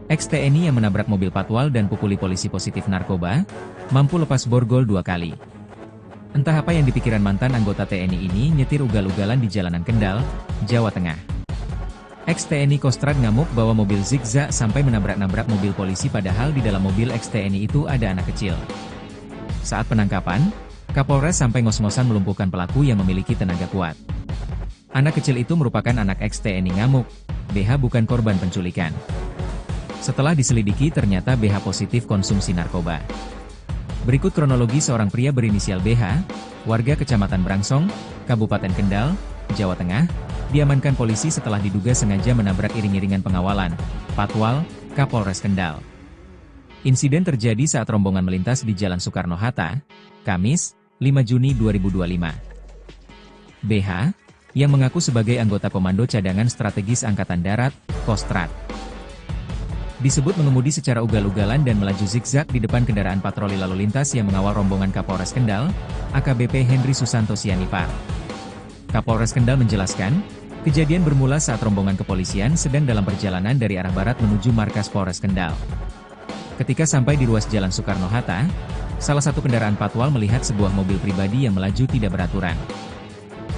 Ex-TNI yang menabrak mobil patwal dan pukuli polisi positif narkoba, mampu lepas borgol 2 kali. Entah apa yang dipikiran mantan anggota TNI ini nyetir ugal-ugalan di jalanan Kendal, Jawa Tengah. Ex-TNI Kostrad ngamuk bawa mobil zigzag sampai menabrak-nabrak mobil polisi padahal di dalam mobil ex-TNI itu ada anak kecil. Saat penangkapan, Kapolres sampai ngos-ngosan melumpuhkan pelaku yang memiliki tenaga kuat. Anak kecil itu merupakan anak ex-TNI ngamuk, BH bukan korban penculikan. Setelah diselidiki ternyata BH positif konsumsi narkoba. Berikut kronologi seorang pria berinisial BH, warga Kecamatan Brangsong, Kabupaten Kendal, Jawa Tengah, diamankan polisi setelah diduga sengaja menabrak iring-iringan pengawalan, Patwal, Kapolres Kendal. Insiden terjadi saat rombongan melintas di Jalan Soekarno-Hatta, Kamis, 5 Juni 2025. BH, yang mengaku sebagai anggota Komando Cadangan Strategis Angkatan Darat, Kostrad, disebut mengemudi secara ugal-ugalan dan melaju zigzag di depan kendaraan patroli lalu lintas yang mengawal rombongan Kapolres Kendal, AKBP Henry Susanto Sianipar. Kapolres Kendal menjelaskan, kejadian bermula saat rombongan kepolisian sedang dalam perjalanan dari arah barat menuju markas Polres Kendal. Ketika sampai di ruas Jalan Soekarno-Hatta, salah satu kendaraan patwal melihat sebuah mobil pribadi yang melaju tidak beraturan.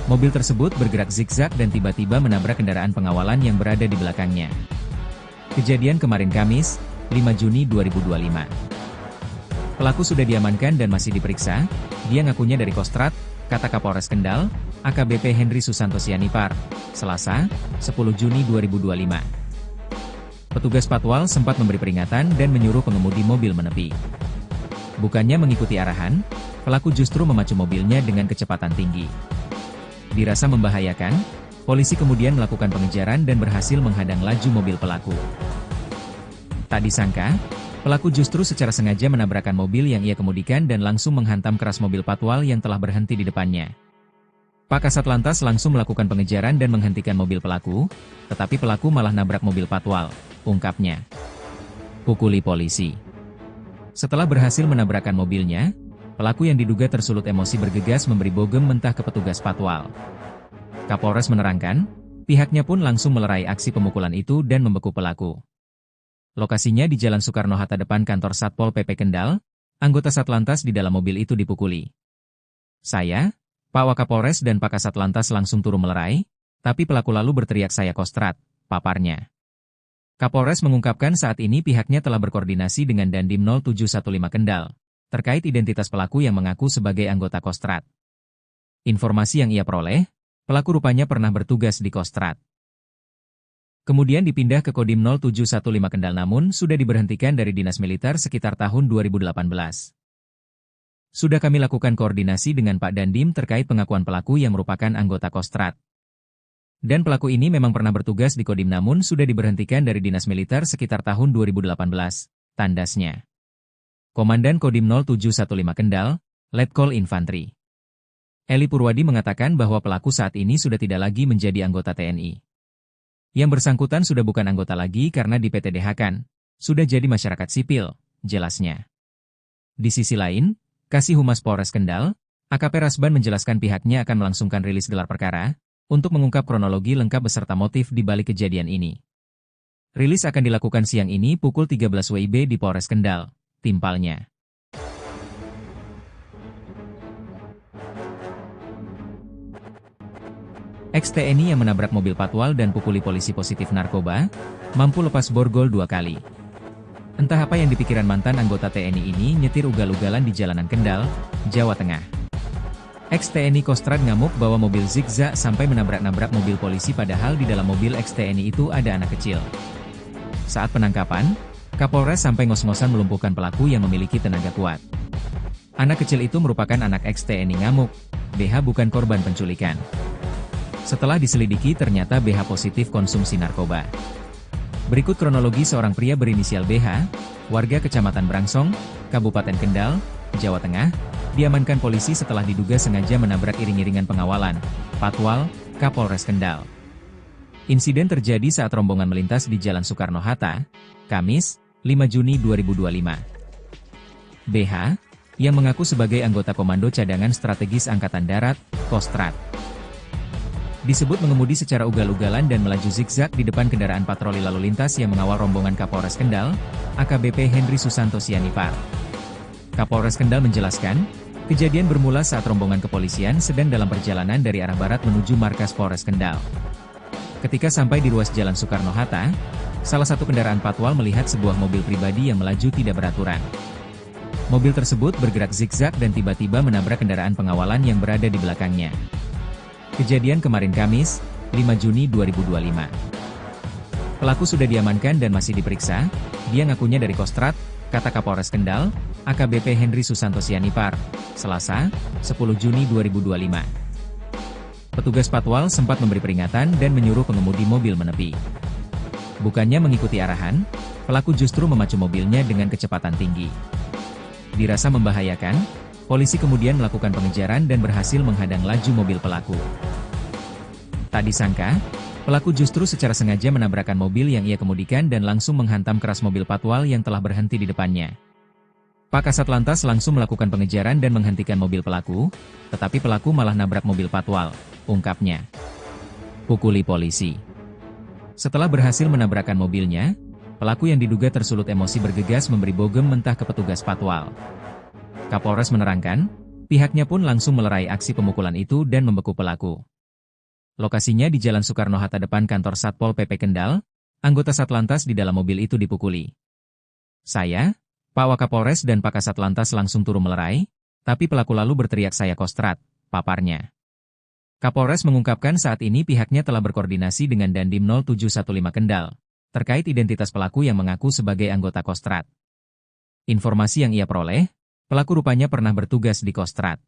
Mobil tersebut bergerak zigzag dan tiba-tiba menabrak kendaraan pengawalan yang berada di belakangnya. Kejadian kemarin Kamis, 5 Juni 2025. Pelaku sudah diamankan dan masih diperiksa, dia ngakunya dari Kostrad, kata Kapolres Kendal, AKBP Henry Susanto Sianipar, Selasa, 10 Juni 2025. Petugas patwal sempat memberi peringatan dan menyuruh pengemudi mobil menepi. Bukannya mengikuti arahan, pelaku justru memacu mobilnya dengan kecepatan tinggi. Dirasa membahayakan, polisi kemudian melakukan pengejaran dan berhasil menghadang laju mobil pelaku. Tak disangka, pelaku justru secara sengaja menabrakkan mobil yang ia kemudikan dan langsung menghantam keras mobil patwal yang telah berhenti di depannya. Pak Kasat Lantas langsung melakukan pengejaran dan menghentikan mobil pelaku, tetapi pelaku malah nabrak mobil patwal, ungkapnya. Pukuli polisi. Setelah berhasil menabrakkan mobilnya, pelaku yang diduga tersulut emosi bergegas memberi bogem mentah ke petugas patwal. Kapolres menerangkan, pihaknya pun langsung melerai aksi pemukulan itu dan membeku pelaku. Lokasinya di Jalan Soekarno-Hatta depan kantor Satpol PP Kendal, anggota Satlantas di dalam mobil itu dipukuli. Saya, Pak Wakapolres dan Pak Kasat Lantas langsung turun melerai, tapi pelaku lalu berteriak saya Kostrad, paparnya. Kapolres mengungkapkan saat ini pihaknya telah berkoordinasi dengan Dandim 0715 Kendal, terkait identitas pelaku yang mengaku sebagai anggota Kostrad. Informasi yang ia peroleh, pelaku rupanya pernah bertugas di Kostrad. Kemudian dipindah ke Kodim 0715 Kendal namun sudah diberhentikan dari dinas militer sekitar tahun 2018. Sudah kami lakukan koordinasi dengan Pak Dandim terkait pengakuan pelaku yang merupakan anggota Kostrad. Dan pelaku ini memang pernah bertugas di Kodim namun sudah diberhentikan dari dinas militer sekitar tahun 2018, tandasnya. Komandan Kodim 0715 Kendal, Letkol Infantri Eli Purwadi mengatakan bahwa pelaku saat ini sudah tidak lagi menjadi anggota TNI. Yang bersangkutan sudah bukan anggota lagi karena di PTDH-kan, sudah jadi masyarakat sipil, jelasnya. Di sisi lain, Kasih Humas Polres Kendal, AKP Rasban menjelaskan pihaknya akan melangsungkan rilis gelar perkara, untuk mengungkap kronologi lengkap beserta motif di balik kejadian ini. Rilis akan dilakukan siang ini pukul 13 WIB di Polres Kendal, timpalnya. Ex-TNI yang menabrak mobil patwal dan pukuli polisi positif narkoba, mampu lepas borgol 2 kali. Entah apa yang dipikiran mantan anggota TNI ini nyetir ugal-ugalan di jalanan Kendal, Jawa Tengah. Ex-TNI Kostrad ngamuk bawa mobil zigzag sampai menabrak-nabrak mobil polisi padahal di dalam mobil ex-TNI itu ada anak kecil. Saat penangkapan, Kapolres sampai ngos-ngosan melumpuhkan pelaku yang memiliki tenaga kuat. Anak kecil itu merupakan anak ex-TNI ngamuk, BH bukan korban penculikan. Setelah diselidiki ternyata BH positif konsumsi narkoba. Berikut kronologi seorang pria berinisial BH, warga Kecamatan Brangsong, Kabupaten Kendal, Jawa Tengah, diamankan polisi setelah diduga sengaja menabrak iring-iringan pengawalan, Patwal, Kapolres Kendal. Insiden terjadi saat rombongan melintas di Jalan Soekarno-Hatta, Kamis, 5 Juni 2025. BH, yang mengaku sebagai anggota Komando Cadangan Strategis Angkatan Darat, Kostrad, Disebut mengemudi secara ugal-ugalan dan melaju zigzag di depan kendaraan patroli lalu lintas yang mengawal rombongan Kapolres Kendal, AKBP Henry Susanto Sianipar. Kapolres Kendal menjelaskan, kejadian bermula saat rombongan kepolisian sedang dalam perjalanan dari arah barat menuju markas Polres Kendal. Ketika sampai di ruas Jalan Soekarno-Hatta, salah satu kendaraan patwal melihat sebuah mobil pribadi yang melaju tidak beraturan. Mobil tersebut bergerak zigzag dan tiba-tiba menabrak kendaraan pengawalan yang berada di belakangnya. Kejadian kemarin Kamis, 5 Juni 2025. Pelaku sudah diamankan dan masih diperiksa, dia ngakunya dari Kostrad, kata Kapolres Kendal, AKBP Henry Susanto Sianipar, Selasa, 10 Juni 2025. Petugas patwal sempat memberi peringatan dan menyuruh pengemudi mobil menepi. Bukannya mengikuti arahan, pelaku justru memacu mobilnya dengan kecepatan tinggi. Dirasa membahayakan, polisi kemudian melakukan pengejaran dan berhasil menghadang laju mobil pelaku. Tak disangka, pelaku justru secara sengaja menabrakkan mobil yang ia kemudikan dan langsung menghantam keras mobil patwal yang telah berhenti di depannya. Pak Kasat Lantas langsung melakukan pengejaran dan menghentikan mobil pelaku, tetapi pelaku malah nabrak mobil patwal, ungkapnya. Pukuli polisi. Setelah berhasil menabrakkan mobilnya, pelaku yang diduga tersulut emosi bergegas memberi bogem mentah ke petugas patwal. Kapolres menerangkan, pihaknya pun langsung melerai aksi pemukulan itu dan membeku pelaku. Lokasinya di Jalan Soekarno-Hatta depan kantor Satpol PP Kendal, anggota Satlantas di dalam mobil itu dipukuli. Saya, Pak Wakapolres dan Pak Kasat Lantas langsung turun melerai, tapi pelaku lalu berteriak saya Kostrad, paparnya. Kapolres mengungkapkan saat ini pihaknya telah berkoordinasi dengan Dandim 0715 Kendal, terkait identitas pelaku yang mengaku sebagai anggota Kostrad. Informasi yang ia peroleh, pelaku rupanya pernah bertugas di Kostrad.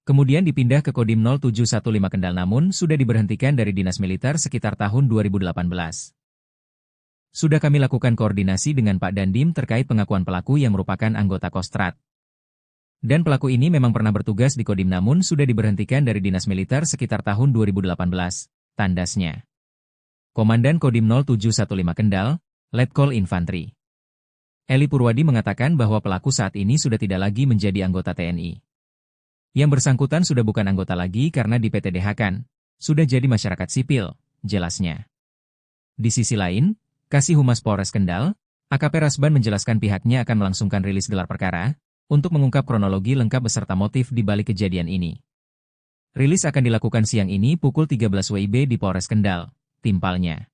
Kemudian dipindah ke Kodim 0715 Kendal namun sudah diberhentikan dari dinas militer sekitar tahun 2018. Sudah kami lakukan koordinasi dengan Pak Dandim terkait pengakuan pelaku yang merupakan anggota Kostrad. Dan pelaku ini memang pernah bertugas di Kodim namun sudah diberhentikan dari dinas militer sekitar tahun 2018, tandasnya. Komandan Kodim 0715 Kendal, Letkol Infantri Eli Purwadi mengatakan bahwa pelaku saat ini sudah tidak lagi menjadi anggota TNI. Yang bersangkutan sudah bukan anggota lagi karena di PTDH-kan, sudah jadi masyarakat sipil, jelasnya. Di sisi lain, Kasih Humas Polres Kendal, AKP Rasban menjelaskan pihaknya akan melangsungkan rilis gelar perkara, untuk mengungkap kronologi lengkap beserta motif di balik kejadian ini. Rilis akan dilakukan siang ini pukul 13 WIB di Polres Kendal, timpalnya.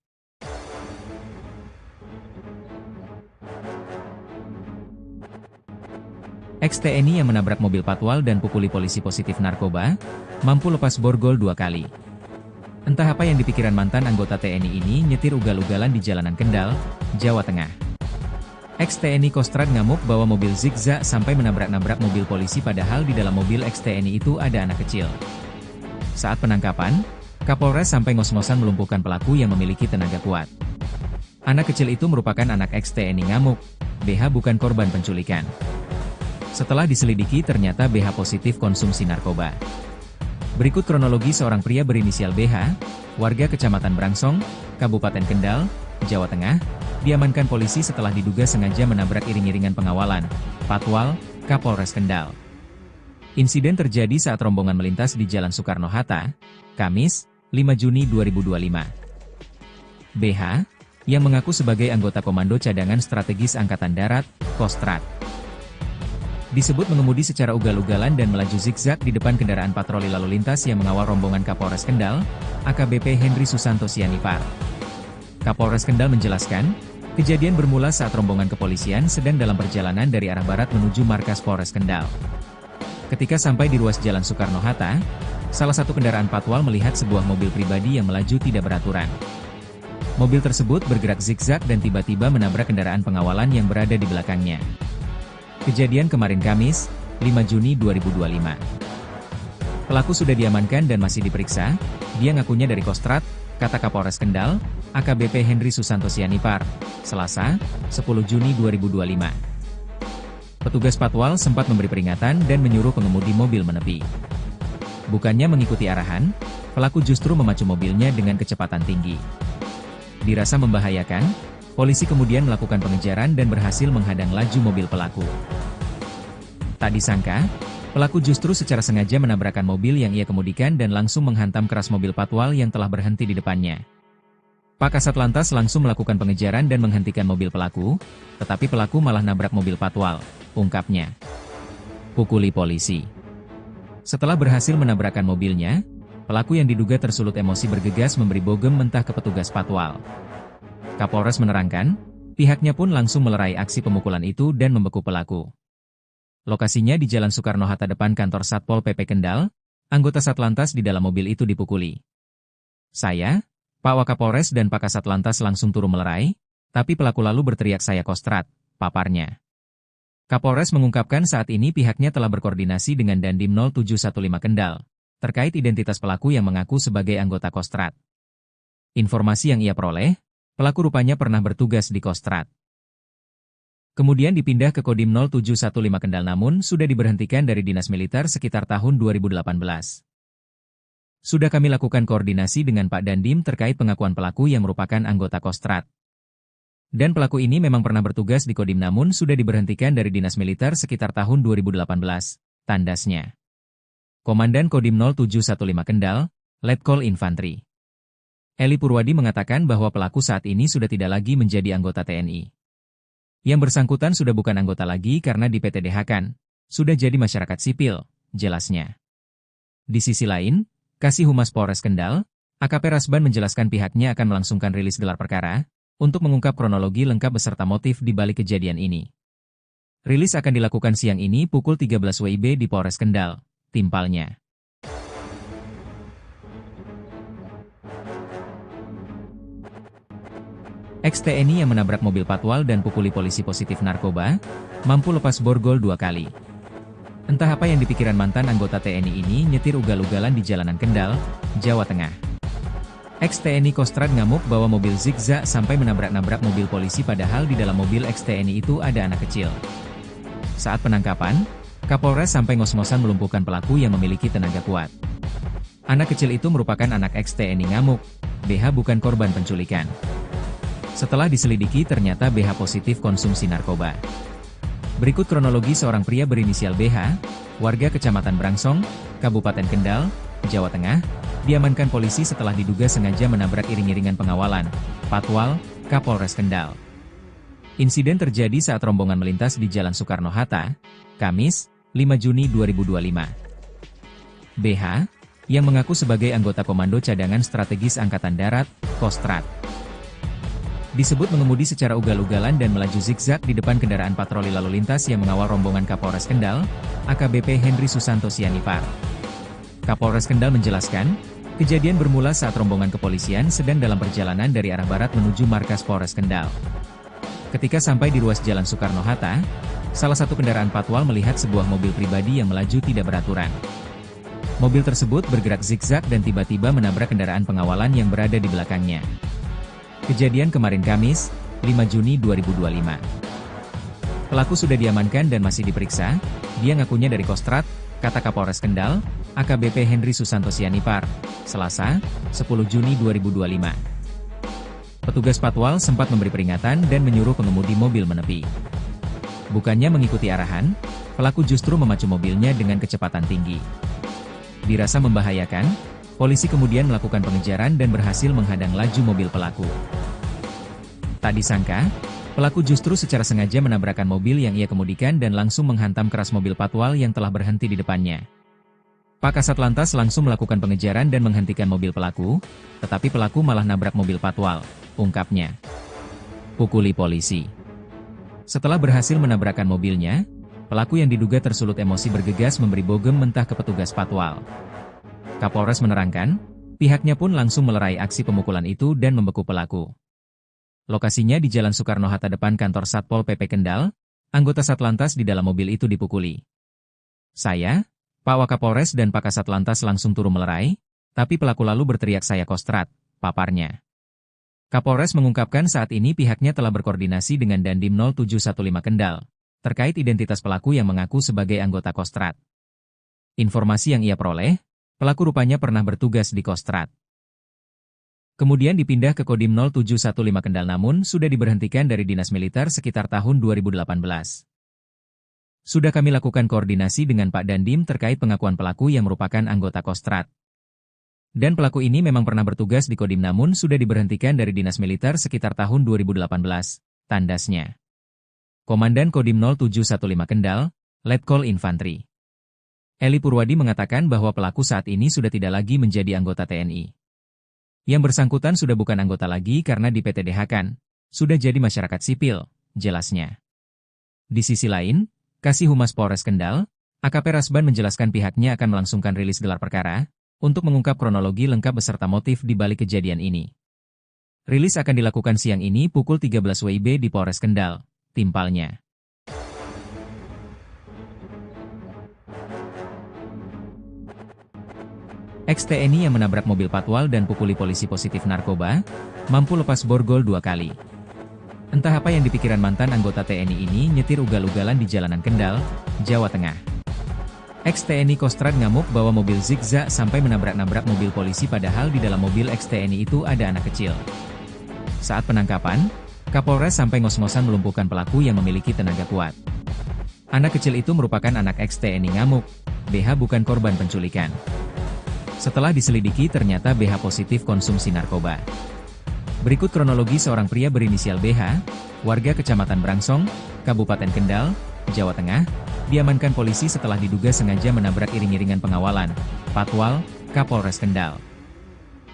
Ex-TNI yang menabrak mobil patwal dan pukuli polisi positif narkoba, mampu lepas borgol 2 kali. Entah apa yang dipikiran mantan anggota TNI ini nyetir ugal-ugalan di jalanan Kendal, Jawa Tengah. Ex-TNI Kostrad ngamuk bawa mobil zigzag sampai menabrak-nabrak mobil polisi padahal di dalam mobil ex-TNI itu ada anak kecil. Saat penangkapan, Kapolres sampai ngos-ngosan melumpuhkan pelaku yang memiliki tenaga kuat. Anak kecil itu merupakan anak ex-TNI ngamuk, BH bukan korban penculikan. Setelah diselidiki ternyata BH positif konsumsi narkoba. Berikut kronologi seorang pria berinisial BH, warga Kecamatan Brangsong, Kabupaten Kendal, Jawa Tengah, diamankan polisi setelah diduga sengaja menabrak iring-iringan pengawalan, patwal, Kapolres Kendal. Insiden terjadi saat rombongan melintas di Jalan Soekarno-Hatta, Kamis, 5 Juni 2025. BH, yang mengaku sebagai anggota Komando Cadangan Strategis Angkatan Darat, Kostrad. Disebut mengemudi secara ugal-ugalan dan melaju zigzag di depan kendaraan patroli lalu lintas yang mengawal rombongan Kapolres Kendal, AKBP Henry Susanto Sianipar. Kapolres Kendal menjelaskan, kejadian bermula saat rombongan kepolisian sedang dalam perjalanan dari arah barat menuju markas Polres Kendal. Ketika sampai di ruas Jalan Soekarno-Hatta, salah satu kendaraan patwal melihat sebuah mobil pribadi yang melaju tidak beraturan. Mobil tersebut bergerak zigzag dan tiba-tiba menabrak kendaraan pengawalan yang berada di belakangnya. Kejadian kemarin Kamis, 5 Juni 2025. Pelaku sudah diamankan dan masih diperiksa, dia ngakunya dari Kostrad, kata Kapolres Kendal, AKBP Henry Susanto Sianipar, Selasa, 10 Juni 2025. Petugas patwal sempat memberi peringatan dan menyuruh pengemudi mobil menepi. Bukannya mengikuti arahan, pelaku justru memacu mobilnya dengan kecepatan tinggi. Dirasa membahayakan, polisi kemudian melakukan pengejaran dan berhasil menghadang laju mobil pelaku. Tak disangka, Pelaku justru secara sengaja menabrakkan mobil yang ia kemudikan dan langsung menghantam keras mobil patwal yang telah berhenti di depannya. Pak Kasat Lantas langsung melakukan pengejaran dan menghentikan mobil pelaku, tetapi pelaku malah nabrak mobil patwal, ungkapnya. Pukuli polisi. Setelah berhasil menabrakkan mobilnya, pelaku yang diduga tersulut emosi bergegas memberi bogem mentah ke petugas patwal. Kapolres menerangkan, pihaknya pun langsung melerai aksi pemukulan itu dan membeku pelaku. Lokasinya di Jalan Soekarno-Hatta depan kantor Satpol PP Kendal, anggota Satlantas di dalam mobil itu dipukuli. Saya, Pak Wakapolres dan Pak Kasat Lantas langsung turun melerai, tapi pelaku lalu berteriak saya kostrat, paparnya. Kapolres mengungkapkan saat ini pihaknya telah berkoordinasi dengan Dandim 0715 Kendal, terkait identitas pelaku yang mengaku sebagai anggota Kostrat. Informasi yang ia peroleh, pelaku rupanya pernah bertugas di Kostrat. Kemudian dipindah ke Kodim 0715 Kendal namun sudah diberhentikan dari Dinas Militer sekitar tahun 2018. Sudah kami lakukan koordinasi dengan Pak Dandim terkait pengakuan pelaku yang merupakan anggota Kostrat. Dan pelaku ini memang pernah bertugas di Kodim namun sudah diberhentikan dari Dinas Militer sekitar tahun 2018, tandasnya. Komandan Kodim 0715 Kendal, Letkol Infantri Eli Purwadi mengatakan bahwa pelaku saat ini sudah tidak lagi menjadi anggota TNI. Yang bersangkutan sudah bukan anggota lagi karena di PTDH-kan, sudah jadi masyarakat sipil, jelasnya. Di sisi lain, Kasih Humas Polres Kendal, AKP Rasban menjelaskan pihaknya akan melangsungkan rilis gelar perkara, untuk mengungkap kronologi lengkap beserta motif di balik kejadian ini. Rilis akan dilakukan siang ini pukul 13 WIB di Polres Kendal, timpalnya. Ex-TNI yang menabrak mobil patwal dan pukuli polisi positif narkoba, mampu lepas borgol 2 kali. Entah apa yang dipikiran mantan anggota TNI ini nyetir ugal-ugalan di jalanan Kendal, Jawa Tengah. Ex-TNI Kostrat ngamuk bawa mobil zigzag sampai menabrak-nabrak mobil polisi padahal di dalam mobil ex-TNI itu ada anak kecil. Saat penangkapan, Kapolres sampai ngos-ngosan melumpuhkan pelaku yang memiliki tenaga kuat. Anak kecil itu merupakan anak ex-TNI ngamuk, BH bukan korban penculikan. Setelah diselidiki ternyata BH positif konsumsi narkoba. Berikut kronologi seorang pria berinisial BH, warga Kecamatan Brangsong, Kabupaten Kendal, Jawa Tengah, diamankan polisi setelah diduga sengaja menabrak iring-iringan pengawalan, Patwal, Kapolres Kendal. Insiden terjadi saat rombongan melintas di Jalan Soekarno-Hatta, Kamis, 5 Juni 2025. BH, yang mengaku sebagai anggota Komando Cadangan Strategis Angkatan Darat, Kostrat, disebut mengemudi secara ugal-ugalan dan melaju zigzag di depan kendaraan patroli lalu lintas yang mengawal rombongan Kapolres Kendal, AKBP Henry Susanto Sianipar. Kapolres Kendal menjelaskan, kejadian bermula saat rombongan kepolisian sedang dalam perjalanan dari arah barat menuju markas Polres Kendal. Ketika sampai di ruas Jalan Soekarno-Hatta, salah satu kendaraan patwal melihat sebuah mobil pribadi yang melaju tidak beraturan. Mobil tersebut bergerak zigzag dan tiba-tiba menabrak kendaraan pengawalan yang berada di belakangnya. Kejadian kemarin Kamis, 5 Juni 2025. Pelaku sudah diamankan dan masih diperiksa, dia ngakunya dari Kostrat, kata Kapolres Kendal, AKBP Henry Susanto Sianipar, Selasa, 10 Juni 2025. Petugas patwal sempat memberi peringatan dan menyuruh pengemudi mobil menepi. Bukannya mengikuti arahan, pelaku justru memacu mobilnya dengan kecepatan tinggi. Dirasa membahayakan, polisi kemudian melakukan pengejaran dan berhasil menghadang laju mobil pelaku. Tak disangka, pelaku justru secara sengaja menabrakkan mobil yang ia kemudikan dan langsung menghantam keras mobil patwal yang telah berhenti di depannya. Pak Kasat Lantas langsung melakukan pengejaran dan menghentikan mobil pelaku, tetapi pelaku malah nabrak mobil patwal, ungkapnya. Pukuli polisi. Setelah berhasil menabrakkan mobilnya, pelaku yang diduga tersulut emosi bergegas memberi bogem mentah ke petugas patwal. Kapolres menerangkan, pihaknya pun langsung melerai aksi pemukulan itu dan membeku pelaku. Lokasinya di Jalan Soekarno-Hatta depan kantor Satpol PP Kendal, anggota Satlantas di dalam mobil itu dipukuli. Saya, Pak Wakapolres dan Pak Kasat Lantas langsung turun melerai, tapi pelaku lalu berteriak saya kostrat, paparnya. Kapolres mengungkapkan saat ini pihaknya telah berkoordinasi dengan Dandim 0715 Kendal, terkait identitas pelaku yang mengaku sebagai anggota Kostrat. Informasi yang ia peroleh, pelaku rupanya pernah bertugas di Kostrat. Kemudian dipindah ke Kodim 0715 Kendal namun sudah diberhentikan dari Dinas Militer sekitar tahun 2018. Sudah kami lakukan koordinasi dengan Pak Dandim terkait pengakuan pelaku yang merupakan anggota Kostrad. Dan pelaku ini memang pernah bertugas di Kodim namun sudah diberhentikan dari dinas militer sekitar tahun 2018, tandasnya. Komandan Kodim 0715 Kendal, Letkol Infantri Eli Purwadi mengatakan bahwa pelaku saat ini sudah tidak lagi menjadi anggota TNI. Yang bersangkutan sudah bukan anggota lagi karena di PTDH-kan, sudah jadi masyarakat sipil, jelasnya. Di sisi lain, Kasih Humas Polres Kendal, AKP Rasban menjelaskan pihaknya akan melangsungkan rilis gelar perkara, untuk mengungkap kronologi lengkap beserta motif di balik kejadian ini. Rilis akan dilakukan siang ini pukul 13 WIB di Polres Kendal, timpalnya. Ex-TNI yang menabrak mobil patwal dan pukuli polisi positif narkoba, mampu lepas borgol 2 kali. Entah apa yang dipikiran mantan anggota TNI ini nyetir ugal-ugalan di jalanan Kendal, Jawa Tengah. Ex-TNI Kostrad ngamuk bawa mobil zigzag sampai menabrak-nabrak mobil polisi padahal di dalam mobil ex-TNI itu ada anak kecil. Saat penangkapan, Kapolres sampai ngos-ngosan melumpuhkan pelaku yang memiliki tenaga kuat. Anak kecil itu merupakan anak ex-TNI ngamuk, BH bukan korban penculikan. Setelah diselidiki ternyata BH positif konsumsi narkoba. Berikut kronologi seorang pria berinisial BH, warga Kecamatan Brangsong, Kabupaten Kendal, Jawa Tengah, diamankan polisi setelah diduga sengaja menabrak iring-iringan pengawalan, Patwal, Kapolres Kendal.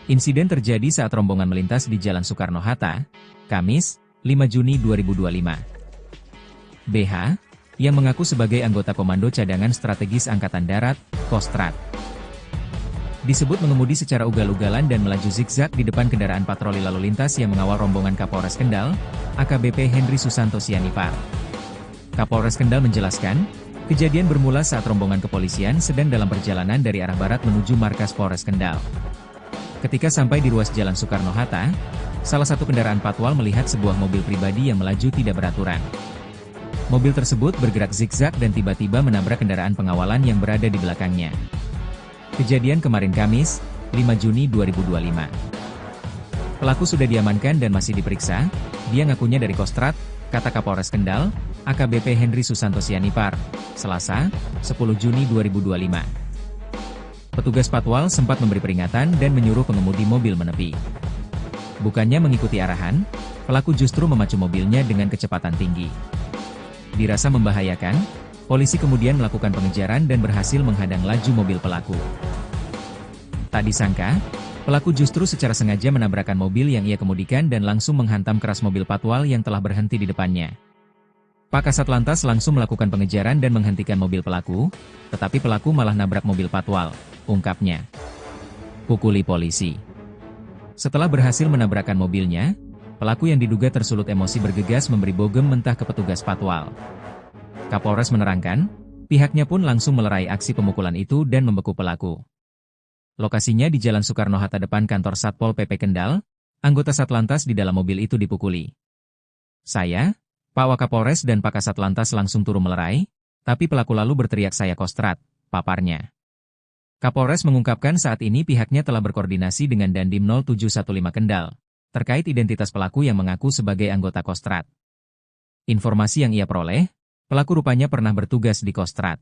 Insiden terjadi saat rombongan melintas di Jalan Soekarno-Hatta, Kamis, 5 Juni 2025. BH, yang mengaku sebagai anggota Komando Cadangan Strategis Angkatan Darat, Kostrad, disebut mengemudi secara ugal-ugalan dan melaju zigzag di depan kendaraan patroli lalu lintas yang mengawal rombongan Kapolres Kendal, AKBP Henry Susanto Sianipar. Kapolres Kendal menjelaskan, kejadian bermula saat rombongan kepolisian sedang dalam perjalanan dari arah barat menuju markas Polres Kendal. Ketika sampai di ruas Jalan Soekarno-Hatta, salah satu kendaraan patwal melihat sebuah mobil pribadi yang melaju tidak beraturan. Mobil tersebut bergerak zigzag dan tiba-tiba menabrak kendaraan pengawalan yang berada di belakangnya. Kejadian kemarin Kamis, 5 Juni 2025. Pelaku sudah diamankan dan masih diperiksa, dia ngakunya dari Kostrad, kata Kapolres Kendal, AKBP Henry Susanto Sianipar, Selasa, 10 Juni 2025. Petugas patwal sempat memberi peringatan dan menyuruh pengemudi mobil menepi. Bukannya mengikuti arahan, pelaku justru memacu mobilnya dengan kecepatan tinggi. Dirasa membahayakan, polisi kemudian melakukan pengejaran dan berhasil menghadang laju mobil pelaku. Tak disangka, pelaku justru secara sengaja menabrakkan mobil yang ia kemudikan dan langsung menghantam keras mobil patwal yang telah berhenti di depannya. Pak Kasat Lantas langsung melakukan pengejaran dan menghentikan mobil pelaku, tetapi pelaku malah nabrak mobil patwal, ungkapnya. Pukuli polisi. Setelah berhasil menabrakkan mobilnya, pelaku yang diduga tersulut emosi bergegas memberi bogem mentah ke petugas patwal. Kapolres menerangkan, pihaknya pun langsung melerai aksi pemukulan itu dan membeku pelaku. Lokasinya di Jalan Soekarno-Hatta depan kantor Satpol PP Kendal, anggota Satlantas di dalam mobil itu dipukuli. Saya, Pak Wakapolres dan Pak Kasat Lantas langsung turun melerai, tapi pelaku lalu berteriak saya Kostrad, paparnya. Kapolres mengungkapkan saat ini pihaknya telah berkoordinasi dengan Dandim 0715 Kendal, terkait identitas pelaku yang mengaku sebagai anggota Kostrad. Informasi yang ia peroleh, pelaku rupanya pernah bertugas di Kostrad.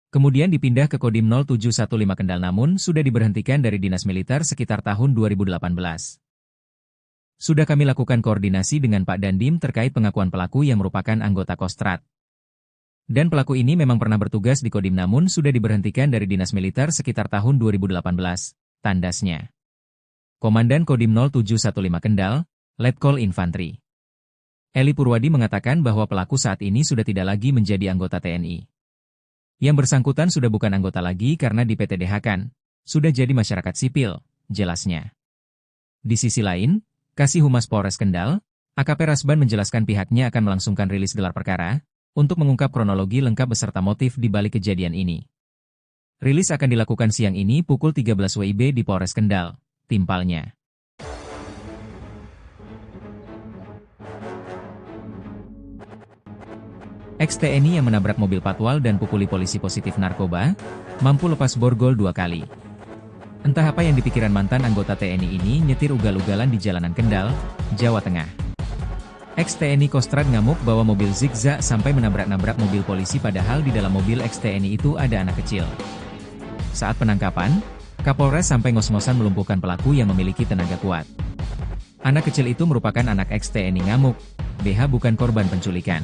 Kemudian dipindah ke Kodim 0715 Kendal namun sudah diberhentikan dari dinas militer sekitar tahun 2018. Sudah kami lakukan koordinasi dengan Pak Dandim terkait pengakuan pelaku yang merupakan anggota Kostrad. Dan pelaku ini memang pernah bertugas di Kodim namun sudah diberhentikan dari dinas militer sekitar tahun 2018, tandasnya. Komandan Kodim 0715 Kendal, Letkol Infantri Eli Purwadi mengatakan bahwa pelaku saat ini sudah tidak lagi menjadi anggota TNI. Yang bersangkutan sudah bukan anggota lagi karena di PTDH-kan, sudah jadi masyarakat sipil, jelasnya. Di sisi lain, Kasih Humas Polres Kendal, AKP Rasban menjelaskan pihaknya akan melangsungkan rilis gelar perkara, untuk mengungkap kronologi lengkap beserta motif di balik kejadian ini. Rilis akan dilakukan siang ini pukul 13 WIB di Polres Kendal, timpalnya. Ex-TNI yang menabrak mobil patwal dan pukuli polisi positif narkoba, mampu lepas borgol 2 kali. Entah apa yang dipikiran mantan anggota TNI ini nyetir ugal-ugalan di jalanan Kendal, Jawa Tengah. Ex-TNI Kostrad ngamuk bawa mobil zigzag sampai menabrak-nabrak mobil polisi padahal di dalam mobil ex-TNI itu ada anak kecil. Saat penangkapan, Kapolres sampai ngos-ngosan melumpuhkan pelaku yang memiliki tenaga kuat. Anak kecil itu merupakan anak ex-TNI ngamuk, BH bukan korban penculikan.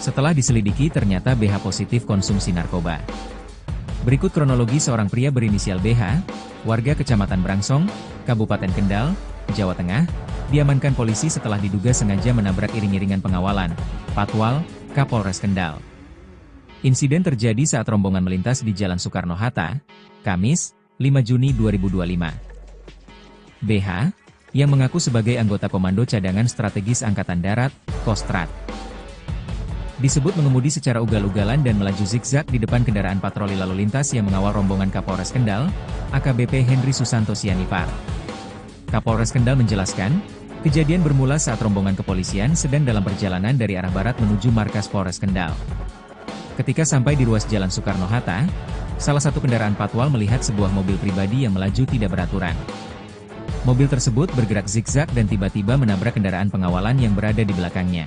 Setelah diselidiki ternyata BH positif konsumsi narkoba. Berikut kronologi seorang pria berinisial BH, warga Kecamatan Brangsong, Kabupaten Kendal, Jawa Tengah, diamankan polisi setelah diduga sengaja menabrak iring-iringan pengawalan, Patwal, Kapolres Kendal. Insiden terjadi saat rombongan melintas di Jalan Soekarno-Hatta, Kamis, 5 Juni 2025. BH, yang mengaku sebagai anggota Komando Cadangan Strategis Angkatan Darat, Kostrad, disebut mengemudi secara ugal-ugalan dan melaju zigzag di depan kendaraan patroli lalu lintas yang mengawal rombongan Kapolres Kendal, AKBP Henry Susanto Sianipar. Kapolres Kendal menjelaskan, kejadian bermula saat rombongan kepolisian sedang dalam perjalanan dari arah barat menuju markas Polres Kendal. Ketika sampai di ruas Jalan Soekarno-Hatta, salah satu kendaraan patwal melihat sebuah mobil pribadi yang melaju tidak beraturan. Mobil tersebut bergerak zigzag dan tiba-tiba menabrak kendaraan pengawalan yang berada di belakangnya.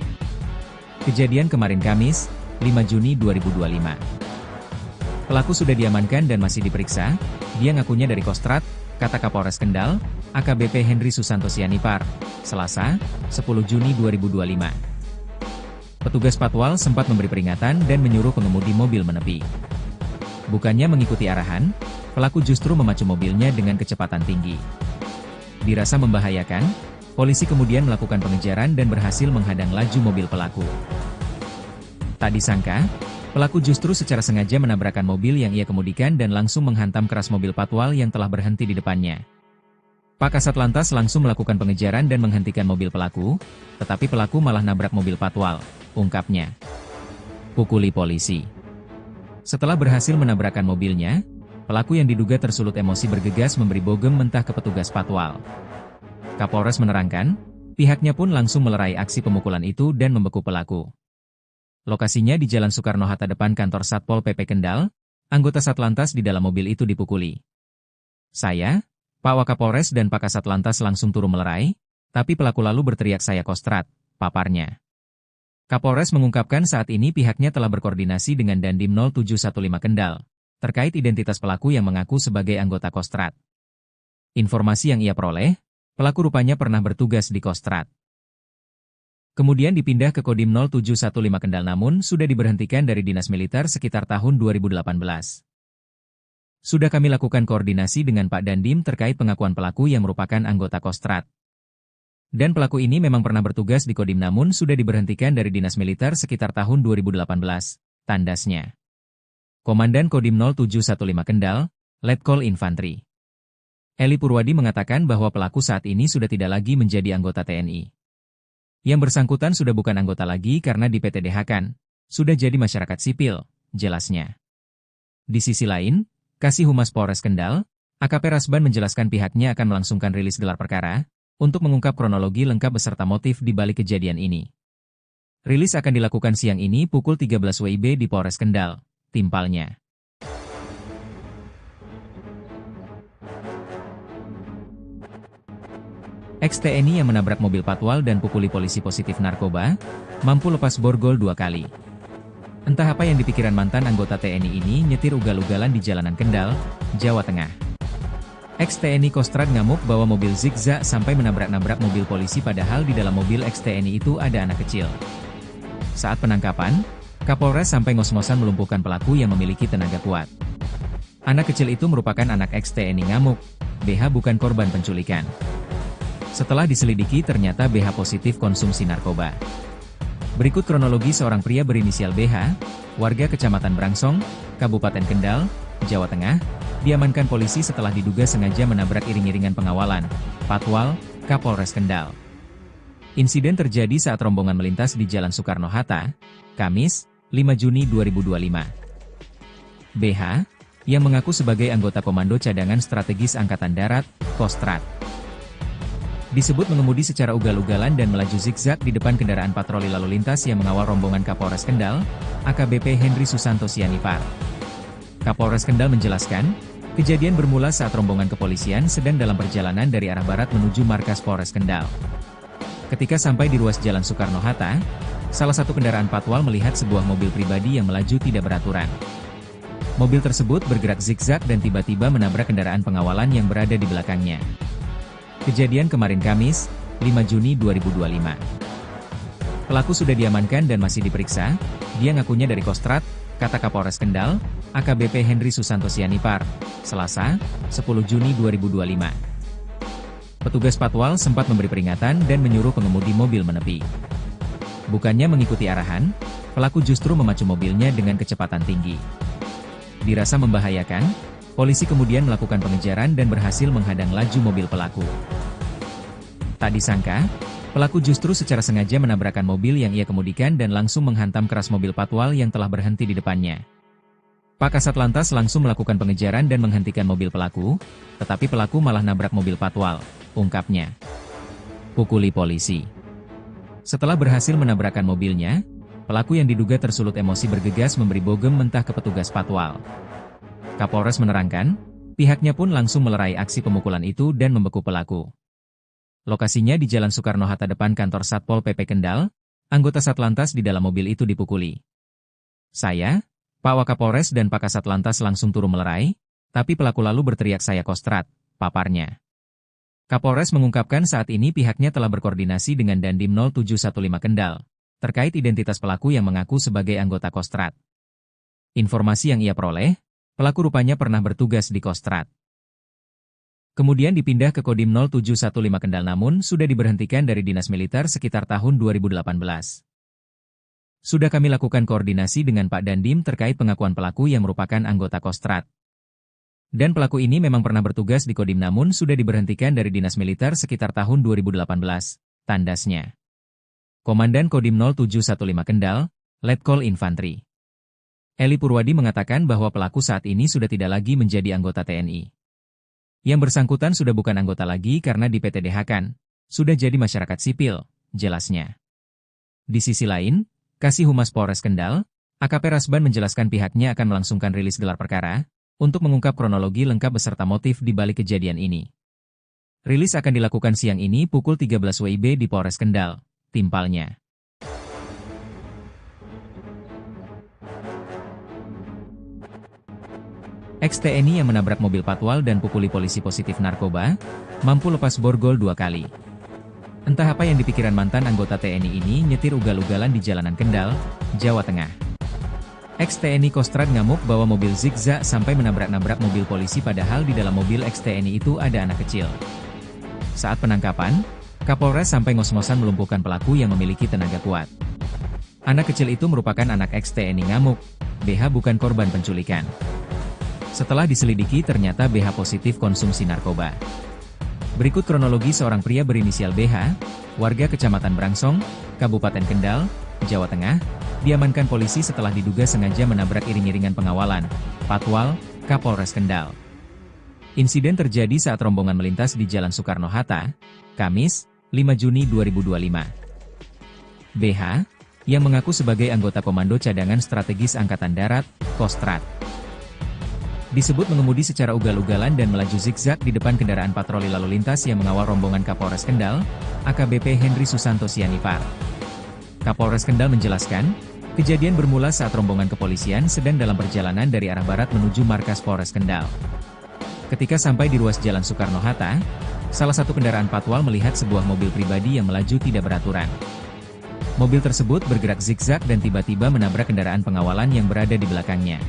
Kejadian kemarin Kamis, 5 Juni 2025. Pelaku sudah diamankan dan masih diperiksa, dia ngakunya dari Kostrad, kata Kapolres Kendal, AKBP Henry Susanto Sianipar, Selasa, 10 Juni 2025. Petugas patwal sempat memberi peringatan dan menyuruh pengemudi mobil menepi. Bukannya mengikuti arahan, pelaku justru memacu mobilnya dengan kecepatan tinggi. Dirasa membahayakan, polisi kemudian melakukan pengejaran dan berhasil menghadang laju mobil pelaku. Tak disangka, pelaku justru secara sengaja menabrakkan mobil yang ia kemudikan dan langsung menghantam keras mobil patwal yang telah berhenti di depannya. Pak Kasat Lantas langsung melakukan pengejaran dan menghentikan mobil pelaku, tetapi pelaku malah nabrak mobil patwal, ungkapnya. Pukuli polisi. Setelah berhasil menabrakkan mobilnya, pelaku yang diduga tersulut emosi bergegas memberi bogem mentah ke petugas patwal. Kapolres menerangkan, pihaknya pun langsung melerai aksi pemukulan itu dan membeku pelaku. Lokasinya di Jalan Soekarno-Hatta depan kantor Satpol PP Kendal, anggota Satlantas di dalam mobil itu dipukuli. Saya, Pak Wakapolres dan Pak Kasat Lantas langsung turun melerai, tapi pelaku lalu berteriak saya Kostrad, paparnya. Kapolres mengungkapkan saat ini pihaknya telah berkoordinasi dengan Dandim 0715 Kendal, terkait identitas pelaku yang mengaku sebagai anggota Kostrad. Informasi yang ia peroleh, pelaku rupanya pernah bertugas di Kostrad. Kemudian dipindah ke Kodim 0715 Kendal namun sudah diberhentikan dari dinas militer sekitar tahun 2018. Sudah kami lakukan koordinasi dengan Pak Dandim terkait pengakuan pelaku yang merupakan anggota Kostrad. Dan pelaku ini memang pernah bertugas di Kodim namun sudah diberhentikan dari dinas militer sekitar tahun 2018, tandasnya. Komandan Kodim 0715 Kendal, Letkol Infantri Eli Purwadi mengatakan bahwa pelaku saat ini sudah tidak lagi menjadi anggota TNI. Yang bersangkutan sudah bukan anggota lagi karena di PTDH-kan, sudah jadi masyarakat sipil, jelasnya. Di sisi lain, Kasih Humas Polres Kendal, AKP Rasban menjelaskan pihaknya akan melangsungkan rilis gelar perkara, untuk mengungkap kronologi lengkap beserta motif di balik kejadian ini. Rilis akan dilakukan siang ini pukul 13 WIB di Polres Kendal, timpalnya. Ex-TNI yang menabrak mobil patwal dan pukuli polisi positif narkoba, mampu lepas borgol 2 kali. Entah apa yang dipikiran mantan anggota TNI ini nyetir ugal-ugalan di jalanan Kendal, Jawa Tengah. Ex-TNI Kostrad ngamuk bawa mobil zigzag sampai menabrak-nabrak mobil polisi padahal di dalam mobil ex-TNI itu ada anak kecil. Saat penangkapan, Kapolres sampai ngos-ngosan melumpuhkan pelaku yang memiliki tenaga kuat. Anak kecil itu merupakan anak ex-TNI ngamuk, BH bukan korban penculikan. Setelah diselidiki ternyata BH positif konsumsi narkoba. Berikut kronologi seorang pria berinisial BH, warga Kecamatan Brangsong, Kabupaten Kendal, Jawa Tengah, diamankan polisi setelah diduga sengaja menabrak iring-iringan pengawalan, Patwal, Kapolres Kendal. Insiden terjadi saat rombongan melintas di Jalan Soekarno-Hatta, Kamis, 5 Juni 2025. BH, yang mengaku sebagai anggota Komando Cadangan Strategis Angkatan Darat, Kostrad, disebut mengemudi secara ugal-ugalan dan melaju zigzag di depan kendaraan patroli lalu lintas yang mengawal rombongan Kapolres Kendal, AKBP Henry Susanto Sianipar. Kapolres Kendal menjelaskan, kejadian bermula saat rombongan kepolisian sedang dalam perjalanan dari arah barat menuju markas Polres Kendal. Ketika sampai di ruas Jalan Soekarno-Hatta, salah satu kendaraan patwal melihat sebuah mobil pribadi yang melaju tidak beraturan. Mobil tersebut bergerak zigzag dan tiba-tiba menabrak kendaraan pengawalan yang berada di belakangnya. Kejadian kemarin Kamis, 5 Juni 2025. Pelaku sudah diamankan dan masih diperiksa. Dia ngakunya dari Kostrad, kata Kapolres Kendal, AKBP Henry Susanto Sianipar, Selasa, 10 Juni 2025. Petugas patwal sempat memberi peringatan dan menyuruh pengemudi mobil menepi. Bukannya mengikuti arahan, pelaku justru memacu mobilnya dengan kecepatan tinggi. Dirasa membahayakan, polisi kemudian melakukan pengejaran dan berhasil menghadang laju mobil pelaku. Tak disangka, pelaku justru secara sengaja menabrakkan mobil yang ia kemudikan dan langsung menghantam keras mobil patwal yang telah berhenti di depannya. Pak Kasat Lantas langsung melakukan pengejaran dan menghentikan mobil pelaku, tetapi pelaku malah nabrak mobil patwal, ungkapnya. Pukuli polisi. Setelah berhasil menabrakkan mobilnya, pelaku yang diduga tersulut emosi bergegas memberi bogem mentah ke petugas patwal. Kapolres menerangkan, pihaknya pun langsung melerai aksi pemukulan itu dan membeku pelaku. Lokasinya di Jalan Soekarno-Hatta depan kantor Satpol PP Kendal, anggota Satlantas di dalam mobil itu dipukuli. Saya, Pak Wakapolres dan Pak Kasat Lantas langsung turun melerai, tapi pelaku lalu berteriak saya Kostrad, paparnya. Kapolres mengungkapkan saat ini pihaknya telah berkoordinasi dengan Dandim 0715 Kendal, terkait identitas pelaku yang mengaku sebagai anggota Kostrad. Informasi yang ia peroleh, pelaku rupanya pernah bertugas di Kostrad. Kemudian dipindah ke Kodim 0715 Kendal namun sudah diberhentikan dari dinas militer sekitar tahun 2018. Sudah kami lakukan koordinasi dengan Pak Dandim terkait pengakuan pelaku yang merupakan anggota Kostrad. Dan pelaku ini memang pernah bertugas di Kodim namun sudah diberhentikan dari dinas militer sekitar tahun 2018, tandasnya. Komandan Kodim 0715 Kendal, Letkol Infantri Eli Purwadi mengatakan bahwa pelaku saat ini sudah tidak lagi menjadi anggota TNI. Yang bersangkutan sudah bukan anggota lagi karena di PTDH-kan, sudah jadi masyarakat sipil, jelasnya. Di sisi lain, Kasih Humas Polres Kendal, AKP Rasban menjelaskan pihaknya akan melangsungkan rilis gelar perkara, untuk mengungkap kronologi lengkap beserta motif di balik kejadian ini. Rilis akan dilakukan siang ini pukul 13 WIB di Polres Kendal, timpalnya. Ex-TNI yang menabrak mobil patwal dan pukuli polisi positif narkoba, mampu lepas borgol 2 kali. Entah apa yang dipikiran mantan anggota TNI ini nyetir ugal-ugalan di jalanan Kendal, Jawa Tengah. Ex-TNI Kostrad ngamuk bawa mobil zigzag sampai menabrak-nabrak mobil polisi padahal di dalam mobil ex-TNI itu ada anak kecil. Saat penangkapan, Kapolres sampai ngos-ngosan melumpuhkan pelaku yang memiliki tenaga kuat. Anak kecil itu merupakan anak ex-TNI ngamuk, BH bukan korban penculikan. Setelah diselidiki ternyata BH positif konsumsi narkoba. Berikut kronologi seorang pria berinisial BH, warga Kecamatan Brangsong, Kabupaten Kendal, Jawa Tengah, diamankan polisi setelah diduga sengaja menabrak iring-iringan pengawalan, patwal, Kapolres Kendal. Insiden terjadi saat rombongan melintas di Jalan Soekarno-Hatta, Kamis, 5 Juni 2025. BH, yang mengaku sebagai anggota Komando Cadangan Strategis Angkatan Darat, Kostrad, disebut mengemudi secara ugal-ugalan dan melaju zigzag di depan kendaraan patroli lalu lintas yang mengawal rombongan Kapolres Kendal, AKBP Henry Susanto Sianipar. Kapolres Kendal menjelaskan, kejadian bermula saat rombongan kepolisian sedang dalam perjalanan dari arah barat menuju markas Polres Kendal. Ketika sampai di ruas Jalan Soekarno-Hatta, salah satu kendaraan patwal melihat sebuah mobil pribadi yang melaju tidak beraturan. Mobil tersebut bergerak zigzag dan tiba-tiba menabrak kendaraan pengawalan yang berada di belakangnya.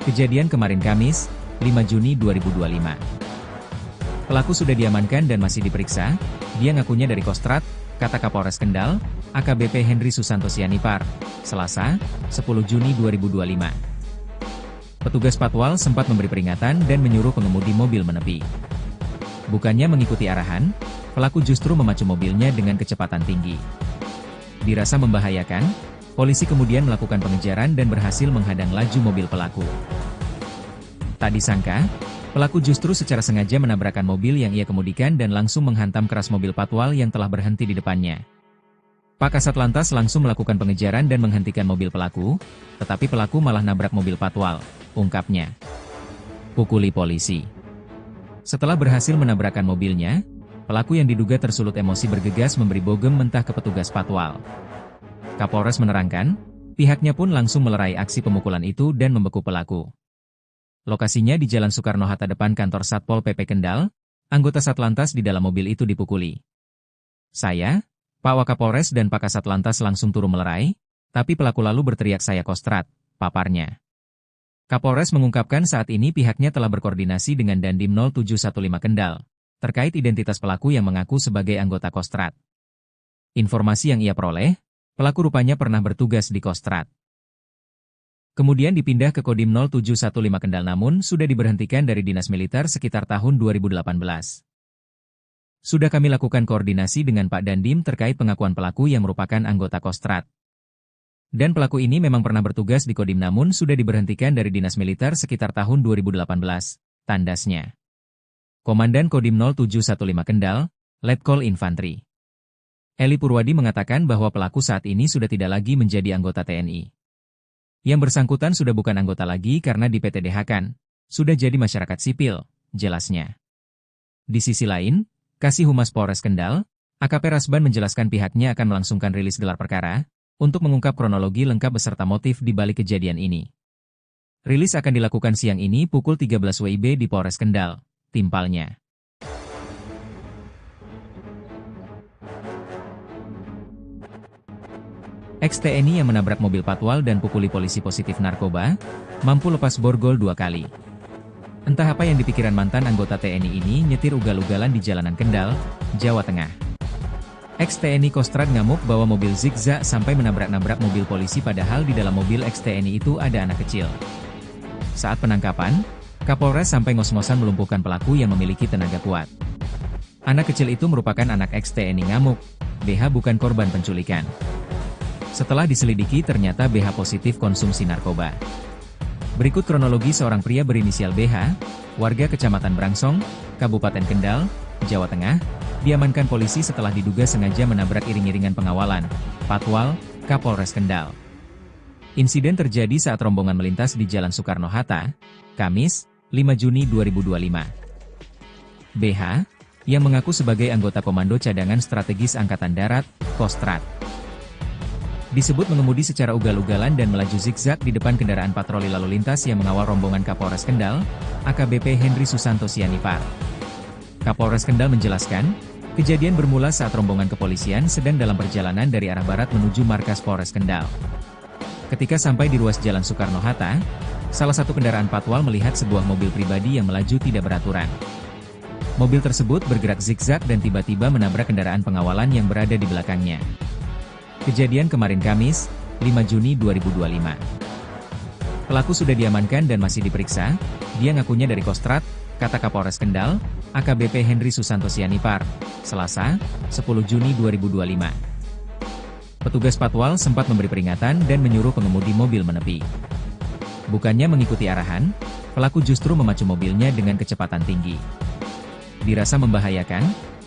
Kejadian kemarin Kamis, 5 Juni 2025. Pelaku sudah diamankan dan masih diperiksa. Dia ngakunya dari Kostrad, kata Kapolres Kendal, AKBP Henry Susanto Sianipar, Selasa, 10 Juni 2025. Petugas patwal sempat memberi peringatan dan menyuruh pengemudi mobil menepi. Bukannya mengikuti arahan, pelaku justru memacu mobilnya dengan kecepatan tinggi. Dirasa membahayakan, polisi kemudian melakukan pengejaran dan berhasil menghadang laju mobil pelaku. Tak disangka, pelaku justru secara sengaja menabrakkan mobil yang ia kemudikan dan langsung menghantam keras mobil patwal yang telah berhenti di depannya. Pak Kasat Lantas langsung melakukan pengejaran dan menghentikan mobil pelaku, tetapi pelaku malah nabrak mobil patwal, ungkapnya. Pukuli polisi. Setelah berhasil menabrakkan mobilnya, Pelaku yang diduga tersulut emosi bergegas memberi bogem mentah ke petugas patwal. Kapolres menerangkan, pihaknya pun langsung melerai aksi pemukulan itu dan membeku pelaku. Lokasinya di Jalan Soekarno-Hatta depan kantor Satpol PP Kendal, anggota Satlantas di dalam mobil itu dipukuli. Saya, Pak Wakapolres dan Pak Kasatlantas langsung turun melerai, tapi pelaku lalu berteriak saya kostrat, paparnya. Kapolres mengungkapkan saat ini pihaknya telah berkoordinasi dengan Dandim 0715 Kendal, terkait identitas pelaku yang mengaku sebagai anggota Kostrat. Informasi yang ia peroleh, pelaku rupanya pernah bertugas di Kostrat. Kemudian dipindah ke Kodim 0715 Kendal namun sudah diberhentikan dari dinas militer sekitar tahun 2018. Sudah kami lakukan koordinasi dengan Pak Dandim terkait pengakuan pelaku yang merupakan anggota Kostrat. Dan pelaku ini memang pernah bertugas di Kodim namun sudah diberhentikan dari dinas militer sekitar tahun 2018, tandasnya. Komandan Kodim 0715 Kendal, Letkol Infantri Eli Purwadi mengatakan bahwa pelaku saat ini sudah tidak lagi menjadi anggota TNI. Yang bersangkutan sudah bukan anggota lagi karena di PTDH-kan, sudah jadi masyarakat sipil, jelasnya. Di sisi lain, Kasih Humas Polres Kendal, AKP Rasban menjelaskan pihaknya akan melangsungkan rilis gelar perkara, untuk mengungkap kronologi lengkap beserta motif di balik kejadian ini. Rilis akan dilakukan siang ini pukul 13 WIB di Polres Kendal. Timpalnya. Ex-TNI yang menabrak mobil patwal dan pukuli polisi positif narkoba, mampu lepas borgol 2 kali. Entah apa yang dipikiran mantan anggota TNI ini nyetir ugal-ugalan di jalanan Kendal, Jawa Tengah. Ex-TNI Kostrat ngamuk bawa mobil zigzag sampai menabrak-nabrak mobil polisi padahal di dalam mobil ex-TNI itu ada anak kecil. Saat penangkapan, Kapolres sampai ngos-ngosan melumpuhkan pelaku yang memiliki tenaga kuat. Anak kecil itu merupakan anak ex-TNI ngamuk, BH bukan korban penculikan. Setelah diselidiki ternyata BH positif konsumsi narkoba. Berikut kronologi seorang pria berinisial BH, warga Kecamatan Brangsong, Kabupaten Kendal, Jawa Tengah, diamankan polisi setelah diduga sengaja menabrak iring-iringan pengawalan, patwal, Kapolres Kendal. Insiden terjadi saat rombongan melintas di Jalan Soekarno-Hatta, Kamis, 5 Juni 2025. BH, yang mengaku sebagai anggota Komando Cadangan Strategis Angkatan Darat, Kostrat, disebut mengemudi secara ugal-ugalan dan melaju zigzag di depan kendaraan patroli lalu lintas yang mengawal rombongan Kapolres Kendal, AKBP Henry Susanto Sianipar. Kapolres Kendal menjelaskan, kejadian bermula saat rombongan kepolisian sedang dalam perjalanan dari arah barat menuju markas Polres Kendal. Ketika sampai di ruas Jalan Soekarno-Hatta, salah satu kendaraan patwal melihat sebuah mobil pribadi yang melaju tidak beraturan. Mobil tersebut bergerak zigzag dan tiba-tiba menabrak kendaraan pengawalan yang berada di belakangnya. Kejadian kemarin Kamis, 5 Juni 2025. Pelaku sudah diamankan dan masih diperiksa, dia ngakunya dari Kostrat, kata Kapolres Kendal, AKBP Henry Susanto Sianipar, Selasa, 10 Juni 2025. Petugas patwal sempat memberi peringatan dan menyuruh pengemudi mobil menepi. Bukannya mengikuti arahan, pelaku justru memacu mobilnya dengan kecepatan tinggi. Dirasa membahayakan,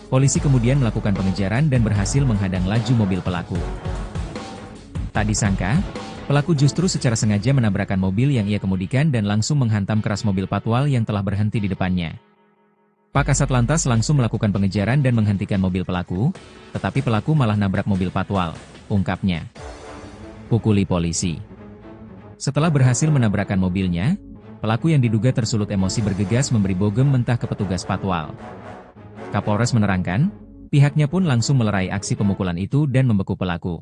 polisi kemudian melakukan pengejaran dan berhasil menghadang laju mobil pelaku. Tak disangka, pelaku justru secara sengaja menabrakkan mobil yang ia kemudikan dan langsung menghantam keras mobil patwal yang telah berhenti di depannya. Pak Kasatlantas langsung melakukan pengejaran dan menghentikan mobil pelaku, tetapi pelaku malah nabrak mobil patwal, ungkapnya. Pukuli polisi. Setelah berhasil menabrakkan mobilnya, pelaku yang diduga tersulut emosi bergegas memberi bogem mentah ke petugas patwal. Kapolres menerangkan, pihaknya pun langsung melerai aksi pemukulan itu dan membeku pelaku.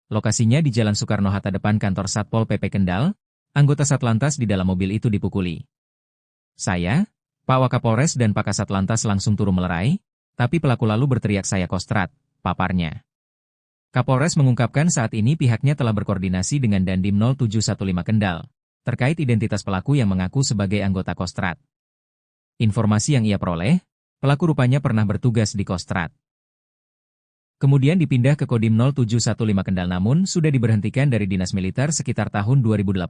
Lokasinya di Jalan Soekarno-Hatta depan kantor Satpol PP Kendal, anggota Satlantas di dalam mobil itu dipukuli. Saya, Pak Wakapolres dan Pak Kasatlantas langsung turun melerai, tapi pelaku lalu berteriak saya kostrat, paparnya. Kapolres mengungkapkan saat ini pihaknya telah berkoordinasi dengan Dandim 0715 Kendal, terkait identitas pelaku yang mengaku sebagai anggota Kostrat. Informasi yang ia peroleh, pelaku rupanya pernah bertugas di Kostrat. Kemudian dipindah ke Kodim 0715 Kendal namun sudah diberhentikan dari dinas militer sekitar tahun 2018.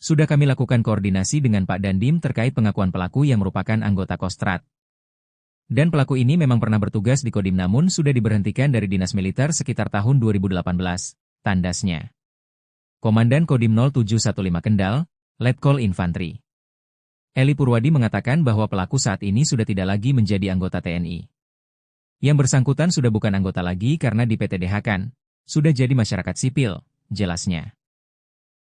Sudah kami lakukan koordinasi dengan Pak Dandim terkait pengakuan pelaku yang merupakan anggota Kostrat. Dan pelaku ini memang pernah bertugas di Kodim namun sudah diberhentikan dari dinas militer sekitar tahun 2018, tandasnya. Komandan Kodim 0715 Kendal, Letkol Infantri Eli Purwadi mengatakan bahwa pelaku saat ini sudah tidak lagi menjadi anggota TNI. Yang bersangkutan sudah bukan anggota lagi karena di PTDH-kan, sudah jadi masyarakat sipil, jelasnya.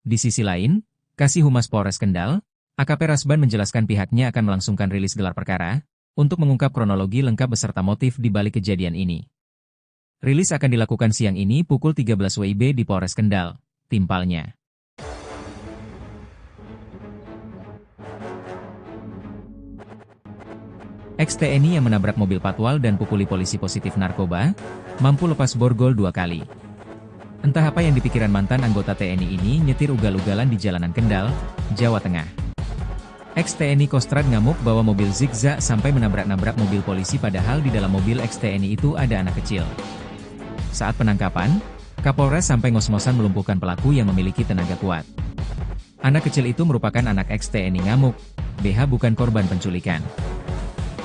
Di sisi lain, Kasih Humas Polres Kendal, AKP Rasban menjelaskan pihaknya akan melangsungkan rilis gelar perkara, untuk mengungkap kronologi lengkap beserta motif di balik kejadian ini. Rilis akan dilakukan siang ini pukul 13 WIB di Polres Kendal, timpalnya. Ex-TNI yang menabrak mobil patwal dan pukuli polisi positif narkoba, mampu lepas borgol 2 kali. Entah apa yang dipikiran mantan anggota TNI ini nyetir ugal-ugalan di jalanan Kendal, Jawa Tengah. Ex-TNI Kostrad ngamuk bawa mobil zigzag sampai menabrak-nabrak mobil polisi padahal di dalam mobil ex-TNI itu ada anak kecil. Saat penangkapan, Kapolres sampai ngos-ngosan melumpuhkan pelaku yang memiliki tenaga kuat. Anak kecil itu merupakan anak ex-TNI ngamuk, BH bukan korban penculikan.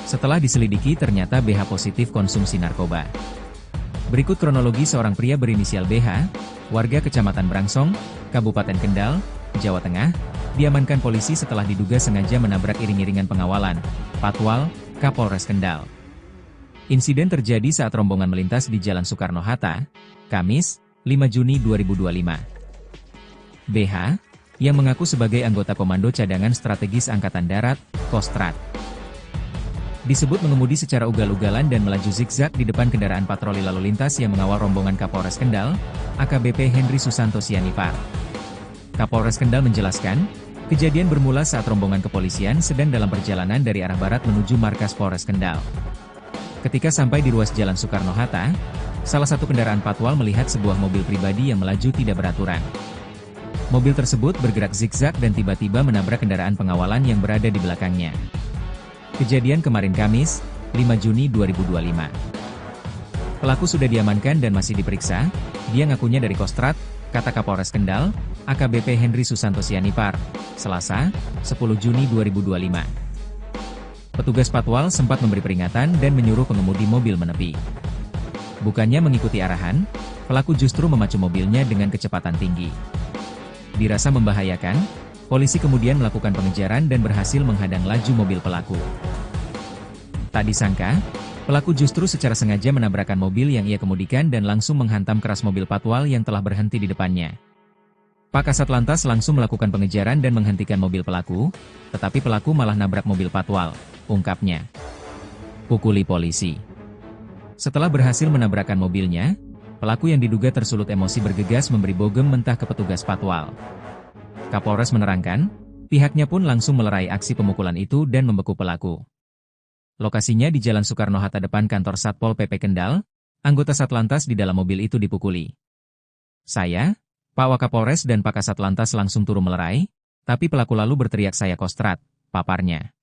Setelah diselidiki ternyata BH positif konsumsi narkoba. Berikut kronologi seorang pria berinisial BH, warga Kecamatan Brangsong, Kabupaten Kendal, Jawa Tengah, diamankan polisi setelah diduga sengaja menabrak iring-iringan pengawalan, Patwal, Kapolres Kendal. Insiden terjadi saat rombongan melintas di Jalan Soekarno-Hatta, Kamis, 5 Juni 2025. BH, yang mengaku sebagai anggota Komando Cadangan Strategis Angkatan Darat, Kostrad, disebut mengemudi secara ugal-ugalan dan melaju zigzag di depan kendaraan patroli lalu lintas yang mengawal rombongan Kapolres Kendal, AKBP Henry Susanto Sianipar. Kapolres Kendal menjelaskan, kejadian bermula saat rombongan kepolisian sedang dalam perjalanan dari arah barat menuju markas Polres Kendal. Ketika sampai di ruas Jalan Soekarno-Hatta, salah satu kendaraan patwal melihat sebuah mobil pribadi yang melaju tidak beraturan. Mobil tersebut bergerak zigzag dan tiba-tiba menabrak kendaraan pengawalan yang berada di belakangnya. Kejadian kemarin Kamis, 5 Juni 2025. Pelaku sudah diamankan dan masih diperiksa, dia ngakunya dari Kostrad, kata Kapolres Kendal, AKBP Henry Susanto Sianipar, Selasa, 10 Juni 2025. Petugas patwal sempat memberi peringatan dan menyuruh pengemudi mobil menepi. Bukannya mengikuti arahan, pelaku justru memacu mobilnya dengan kecepatan tinggi. Dirasa membahayakan, polisi kemudian melakukan pengejaran dan berhasil menghadang laju mobil pelaku. Tak disangka, pelaku justru secara sengaja menabrakkan mobil yang ia kemudikan dan langsung menghantam keras mobil patwal yang telah berhenti di depannya. Pak Kasat Lantas langsung melakukan pengejaran dan menghentikan mobil pelaku, tetapi pelaku malah nabrak mobil patwal, ungkapnya. Pukuli polisi. Setelah berhasil menabrakkan mobilnya, pelaku yang diduga tersulut emosi bergegas memberi bogem mentah ke petugas patwal. Kapolres menerangkan, pihaknya pun langsung melerai aksi pemukulan itu dan membeku pelaku. Lokasinya di Jalan Soekarno-Hatta depan kantor Satpol PP Kendal, anggota Satlantas di dalam mobil itu dipukuli. Saya, Pak Wakapolres dan Pak Kasat Lantas langsung turun melerai, tapi pelaku lalu berteriak saya Kostrad, paparnya.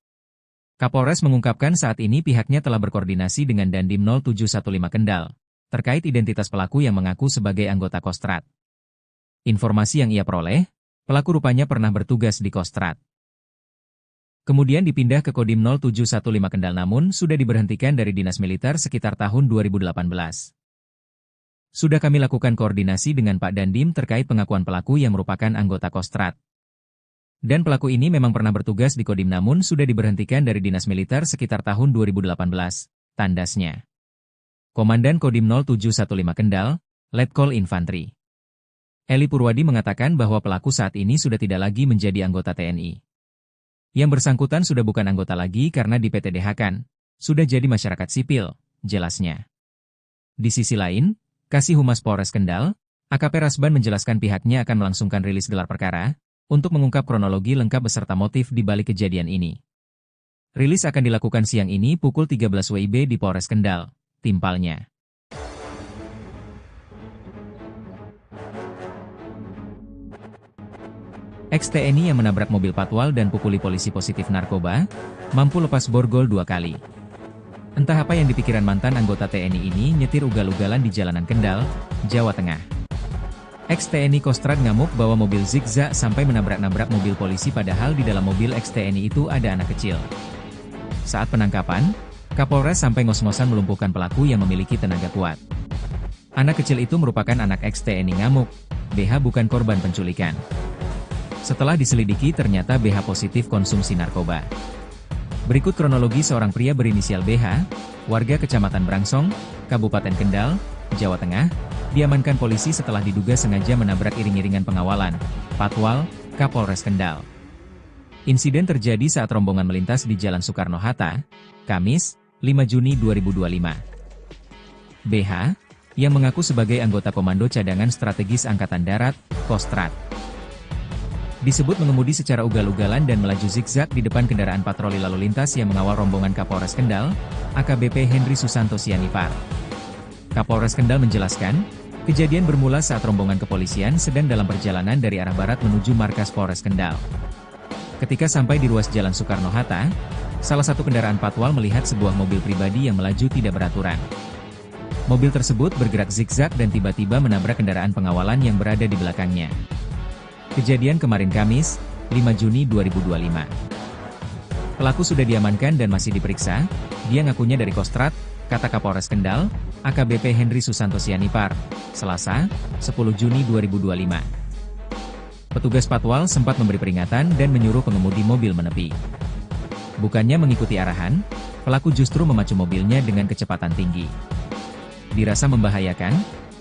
Kapolres mengungkapkan saat ini pihaknya telah berkoordinasi dengan Dandim 0715 Kendal, terkait identitas pelaku yang mengaku sebagai anggota Kostrad. Informasi yang ia peroleh, pelaku rupanya pernah bertugas di Kostrad. Kemudian dipindah ke Kodim 0715 Kendal namun sudah diberhentikan dari dinas militer sekitar tahun 2018. Sudah kami lakukan koordinasi dengan Pak Dandim terkait pengakuan pelaku yang merupakan anggota Kostrad. Dan pelaku ini memang pernah bertugas di Kodim namun sudah diberhentikan dari dinas militer sekitar tahun 2018, tandasnya. Komandan Kodim 0715 Kendal, Letkol Infantri Eli Purwadi mengatakan bahwa pelaku saat ini sudah tidak lagi menjadi anggota TNI. Yang bersangkutan sudah bukan anggota lagi karena di PTDH-kan, sudah jadi masyarakat sipil, jelasnya. Di sisi lain, Kasih Humas Polres Kendal, AKP Rasban menjelaskan pihaknya akan melangsungkan rilis gelar perkara, untuk mengungkap kronologi lengkap beserta motif di balik kejadian ini. Rilis akan dilakukan siang ini pukul 13 WIB di Polres Kendal, timpalnya. Ex-TNI yang menabrak mobil patwal dan pukuli polisi positif narkoba, mampu lepas borgol 2 kali. Entah apa yang dipikiran mantan anggota TNI ini nyetir ugal-ugalan di jalanan Kendal, Jawa Tengah. Ex-TNI Kostrad ngamuk bawa mobil zigzag sampai menabrak-nabrak mobil polisi padahal di dalam mobil ex-TNI itu ada anak kecil. Saat penangkapan, Kapolres sampai ngos-ngosan melumpuhkan pelaku yang memiliki tenaga kuat. Anak kecil itu merupakan anak ex-TNI ngamuk, BH bukan korban penculikan. Setelah diselidiki ternyata BH positif konsumsi narkoba. Berikut kronologi seorang pria berinisial BH, warga Kecamatan Brangsong, Kabupaten Kendal, Jawa Tengah, diamankan polisi setelah diduga sengaja menabrak iring-iringan pengawalan, Patwal, Kapolres Kendal. Insiden terjadi saat rombongan melintas di Jalan Soekarno-Hatta, Kamis, 5 Juni 2025. BH, yang mengaku sebagai anggota Komando Cadangan Strategis Angkatan Darat, Kostrad, disebut mengemudi secara ugal-ugalan dan melaju zigzag di depan kendaraan patroli lalu lintas yang mengawal rombongan Kapolres Kendal, AKBP Henry Susanto Sianipar. Kapolres Kendal menjelaskan, kejadian bermula saat rombongan kepolisian sedang dalam perjalanan dari arah barat menuju markas Polres Kendal. Ketika sampai di ruas Jalan Soekarno-Hatta, salah satu kendaraan patwal melihat sebuah mobil pribadi yang melaju tidak beraturan. Mobil tersebut bergerak zigzag dan tiba-tiba menabrak kendaraan pengawalan yang berada di belakangnya. Kejadian kemarin Kamis, 5 Juni 2025. Pelaku sudah diamankan dan masih diperiksa, dia ngakunya dari Kostrad, kata Kapolres Kendal, AKBP Henry Susanto Sianipar, Selasa, 10 Juni 2025. Petugas patwal sempat memberi peringatan dan menyuruh pengemudi mobil menepi. Bukannya mengikuti arahan, pelaku justru memacu mobilnya dengan kecepatan tinggi. Dirasa membahayakan,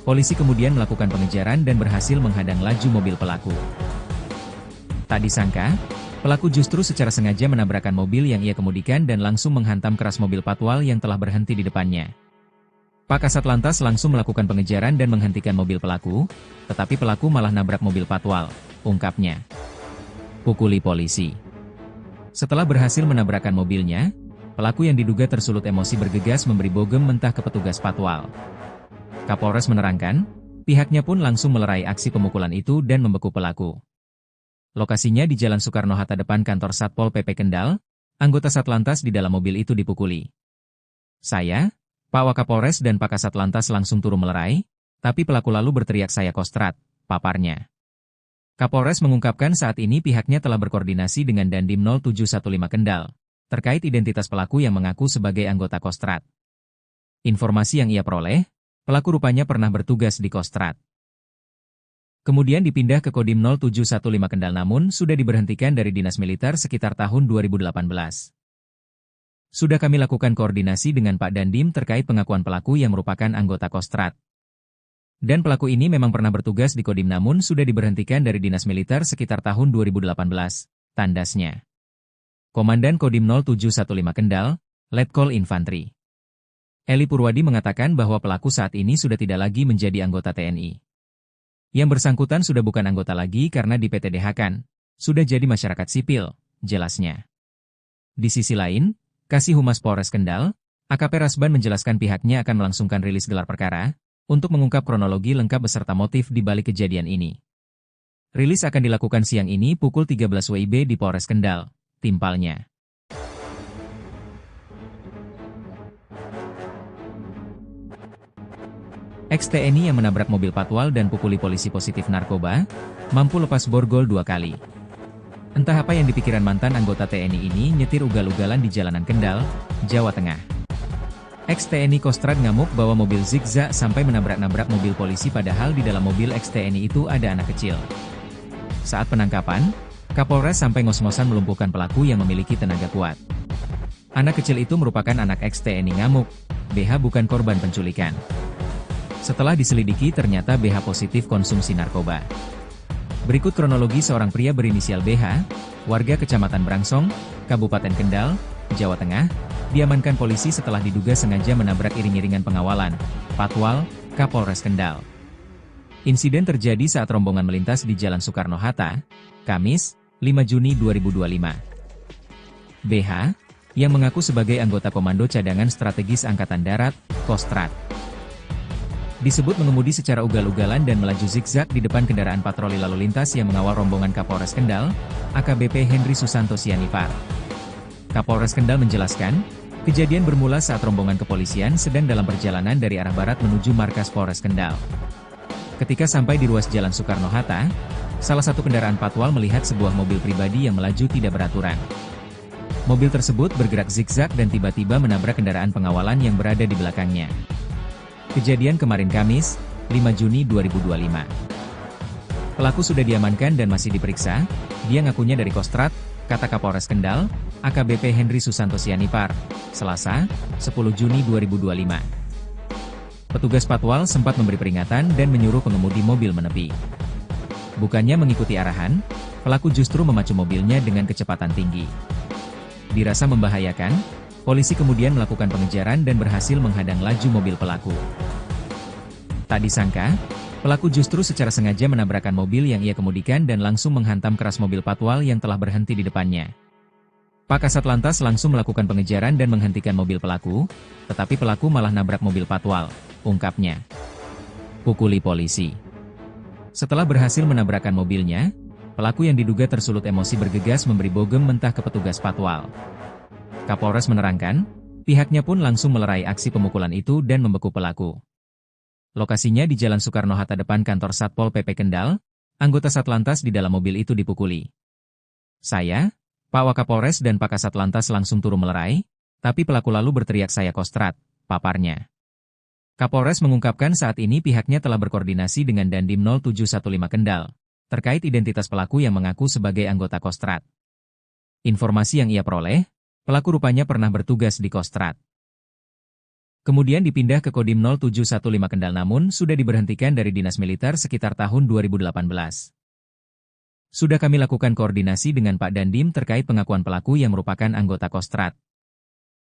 polisi kemudian melakukan pengejaran dan berhasil menghadang laju mobil pelaku. Tak disangka, pelaku justru secara sengaja menabrakkan mobil yang ia kemudikan dan langsung menghantam keras mobil patwal yang telah berhenti di depannya. Pak Kasat Lantas langsung melakukan pengejaran dan menghentikan mobil pelaku, tetapi pelaku malah nabrak mobil patwal, ungkapnya. Pukuli polisi. Setelah berhasil menabrakkan mobilnya, pelaku yang diduga tersulut emosi bergegas memberi bogem mentah ke petugas patwal. Kapolres menerangkan, pihaknya pun langsung melerai aksi pemukulan itu dan membeku pelaku. Lokasinya di Jalan Soekarno-Hatta depan kantor Satpol PP Kendal, anggota Satlantas di dalam mobil itu dipukuli. Saya, Pak Wakapolres dan Pak Kasat Lantas langsung turun melerai, tapi pelaku lalu berteriak saya Kostrad, paparnya. Kapolres mengungkapkan saat ini pihaknya telah berkoordinasi dengan Dandim 0715 Kendal, terkait identitas pelaku yang mengaku sebagai anggota Kostrad. Informasi yang ia peroleh, pelaku rupanya pernah bertugas di Kostrad. Kemudian dipindah ke Kodim 0715 Kendal namun sudah diberhentikan dari dinas militer sekitar tahun 2018. Sudah kami lakukan koordinasi dengan Pak Dandim terkait pengakuan pelaku yang merupakan anggota Kostrad. Dan pelaku ini memang pernah bertugas di Kodim namun sudah diberhentikan dari dinas militer sekitar tahun 2018, tandasnya. Komandan Kodim 0715 Kendal, Letkol Infantri Eli Purwadi mengatakan bahwa pelaku saat ini sudah tidak lagi menjadi anggota TNI. Yang bersangkutan sudah bukan anggota lagi karena di PTDH-kan, sudah jadi masyarakat sipil, jelasnya. Di sisi lain, Kasih Humas Polres Kendal, AKP Rasban menjelaskan pihaknya akan melangsungkan rilis gelar perkara, untuk mengungkap kronologi lengkap beserta motif di balik kejadian ini. Rilis akan dilakukan siang ini pukul 13 WIB di Polres Kendal, timpalnya. Ex-TNI yang menabrak mobil patwal dan pukuli polisi positif narkoba, mampu lepas borgol 2 kali. Entah apa yang dipikiran mantan anggota TNI ini nyetir ugal-ugalan di jalanan Kendal, Jawa Tengah. Ex-TNI Kostrad ngamuk bawa mobil zigzag sampai menabrak-nabrak mobil polisi padahal di dalam mobil ex-TNI itu ada anak kecil. Saat penangkapan, Kapolres sampai ngos-ngosan melumpuhkan pelaku yang memiliki tenaga kuat. Anak kecil itu merupakan anak ex-TNI ngamuk, BH bukan korban penculikan. Setelah diselidiki ternyata BH positif konsumsi narkoba. Berikut kronologi seorang pria berinisial BH, warga Kecamatan Brangsong, Kabupaten Kendal, Jawa Tengah, diamankan polisi setelah diduga sengaja menabrak iring-iringan pengawalan, Patwal, Kapolres Kendal. Insiden terjadi saat rombongan melintas di Jalan Soekarno-Hatta, Kamis, 5 Juni 2025. BH, yang mengaku sebagai anggota Komando Cadangan Strategis Angkatan Darat, Kostrad, disebut mengemudi secara ugal-ugalan dan melaju zigzag di depan kendaraan patroli lalu lintas yang mengawal rombongan Kapolres Kendal, AKBP Henry Susanto Sianipar. Kapolres Kendal menjelaskan, kejadian bermula saat rombongan kepolisian sedang dalam perjalanan dari arah barat menuju markas Polres Kendal. Ketika sampai di ruas Jalan Soekarno-Hatta, salah satu kendaraan patwal melihat sebuah mobil pribadi yang melaju tidak beraturan. Mobil tersebut bergerak zigzag dan tiba-tiba menabrak kendaraan pengawalan yang berada di belakangnya. Kejadian kemarin Kamis, 5 Juni 2025. Pelaku sudah diamankan dan masih diperiksa, dia ngakunya dari Kostrad, kata Kapolres Kendal, AKBP Henry Susanto Sianipar, Selasa, 10 Juni 2025. Petugas patwal sempat memberi peringatan dan menyuruh pengemudi mobil menepi. Bukannya mengikuti arahan, pelaku justru memacu mobilnya dengan kecepatan tinggi. Dirasa membahayakan, polisi kemudian melakukan pengejaran dan berhasil menghadang laju mobil pelaku. Tak disangka, pelaku justru secara sengaja menabrakkan mobil yang ia kemudikan dan langsung menghantam keras mobil patwal yang telah berhenti di depannya. Pak Kasat Lantas langsung melakukan pengejaran dan menghentikan mobil pelaku, tetapi pelaku malah nabrak mobil patwal, ungkapnya. Pukuli polisi. Setelah berhasil menabrakkan mobilnya, pelaku yang diduga tersulut emosi bergegas memberi bogem mentah ke petugas patwal. Kapolres menerangkan, pihaknya pun langsung melerai aksi pemukulan itu dan membeku pelaku. Lokasinya di Jalan Soekarno-Hatta depan kantor Satpol PP Kendal, anggota Satlantas di dalam mobil itu dipukuli. Saya, Pak Wakapolres dan Pak Kasat Lantas langsung turun melerai, tapi pelaku lalu berteriak saya Kostrad, paparnya. Kapolres mengungkapkan saat ini pihaknya telah berkoordinasi dengan Dandim 0715 Kendal, terkait identitas pelaku yang mengaku sebagai anggota Kostrad. Informasi yang ia peroleh, pelaku rupanya pernah bertugas di Kostrad. Kemudian dipindah ke Kodim 0715 Kendal namun sudah diberhentikan dari dinas militer sekitar tahun 2018. Sudah kami lakukan koordinasi dengan Pak Dandim terkait pengakuan pelaku yang merupakan anggota Kostrad.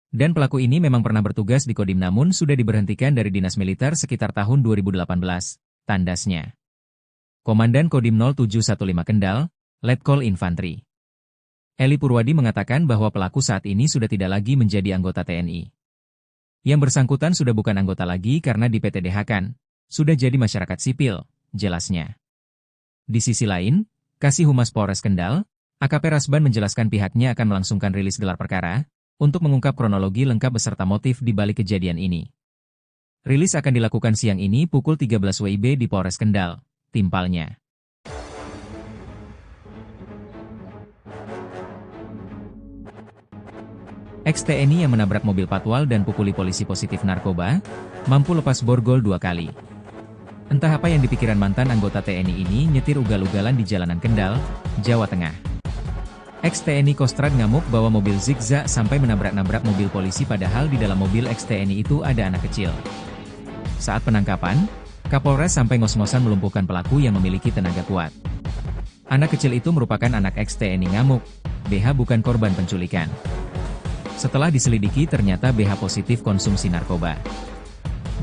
Dan pelaku ini memang pernah bertugas di Kodim namun sudah diberhentikan dari dinas militer sekitar tahun 2018, tandasnya. Komandan Kodim 0715 Kendal, Letkol Infantri Eli Purwadi mengatakan bahwa pelaku saat ini sudah tidak lagi menjadi anggota TNI. Yang bersangkutan sudah bukan anggota lagi karena di PTDH-kan, sudah jadi masyarakat sipil, jelasnya. Di sisi lain, Kasih Humas Polres Kendal, AKP Rasban menjelaskan pihaknya akan melangsungkan rilis gelar perkara, untuk mengungkap kronologi lengkap beserta motif di balik kejadian ini. Rilis akan dilakukan siang ini pukul 13 WIB di Polres Kendal, timpalnya. Ex-TNI yang menabrak mobil patwal dan pukuli polisi positif narkoba, mampu lepas borgol 2 kali. Entah apa yang dipikiran mantan anggota TNI ini nyetir ugal-ugalan di jalanan Kendal, Jawa Tengah. Ex-TNI Kostrad ngamuk bawa mobil zigzag sampai menabrak-nabrak mobil polisi padahal di dalam mobil ex-TNI itu ada anak kecil. Saat penangkapan, Kapolres sampai ngos-ngosan melumpuhkan pelaku yang memiliki tenaga kuat. Anak kecil itu merupakan anak ex-TNI ngamuk, BH bukan korban penculikan. Setelah diselidiki ternyata BH positif konsumsi narkoba.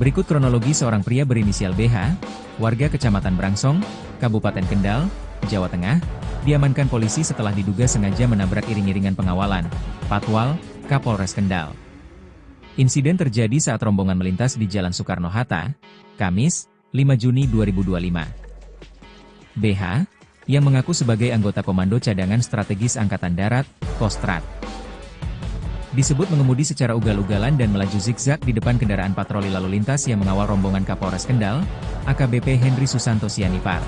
Berikut kronologi seorang pria berinisial BH, warga Kecamatan Brangsong, Kabupaten Kendal, Jawa Tengah, diamankan polisi setelah diduga sengaja menabrak iring-iringan pengawalan, patwal, Kapolres Kendal. Insiden terjadi saat rombongan melintas di Jalan Soekarno-Hatta, Kamis, 5 Juni 2025. BH, yang mengaku sebagai anggota Komando Cadangan Strategis Angkatan Darat, Kostrad, disebut mengemudi secara ugal-ugalan dan melaju zigzag di depan kendaraan patroli lalu lintas yang mengawal rombongan Kapolres Kendal, AKBP Henry Susanto Sianipar.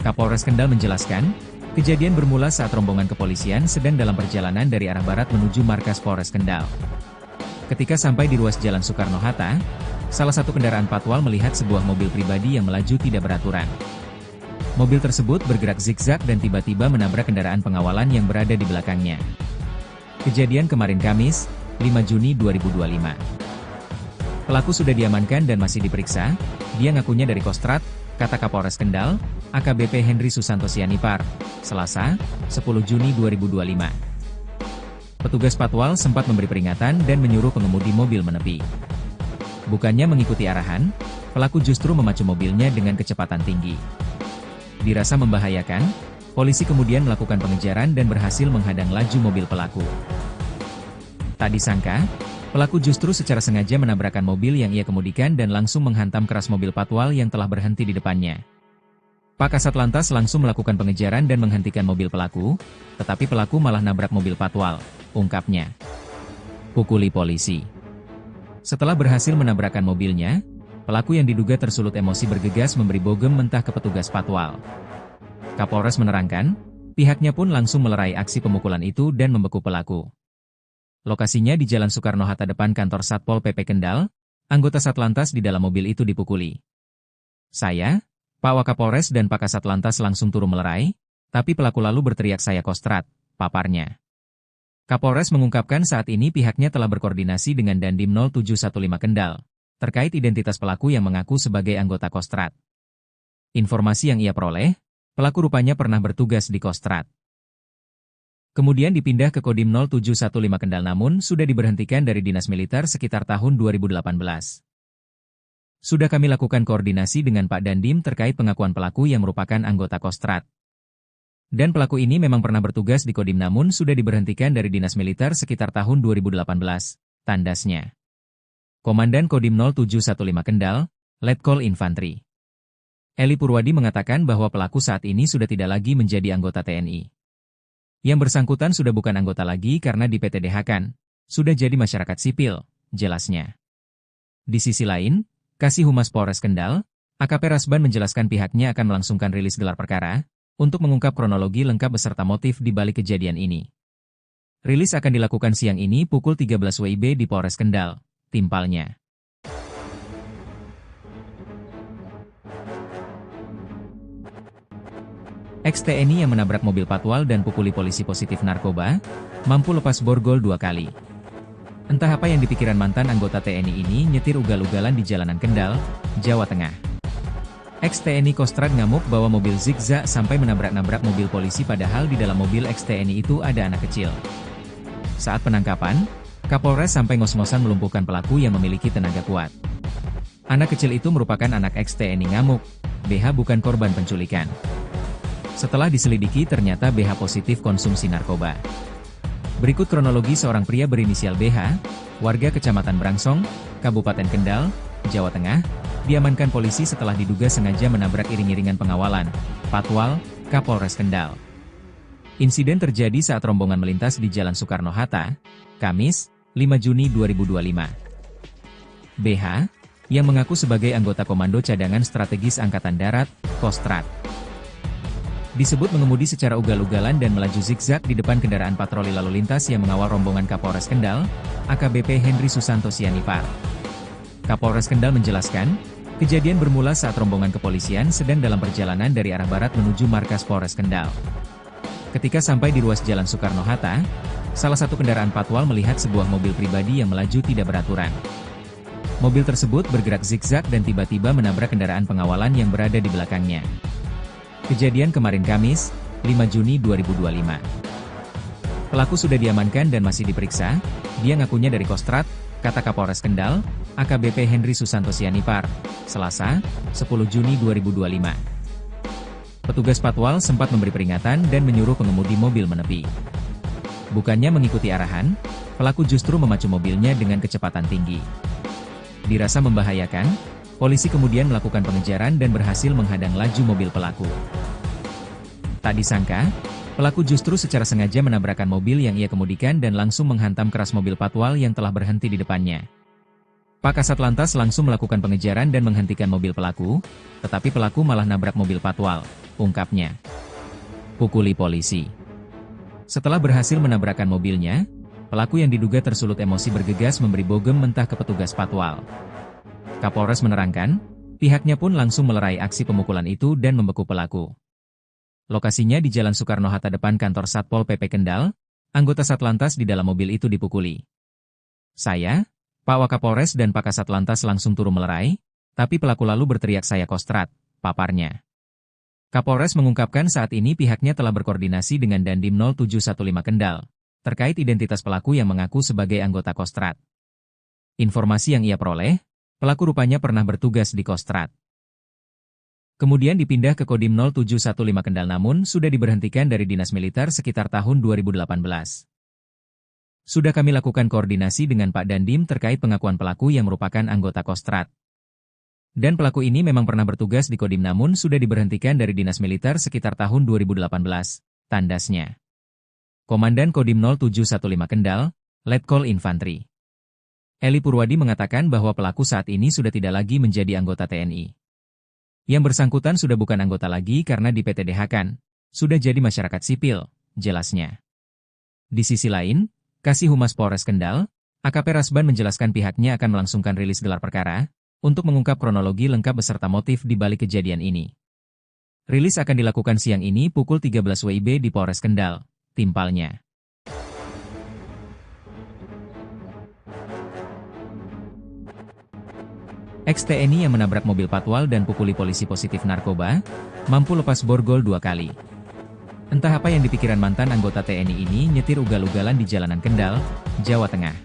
Kapolres Kendal menjelaskan, kejadian bermula saat rombongan kepolisian sedang dalam perjalanan dari arah barat menuju markas Polres Kendal. Ketika sampai di ruas Jalan Soekarno-Hatta, salah satu kendaraan patwal melihat sebuah mobil pribadi yang melaju tidak beraturan. Mobil tersebut bergerak zigzag dan tiba-tiba menabrak kendaraan pengawalan yang berada di belakangnya. Kejadian kemarin Kamis, 5 Juni 2025. Pelaku sudah diamankan dan masih diperiksa, dia ngakunya dari Kostrad, kata Kapolres Kendal, AKBP Henry Susanto Sianipar, Selasa, 10 Juni 2025. Petugas patwal sempat memberi peringatan dan menyuruh pengemudi mobil menepi. Bukannya mengikuti arahan, pelaku justru memacu mobilnya dengan kecepatan tinggi. Dirasa membahayakan, polisi kemudian melakukan pengejaran dan berhasil menghadang laju mobil pelaku. Tak disangka, pelaku justru secara sengaja menabrakkan mobil yang ia kemudikan dan langsung menghantam keras mobil patwal yang telah berhenti di depannya. Pak Kasat Lantas langsung melakukan pengejaran dan menghentikan mobil pelaku, tetapi pelaku malah nabrak mobil patwal, ungkapnya. Pukuli polisi. Setelah berhasil menabrakkan mobilnya, pelaku yang diduga tersulut emosi bergegas memberi bogem mentah ke petugas patwal. Kapolres menerangkan, pihaknya pun langsung melerai aksi pemukulan itu dan membeku pelaku. Lokasinya di Jalan Soekarno-Hatta depan kantor Satpol PP Kendal, anggota Satlantas di dalam mobil itu dipukuli. Saya, Pak Wakapolres dan Pak Kasat Lantas langsung turun melerai, tapi pelaku lalu berteriak saya kostrat, paparnya. Kapolres mengungkapkan saat ini pihaknya telah berkoordinasi dengan Dandim 0715 Kendal, terkait identitas pelaku yang mengaku sebagai anggota Kostrat. Informasi yang ia peroleh, pelaku rupanya pernah bertugas di Kostrat. Kemudian dipindah ke Kodim 0715 Kendal namun sudah diberhentikan dari Dinas Militer sekitar tahun 2018. Sudah kami lakukan koordinasi dengan Pak Dandim terkait pengakuan pelaku yang merupakan anggota Kostrat. Dan pelaku ini memang pernah bertugas di Kodim namun sudah diberhentikan dari Dinas Militer sekitar tahun 2018, tandasnya. Komandan Kodim 0715 Kendal, Letkol Infantri Eli Purwadi mengatakan bahwa pelaku saat ini sudah tidak lagi menjadi anggota TNI. Yang bersangkutan sudah bukan anggota lagi karena di PTDH-kan, sudah jadi masyarakat sipil, jelasnya. Di sisi lain, Kasih Humas Polres Kendal, AKP Rasban menjelaskan pihaknya akan melangsungkan rilis gelar perkara, untuk mengungkap kronologi lengkap beserta motif di balik kejadian ini. Rilis akan dilakukan siang ini pukul 13 WIB di Polres Kendal, timpalnya. Ex-TNI yang menabrak mobil patwal dan pukuli polisi positif narkoba, mampu lepas borgol 2 kali. Entah apa yang dipikiran mantan anggota TNI ini nyetir ugal-ugalan di jalanan Kendal, Jawa Tengah. Ex-TNI Kostrat ngamuk bawa mobil zigzag sampai menabrak-nabrak mobil polisi padahal di dalam mobil ex-TNI itu ada anak kecil. Saat penangkapan, Kapolres sampai ngos-ngosan melumpuhkan pelaku yang memiliki tenaga kuat. Anak kecil itu merupakan anak ex-TNI ngamuk, BH bukan korban penculikan. Setelah diselidiki ternyata BH positif konsumsi narkoba. Berikut kronologi seorang pria berinisial BH, warga Kecamatan Brangsong, Kabupaten Kendal, Jawa Tengah, diamankan polisi setelah diduga sengaja menabrak iring-iringan pengawalan, Patwal, Kapolres Kendal. Insiden terjadi saat rombongan melintas di Jalan Soekarno-Hatta, Kamis, 5 Juni 2025. BH, yang mengaku sebagai anggota Komando Cadangan Strategis Angkatan Darat, Kostrat, disebut mengemudi secara ugal-ugalan dan melaju zigzag di depan kendaraan patroli lalu lintas yang mengawal rombongan Kapolres Kendal, AKBP Henry Susanto Sianipar. Kapolres Kendal menjelaskan, kejadian bermula saat rombongan kepolisian sedang dalam perjalanan dari arah barat menuju markas Polres Kendal. Ketika sampai di ruas Jalan Soekarno-Hatta, salah satu kendaraan patwal melihat sebuah mobil pribadi yang melaju tidak beraturan. Mobil tersebut bergerak zigzag dan tiba-tiba menabrak kendaraan pengawalan yang berada di belakangnya. Kejadian kemarin Kamis, 5 Juni 2025. Pelaku sudah diamankan dan masih diperiksa, dia ngakunya dari Kostrat, kata Kapolres Kendal, AKBP Henry Susanto Sianipar, Selasa, 10 Juni 2025. Petugas patwal sempat memberi peringatan dan menyuruh pengemudi mobil menepi. Bukannya mengikuti arahan, pelaku justru memacu mobilnya dengan kecepatan tinggi. Dirasa membahayakan, polisi kemudian melakukan pengejaran dan berhasil menghadang laju mobil pelaku. Tak disangka, pelaku justru secara sengaja menabrakkan mobil yang ia kemudikan dan langsung menghantam keras mobil patwal yang telah berhenti di depannya. Pak Kasat Lantas langsung melakukan pengejaran dan menghentikan mobil pelaku, tetapi pelaku malah nabrak mobil patwal, ungkapnya. Pukuli polisi. Setelah berhasil menabrakkan mobilnya, pelaku yang diduga tersulut emosi bergegas memberi bogem mentah ke petugas patwal. Kapolres menerangkan, pihaknya pun langsung melerai aksi pemukulan itu dan membeku pelaku. Lokasinya di Jalan Soekarno-Hatta depan kantor Satpol PP Kendal, anggota Satlantas di dalam mobil itu dipukuli. Saya, Pak Wakapolres dan Pak Kasat Lantas langsung turun melerai, tapi pelaku lalu berteriak saya kostrat, paparnya. Kapolres mengungkapkan saat ini pihaknya telah berkoordinasi dengan Dandim 0715 Kendal, terkait identitas pelaku yang mengaku sebagai anggota Kostrat. Informasi yang ia peroleh, pelaku rupanya pernah bertugas di Kostrat. Kemudian dipindah ke Kodim 0715 Kendal namun sudah diberhentikan dari Dinas Militer sekitar tahun 2018. Sudah kami lakukan koordinasi dengan Pak Dandim terkait pengakuan pelaku yang merupakan anggota Kostrat. Dan pelaku ini memang pernah bertugas di Kodim namun sudah diberhentikan dari Dinas Militer sekitar tahun 2018, tandasnya. Komandan Kodim 0715 Kendal, Letkol Infantri Eli Purwadi mengatakan bahwa pelaku saat ini sudah tidak lagi menjadi anggota TNI. Yang bersangkutan sudah bukan anggota lagi karena di PTDH-kan, sudah jadi masyarakat sipil, jelasnya. Di sisi lain, Kasih Humas Polres Kendal, AKP Rasban menjelaskan pihaknya akan melangsungkan rilis gelar perkara, untuk mengungkap kronologi lengkap beserta motif di balik kejadian ini. Rilis akan dilakukan siang ini pukul 13 WIB di Polres Kendal, timpalnya. Ex-TNI yang menabrak mobil patwal dan pukuli polisi positif narkoba, mampu lepas borgol 2 kali. Entah apa yang dipikiran mantan anggota TNI ini nyetir ugal-ugalan di jalanan Kendal, Jawa Tengah.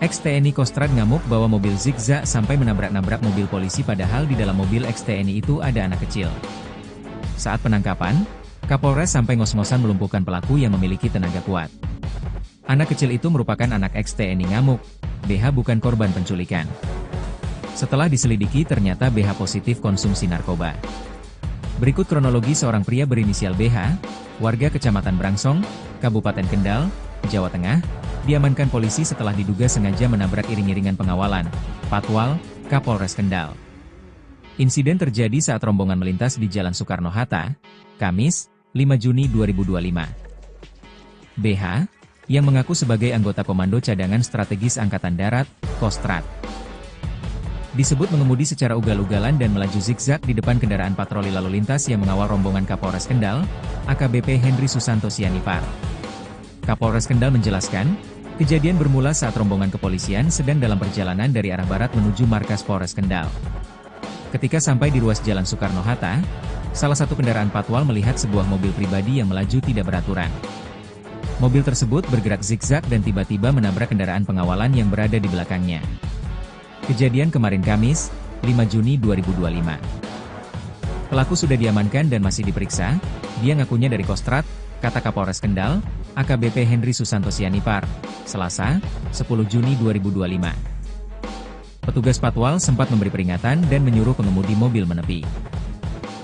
Ex-TNI Kostrad ngamuk bawa mobil zigzag sampai menabrak-nabrak mobil polisi padahal di dalam mobil ex-TNI itu ada anak kecil. Saat penangkapan, Kapolres sampai ngos-ngosan melumpuhkan pelaku yang memiliki tenaga kuat. Anak kecil itu merupakan anak ex-TNI ngamuk, BH bukan korban penculikan. Setelah diselidiki ternyata BH positif konsumsi narkoba. Berikut kronologi seorang pria berinisial BH, warga Kecamatan Brangsong, Kabupaten Kendal, Jawa Tengah, diamankan polisi setelah diduga sengaja menabrak iring-iringan pengawalan, Patwal, Kapolres Kendal. Insiden terjadi saat rombongan melintas di Jalan Soekarno-Hatta, Kamis, 5 Juni 2025. BH, yang mengaku sebagai anggota Komando Cadangan Strategis Angkatan Darat, Kostrad, disebut mengemudi secara ugal-ugalan dan melaju zigzag di depan kendaraan patroli lalu lintas yang mengawal rombongan Kapolres Kendal, AKBP Henry Susanto Sianipar. Kapolres Kendal menjelaskan, kejadian bermula saat rombongan kepolisian sedang dalam perjalanan dari arah barat menuju markas Polres Kendal. Ketika sampai di ruas Jalan Soekarno-Hatta, salah satu kendaraan patwal melihat sebuah mobil pribadi yang melaju tidak beraturan. Mobil tersebut bergerak zigzag dan tiba-tiba menabrak kendaraan pengawalan yang berada di belakangnya. Kejadian kemarin Kamis, 5 Juni 2025. Pelaku sudah diamankan dan masih diperiksa, dia ngakunya dari Kostrad, kata Kapolres Kendal, AKBP Henry Susanto Sianipar, Selasa, 10 Juni 2025. Petugas patwal sempat memberi peringatan dan menyuruh pengemudi mobil menepi.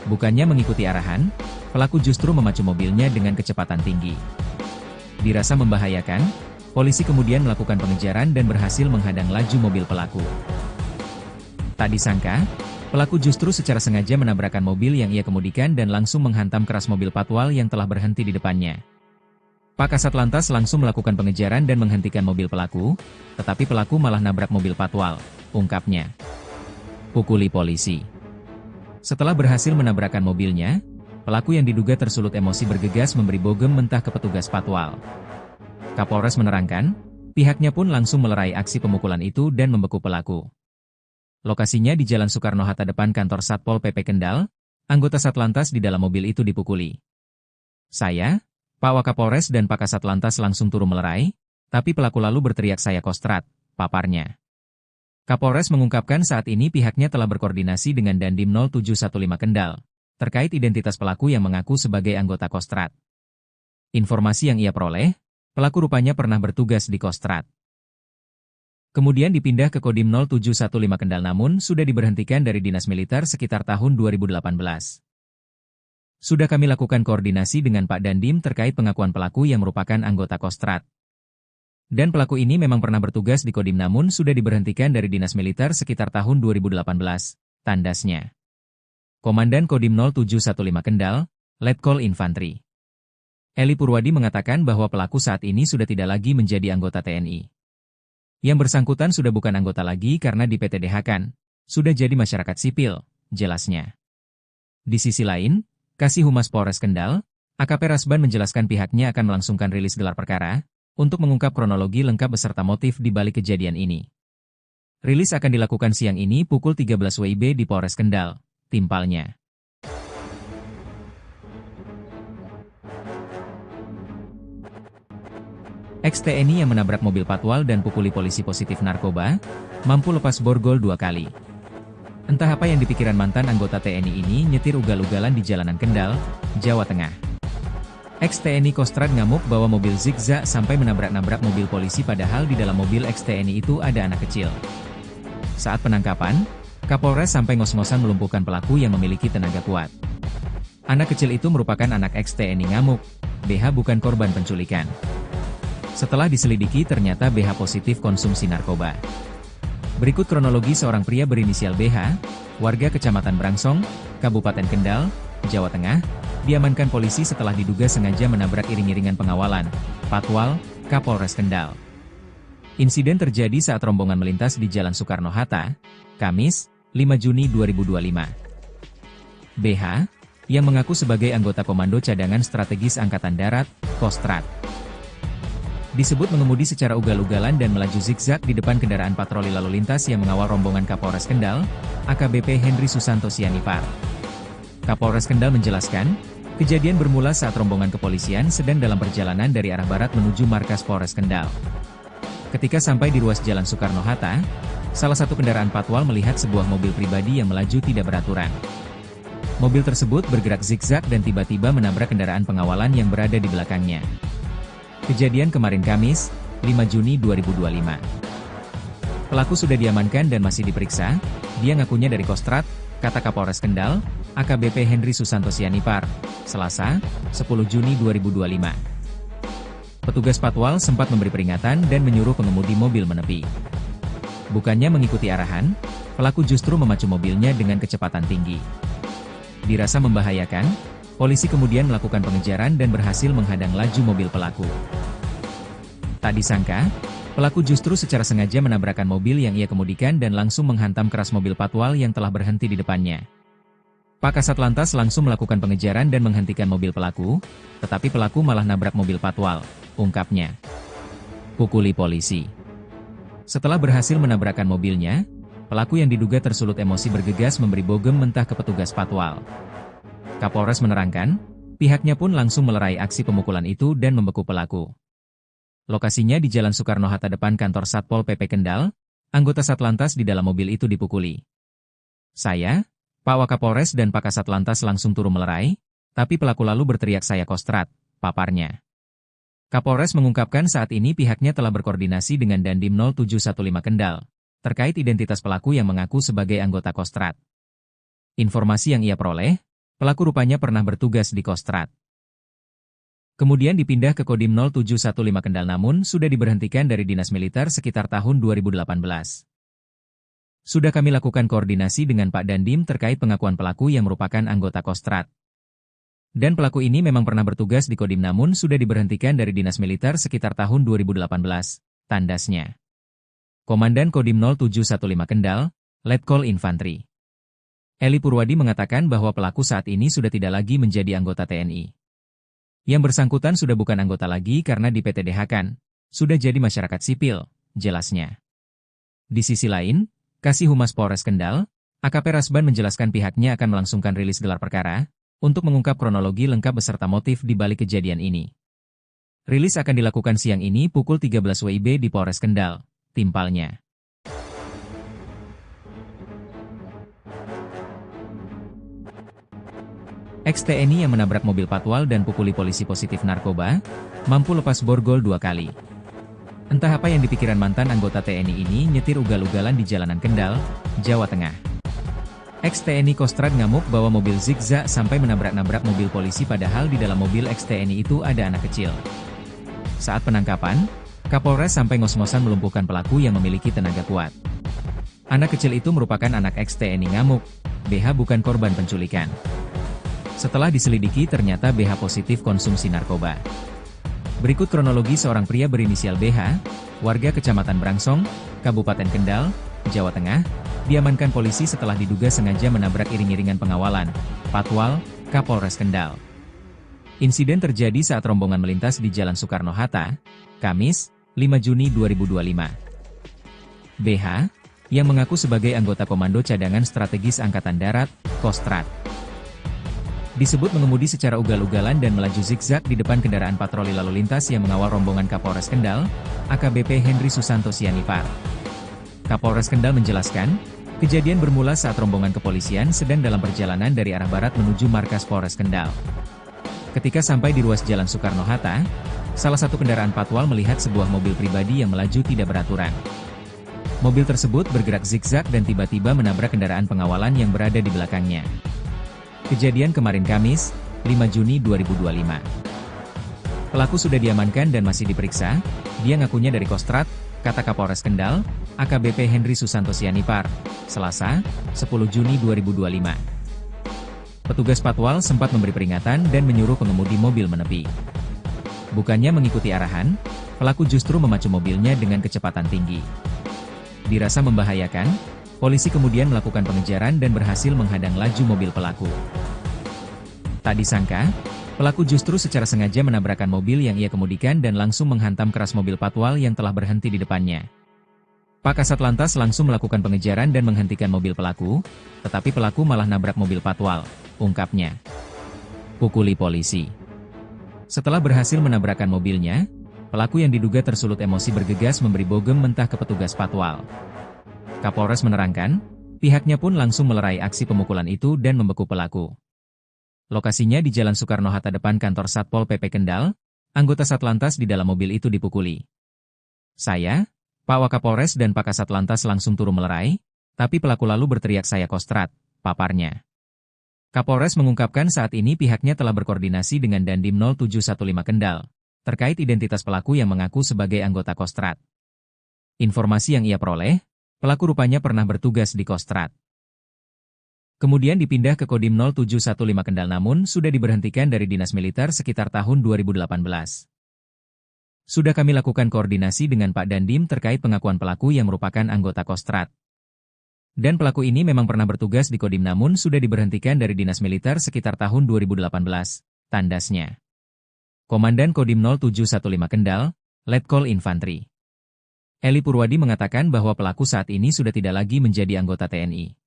Bukannya mengikuti arahan, pelaku justru memacu mobilnya dengan kecepatan tinggi. Dirasa membahayakan, polisi kemudian melakukan pengejaran dan berhasil menghadang laju mobil pelaku. Tak disangka, pelaku justru secara sengaja menabrakkan mobil yang ia kemudikan dan langsung menghantam keras mobil patwal yang telah berhenti di depannya. Pak Kasat Lantas langsung melakukan pengejaran dan menghentikan mobil pelaku, tetapi pelaku malah nabrak mobil patwal, ungkapnya. Pukuli polisi. Setelah berhasil menabrakkan mobilnya, pelaku yang diduga tersulut emosi bergegas memberi bogem mentah ke petugas patwal. Kapolres menerangkan, pihaknya pun langsung melerai aksi pemukulan itu dan membeku pelaku. Lokasinya di Jalan Soekarno-Hatta depan kantor Satpol PP Kendal, anggota Satlantas di dalam mobil itu dipukuli. Saya, Pak Wakapolres dan Pak Kasat Lantas langsung turun melerai, tapi pelaku lalu berteriak saya Kostrad, paparnya. Kapolres mengungkapkan saat ini pihaknya telah berkoordinasi dengan Dandim 0715 Kendal, terkait identitas pelaku yang mengaku sebagai anggota Kostrad. Informasi yang ia peroleh, pelaku rupanya pernah bertugas di Kostrad. Kemudian dipindah ke Kodim 0715 Kendal namun sudah diberhentikan dari dinas militer sekitar tahun 2018. Sudah kami lakukan koordinasi dengan Pak Dandim terkait pengakuan pelaku yang merupakan anggota Kostrad. Dan pelaku ini memang pernah bertugas di Kodim namun sudah diberhentikan dari dinas militer sekitar tahun 2018, tandasnya. Komandan Kodim 0715 Kendal, Letkol Infantri Eli Purwadi mengatakan bahwa pelaku saat ini sudah tidak lagi menjadi anggota TNI. Yang bersangkutan sudah bukan anggota lagi karena di PTDH-kan, sudah jadi masyarakat sipil, jelasnya. Di sisi lain, Kasih Humas Polres Kendal, AKP Rasban menjelaskan pihaknya akan melangsungkan rilis gelar perkara, untuk mengungkap kronologi lengkap beserta motif di balik kejadian ini. Rilis akan dilakukan siang ini pukul 13 WIB di Polres Kendal, timpalnya. Ex-TNI yang menabrak mobil patwal dan pukuli polisi positif narkoba, mampu lepas borgol 2 kali. Entah apa yang dipikiran mantan anggota TNI ini nyetir ugal-ugalan di jalanan Kendal, Jawa Tengah. Ex-TNI Kostrad ngamuk bawa mobil zigzag sampai menabrak-nabrak mobil polisi padahal di dalam mobil ex-TNI itu ada anak kecil. Saat penangkapan, Kapolres sampai ngos-ngosan melumpuhkan pelaku yang memiliki tenaga kuat. Anak kecil itu merupakan anak ex-TNI ngamuk, BH bukan korban penculikan. Setelah diselidiki ternyata BH positif konsumsi narkoba. Berikut kronologi seorang pria berinisial BH, warga Kecamatan Brangsong, Kabupaten Kendal, Jawa Tengah, diamankan polisi setelah diduga sengaja menabrak iring-iringan pengawalan, Patwal, Kapolres Kendal. Insiden terjadi saat rombongan melintas di Jalan Soekarno-Hatta, Kamis, 5 Juni 2025. BH, yang mengaku sebagai anggota Komando Cadangan Strategis Angkatan Darat, Kostrad. Disebut mengemudi secara ugal-ugalan dan melaju zigzag di depan kendaraan patroli lalu lintas yang mengawal rombongan Kapolres Kendal, AKBP Henry Susanto Sianipar. Kapolres Kendal menjelaskan, kejadian bermula saat rombongan kepolisian sedang dalam perjalanan dari arah barat menuju markas Polres Kendal. Ketika sampai di ruas Jalan Soekarno-Hatta, salah satu kendaraan patwal melihat sebuah mobil pribadi yang melaju tidak beraturan. Mobil tersebut bergerak zigzag dan tiba-tiba menabrak kendaraan pengawalan yang berada di belakangnya. Kejadian kemarin Kamis, 5 Juni 2025. Pelaku sudah diamankan dan masih diperiksa, dia ngakunya dari Kostrad, kata Kapolres Kendal, AKBP Henry Susanto Sianipar, Selasa, 10 Juni 2025. Petugas patwal sempat memberi peringatan dan menyuruh pengemudi mobil menepi. Bukannya mengikuti arahan, pelaku justru memacu mobilnya dengan kecepatan tinggi. Dirasa membahayakan, polisi kemudian melakukan pengejaran dan berhasil menghadang laju mobil pelaku. Tak disangka, pelaku justru secara sengaja menabrakkan mobil yang ia kemudikan dan langsung menghantam keras mobil patwal yang telah berhenti di depannya. Pak Kasat Lantas langsung melakukan pengejaran dan menghentikan mobil pelaku, tetapi pelaku malah nabrak mobil patwal, ungkapnya. Pukuli polisi. Setelah berhasil menabrakkan mobilnya, pelaku yang diduga tersulut emosi bergegas memberi bogem mentah ke petugas patwal. Kapolres menerangkan, pihaknya pun langsung melerai aksi pemukulan itu dan membeku pelaku. Lokasinya di Jalan Soekarno-Hatta depan kantor Satpol PP Kendal, anggota Satlantas di dalam mobil itu dipukuli. Saya, Pak Wakapolres dan Pak Kasat Lantas langsung turun melerai, tapi pelaku lalu berteriak saya Kostrad, paparnya. Kapolres mengungkapkan saat ini pihaknya telah berkoordinasi dengan Dandim 0715 Kendal, terkait identitas pelaku yang mengaku sebagai anggota Kostrad. Informasi yang ia peroleh, pelaku rupanya pernah bertugas di Kostrad. Kemudian dipindah ke Kodim 0715 Kendal namun sudah diberhentikan dari dinas militer sekitar tahun 2018. Sudah kami lakukan koordinasi dengan Pak Dandim terkait pengakuan pelaku yang merupakan anggota Kostrad. Dan pelaku ini memang pernah bertugas di Kodim namun sudah diberhentikan dari dinas militer sekitar tahun 2018, tandasnya. Komandan Kodim 0715 Kendal, Letkol Infantri Eli Purwadi mengatakan bahwa pelaku saat ini sudah tidak lagi menjadi anggota TNI. Yang bersangkutan sudah bukan anggota lagi karena di PTDH-kan, sudah jadi masyarakat sipil, jelasnya. Di sisi lain, Kasih Humas Polres Kendal, AKP Rasban menjelaskan pihaknya akan melangsungkan rilis gelar perkara, untuk mengungkap kronologi lengkap beserta motif di balik kejadian ini. Rilis akan dilakukan siang ini pukul 13 WIB di Polres Kendal, timpalnya. Ex-TNI yang menabrak mobil patwal dan pukuli polisi positif narkoba, mampu lepas borgol 2 kali. Entah apa yang dipikiran mantan anggota TNI ini nyetir ugal-ugalan di jalanan Kendal, Jawa Tengah. Ex-TNI Kostrad ngamuk bawa mobil zigzag sampai menabrak-nabrak mobil polisi padahal di dalam mobil ex-TNI itu ada anak kecil. Saat penangkapan, Kapolres sampai ngos-ngosan melumpuhkan pelaku yang memiliki tenaga kuat. Anak kecil itu merupakan anak ex-TNI ngamuk, BH bukan korban penculikan. Setelah diselidiki ternyata BH positif konsumsi narkoba. Berikut kronologi seorang pria berinisial BH, warga Kecamatan Brangsong, Kabupaten Kendal, Jawa Tengah, diamankan polisi setelah diduga sengaja menabrak iring-iringan pengawalan, patwal, Kapolres Kendal. Insiden terjadi saat rombongan melintas di Jalan Soekarno-Hatta, Kamis, 5 Juni 2025. BH, yang mengaku sebagai anggota Komando Cadangan Strategis Angkatan Darat, Kostrad. Disebut mengemudi secara ugal-ugalan dan melaju zigzag di depan kendaraan patroli lalu lintas yang mengawal rombongan Kapolres Kendal, AKBP Henry Susanto Sianipar. Kapolres Kendal menjelaskan, kejadian bermula saat rombongan kepolisian sedang dalam perjalanan dari arah barat menuju markas Polres Kendal. Ketika sampai di ruas Jalan Soekarno-Hatta, salah satu kendaraan patwal melihat sebuah mobil pribadi yang melaju tidak beraturan. Mobil tersebut bergerak zigzag dan tiba-tiba menabrak kendaraan pengawalan yang berada di belakangnya. Kejadian kemarin Kamis, 5 Juni 2025. Pelaku sudah diamankan dan masih diperiksa, dia ngakunya dari Kostrad, kata Kapolres Kendal, AKBP Henry Susanto Sianipar, Selasa, 10 Juni 2025. Petugas patwal sempat memberi peringatan dan menyuruh pengemudi mobil menepi. Bukannya mengikuti arahan, pelaku justru memacu mobilnya dengan kecepatan tinggi. Dirasa membahayakan, polisi kemudian melakukan pengejaran dan berhasil menghadang laju mobil pelaku. Tak disangka, pelaku justru secara sengaja menabrakkan mobil yang ia kemudikan dan langsung menghantam keras mobil patwal yang telah berhenti di depannya. Pak Kasat Lantas langsung melakukan pengejaran dan menghentikan mobil pelaku, tetapi pelaku malah nabrak mobil patwal, ungkapnya. Pukuli polisi. Setelah berhasil menabrakkan mobilnya, pelaku yang diduga tersulut emosi bergegas memberi bogem mentah ke petugas patwal. Kapolres menerangkan, pihaknya pun langsung melerai aksi pemukulan itu dan membeku pelaku. Lokasinya di Jalan Soekarno-Hatta depan kantor Satpol PP Kendal, anggota Satlantas di dalam mobil itu dipukuli. Saya, Pak Wakapolres dan Pak Kasat Lantas langsung turun melerai, tapi pelaku lalu berteriak saya kostrat, paparnya. Kapolres mengungkapkan saat ini pihaknya telah berkoordinasi dengan Dandim 0715 Kendal, terkait identitas pelaku yang mengaku sebagai anggota Kostrat. Informasi yang ia peroleh, pelaku rupanya pernah bertugas di Kostrat. Kemudian dipindah ke Kodim 0715 Kendal namun sudah diberhentikan dari dinas militer sekitar tahun 2018. Sudah kami lakukan koordinasi dengan Pak Dandim terkait pengakuan pelaku yang merupakan anggota Kostrat. Dan pelaku ini memang pernah bertugas di Kodim namun sudah diberhentikan dari dinas militer sekitar tahun 2018, tandasnya. Komandan Kodim 0715 Kendal, Letkol Infantri Eli Purwadi mengatakan bahwa pelaku saat ini sudah tidak lagi menjadi anggota TNI.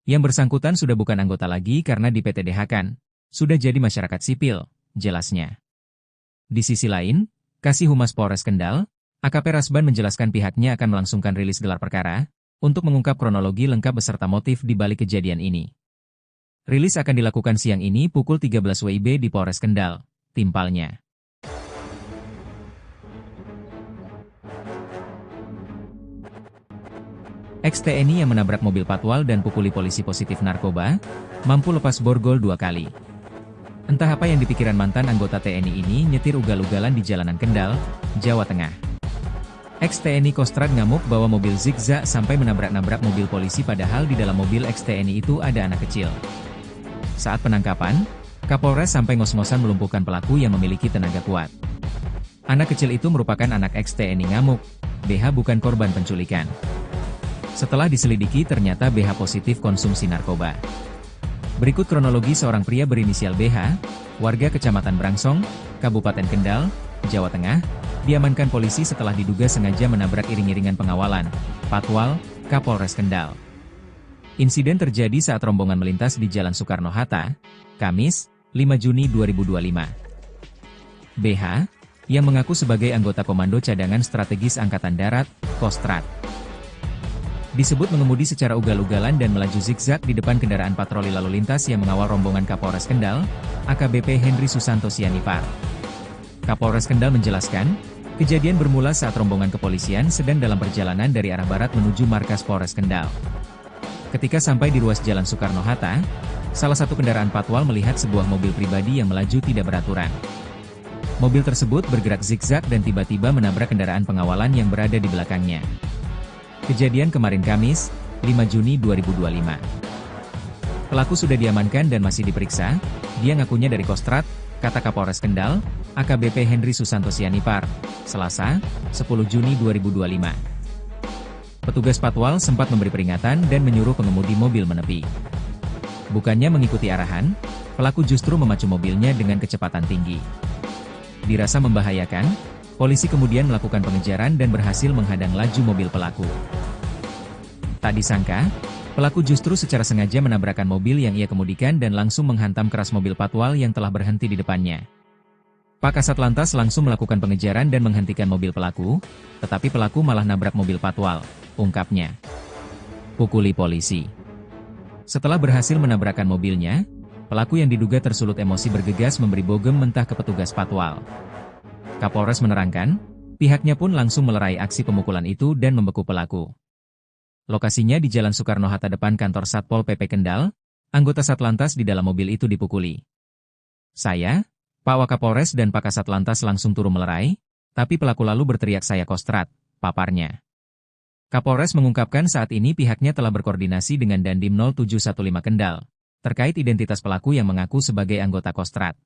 Yang bersangkutan sudah bukan anggota lagi karena di PTDH-kan, sudah jadi masyarakat sipil, jelasnya. Di sisi lain, Kasih Humas Polres Kendal, AKP Rasban menjelaskan pihaknya akan melangsungkan rilis gelar perkara, untuk mengungkap kronologi lengkap beserta motif di balik kejadian ini. Rilis akan dilakukan siang ini pukul 13 WIB di Polres Kendal, timpalnya. Ex-TNI yang menabrak mobil patwal dan pukuli polisi positif narkoba, mampu lepas borgol 2 kali. Entah apa yang dipikiran mantan anggota TNI ini nyetir ugal-ugalan di jalanan Kendal, Jawa Tengah. Ex-TNI Kostrat ngamuk bawa mobil zigzag sampai menabrak-nabrak mobil polisi padahal di dalam mobil ex-TNI itu ada anak kecil. Saat penangkapan, Kapolres sampai ngos-ngosan melumpuhkan pelaku yang memiliki tenaga kuat. Anak kecil itu merupakan anak ex-TNI ngamuk, BH bukan korban penculikan. Setelah diselidiki ternyata BH positif konsumsi narkoba. Berikut kronologi seorang pria berinisial BH, warga Kecamatan Brangsong, Kabupaten Kendal, Jawa Tengah, diamankan polisi setelah diduga sengaja menabrak iring-iringan pengawalan, patwal, Kapolres Kendal. Insiden terjadi saat rombongan melintas di Jalan Soekarno-Hatta, Kamis, 5 Juni 2025. BH, yang mengaku sebagai anggota Komando Cadangan Strategis Angkatan Darat, Kostrat, disebut mengemudi secara ugal-ugalan dan melaju zigzag di depan kendaraan patroli lalu lintas yang mengawal rombongan Kapolres Kendal, AKBP Henry Susanto Sianipar. Kapolres Kendal menjelaskan, kejadian bermula saat rombongan kepolisian sedang dalam perjalanan dari arah barat menuju markas Polres Kendal. Ketika sampai di ruas Jalan Soekarno-Hatta, salah satu kendaraan patwal melihat sebuah mobil pribadi yang melaju tidak beraturan. Mobil tersebut bergerak zigzag dan tiba-tiba menabrak kendaraan pengawalan yang berada di belakangnya. Kejadian kemarin Kamis, 5 Juni 2025. Pelaku sudah diamankan dan masih diperiksa, dia ngakunya dari Kostrat, kata Kapolres Kendal, AKBP Henry Susanto Sianipar, Selasa, 10 Juni 2025. Petugas patwal sempat memberi peringatan dan menyuruh pengemudi mobil menepi. Bukannya mengikuti arahan, pelaku justru memacu mobilnya dengan kecepatan tinggi. Dirasa membahayakan, polisi kemudian melakukan pengejaran dan berhasil menghadang laju mobil pelaku. Tak disangka, pelaku justru secara sengaja menabrakkan mobil yang ia kemudikan dan langsung menghantam keras mobil patwal yang telah berhenti di depannya. Pak Kasat Lantas langsung melakukan pengejaran dan menghentikan mobil pelaku, tetapi pelaku malah nabrak mobil patwal, ungkapnya. Pukuli polisi. Setelah berhasil menabrakkan mobilnya, pelaku yang diduga tersulut emosi bergegas memberi bogem mentah ke petugas patwal. Kapolres menerangkan, pihaknya pun langsung melerai aksi pemukulan itu dan membeku pelaku. Lokasinya di Jalan Soekarno-Hatta depan kantor Satpol PP Kendal, anggota Satlantas di dalam mobil itu dipukuli. Saya, Pak Wakapolres dan Pak Kasat Lantas langsung turun melerai, tapi pelaku lalu berteriak saya kostrat, paparnya. Kapolres mengungkapkan saat ini pihaknya telah berkoordinasi dengan Dandim 0715 Kendal, terkait identitas pelaku yang mengaku sebagai anggota Kostrat.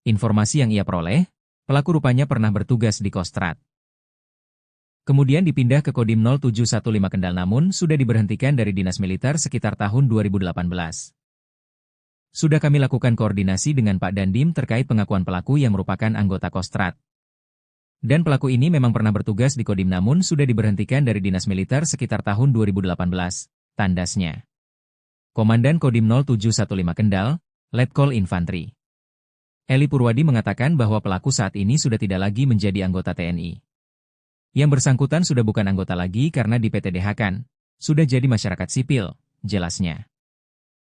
Informasi yang ia peroleh, pelaku rupanya pernah bertugas di Kostrat. Kemudian dipindah ke Kodim 0715 Kendal namun sudah diberhentikan dari dinas militer sekitar tahun 2018. Sudah kami lakukan koordinasi dengan Pak Dandim terkait pengakuan pelaku yang merupakan anggota Kostrad. Dan pelaku ini memang pernah bertugas di Kodim namun sudah diberhentikan dari Dinas Militer sekitar tahun 2018, tandasnya. Komandan Kodim 0715 Kendal, Letkol Infantri Eli Purwadi mengatakan bahwa pelaku saat ini sudah tidak lagi menjadi anggota TNI. Yang bersangkutan sudah bukan anggota lagi karena di PTDH-kan, sudah jadi masyarakat sipil, jelasnya.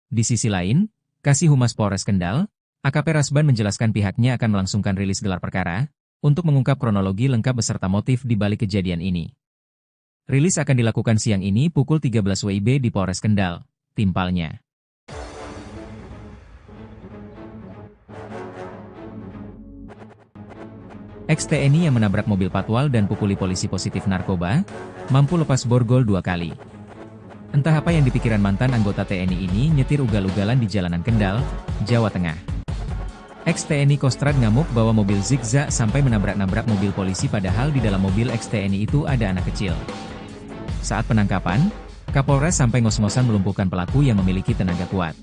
Di sisi lain, Kasih Humas Polres Kendal, AKP Rasban menjelaskan pihaknya akan melangsungkan rilis gelar perkara, untuk mengungkap kronologi lengkap beserta motif di balik kejadian ini. Rilis akan dilakukan siang ini pukul 13 WIB di Polres Kendal, timpalnya. Ex-TNI yang menabrak mobil patwal dan pukuli polisi positif narkoba, mampu lepas borgol 2 kali. Entah apa yang dipikiran mantan anggota TNI ini nyetir ugal-ugalan di jalanan Kendal, Jawa Tengah. Ex-TNI Kostrad ngamuk bawa mobil zigzag sampai menabrak-nabrak mobil polisi padahal di dalam mobil ex-TNI itu ada anak kecil. Saat penangkapan, Kapolres sampai ngos-ngosan melumpuhkan pelaku yang memiliki tenaga kuat.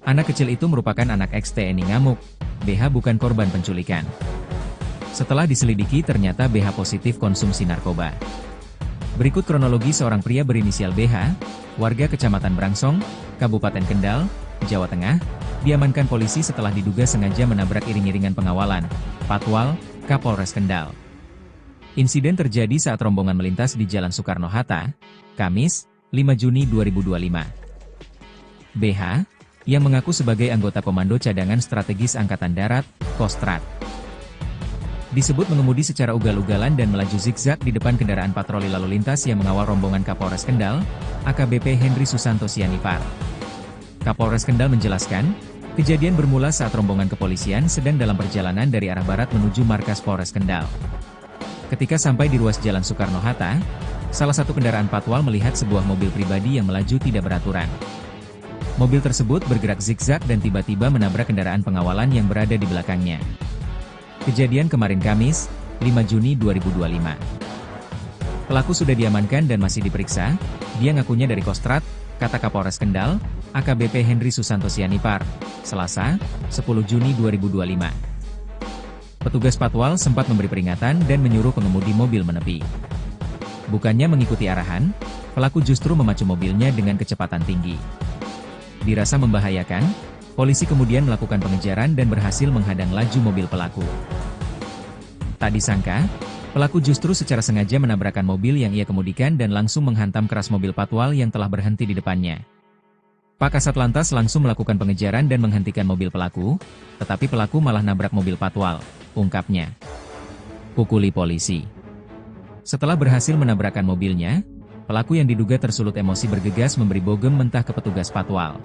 Anak kecil itu merupakan anak ex-TNI ngamuk, BH bukan korban penculikan. Setelah diselidiki ternyata BH positif konsumsi narkoba. Berikut kronologi seorang pria berinisial BH, warga Kecamatan Brangsong, Kabupaten Kendal, Jawa Tengah, diamankan polisi setelah diduga sengaja menabrak iring-iringan pengawalan, Patwal, Kapolres Kendal. Insiden terjadi saat rombongan melintas di Jalan Soekarno-Hatta, Kamis, 5 Juni 2025. BH, yang mengaku sebagai anggota Komando Cadangan Strategis Angkatan Darat, Kostrad, disebut mengemudi secara ugal-ugalan dan melaju zigzag di depan kendaraan patroli lalu lintas yang mengawal rombongan Kapolres Kendal, AKBP Henry Susanto Sianipar. Kapolres Kendal menjelaskan, kejadian bermula saat rombongan kepolisian sedang dalam perjalanan dari arah barat menuju markas Polres Kendal. Ketika sampai di ruas Jalan Soekarno-Hatta, salah satu kendaraan patwal melihat sebuah mobil pribadi yang melaju tidak beraturan. Mobil tersebut bergerak zigzag dan tiba-tiba menabrak kendaraan pengawalan yang berada di belakangnya. Kejadian kemarin Kamis, 5 Juni 2025. Pelaku sudah diamankan dan masih diperiksa, dia ngakunya dari Kostrad, kata Kapolres Kendal, AKBP Henry Susanto Sianipar, Selasa, 10 Juni 2025. Petugas patwal sempat memberi peringatan dan menyuruh pengemudi mobil menepi. Bukannya mengikuti arahan, pelaku justru memacu mobilnya dengan kecepatan tinggi. Dirasa membahayakan, polisi kemudian melakukan pengejaran dan berhasil menghadang laju mobil pelaku. Tak disangka, pelaku justru secara sengaja menabrakkan mobil yang ia kemudikan dan langsung menghantam keras mobil patwal yang telah berhenti di depannya. Pak Kasat Lantas langsung melakukan pengejaran dan menghentikan mobil pelaku, tetapi pelaku malah nabrak mobil patwal, ungkapnya. Pukuli polisi. Setelah berhasil menabrakkan mobilnya, pelaku yang diduga tersulut emosi bergegas memberi bogem mentah ke petugas patwal.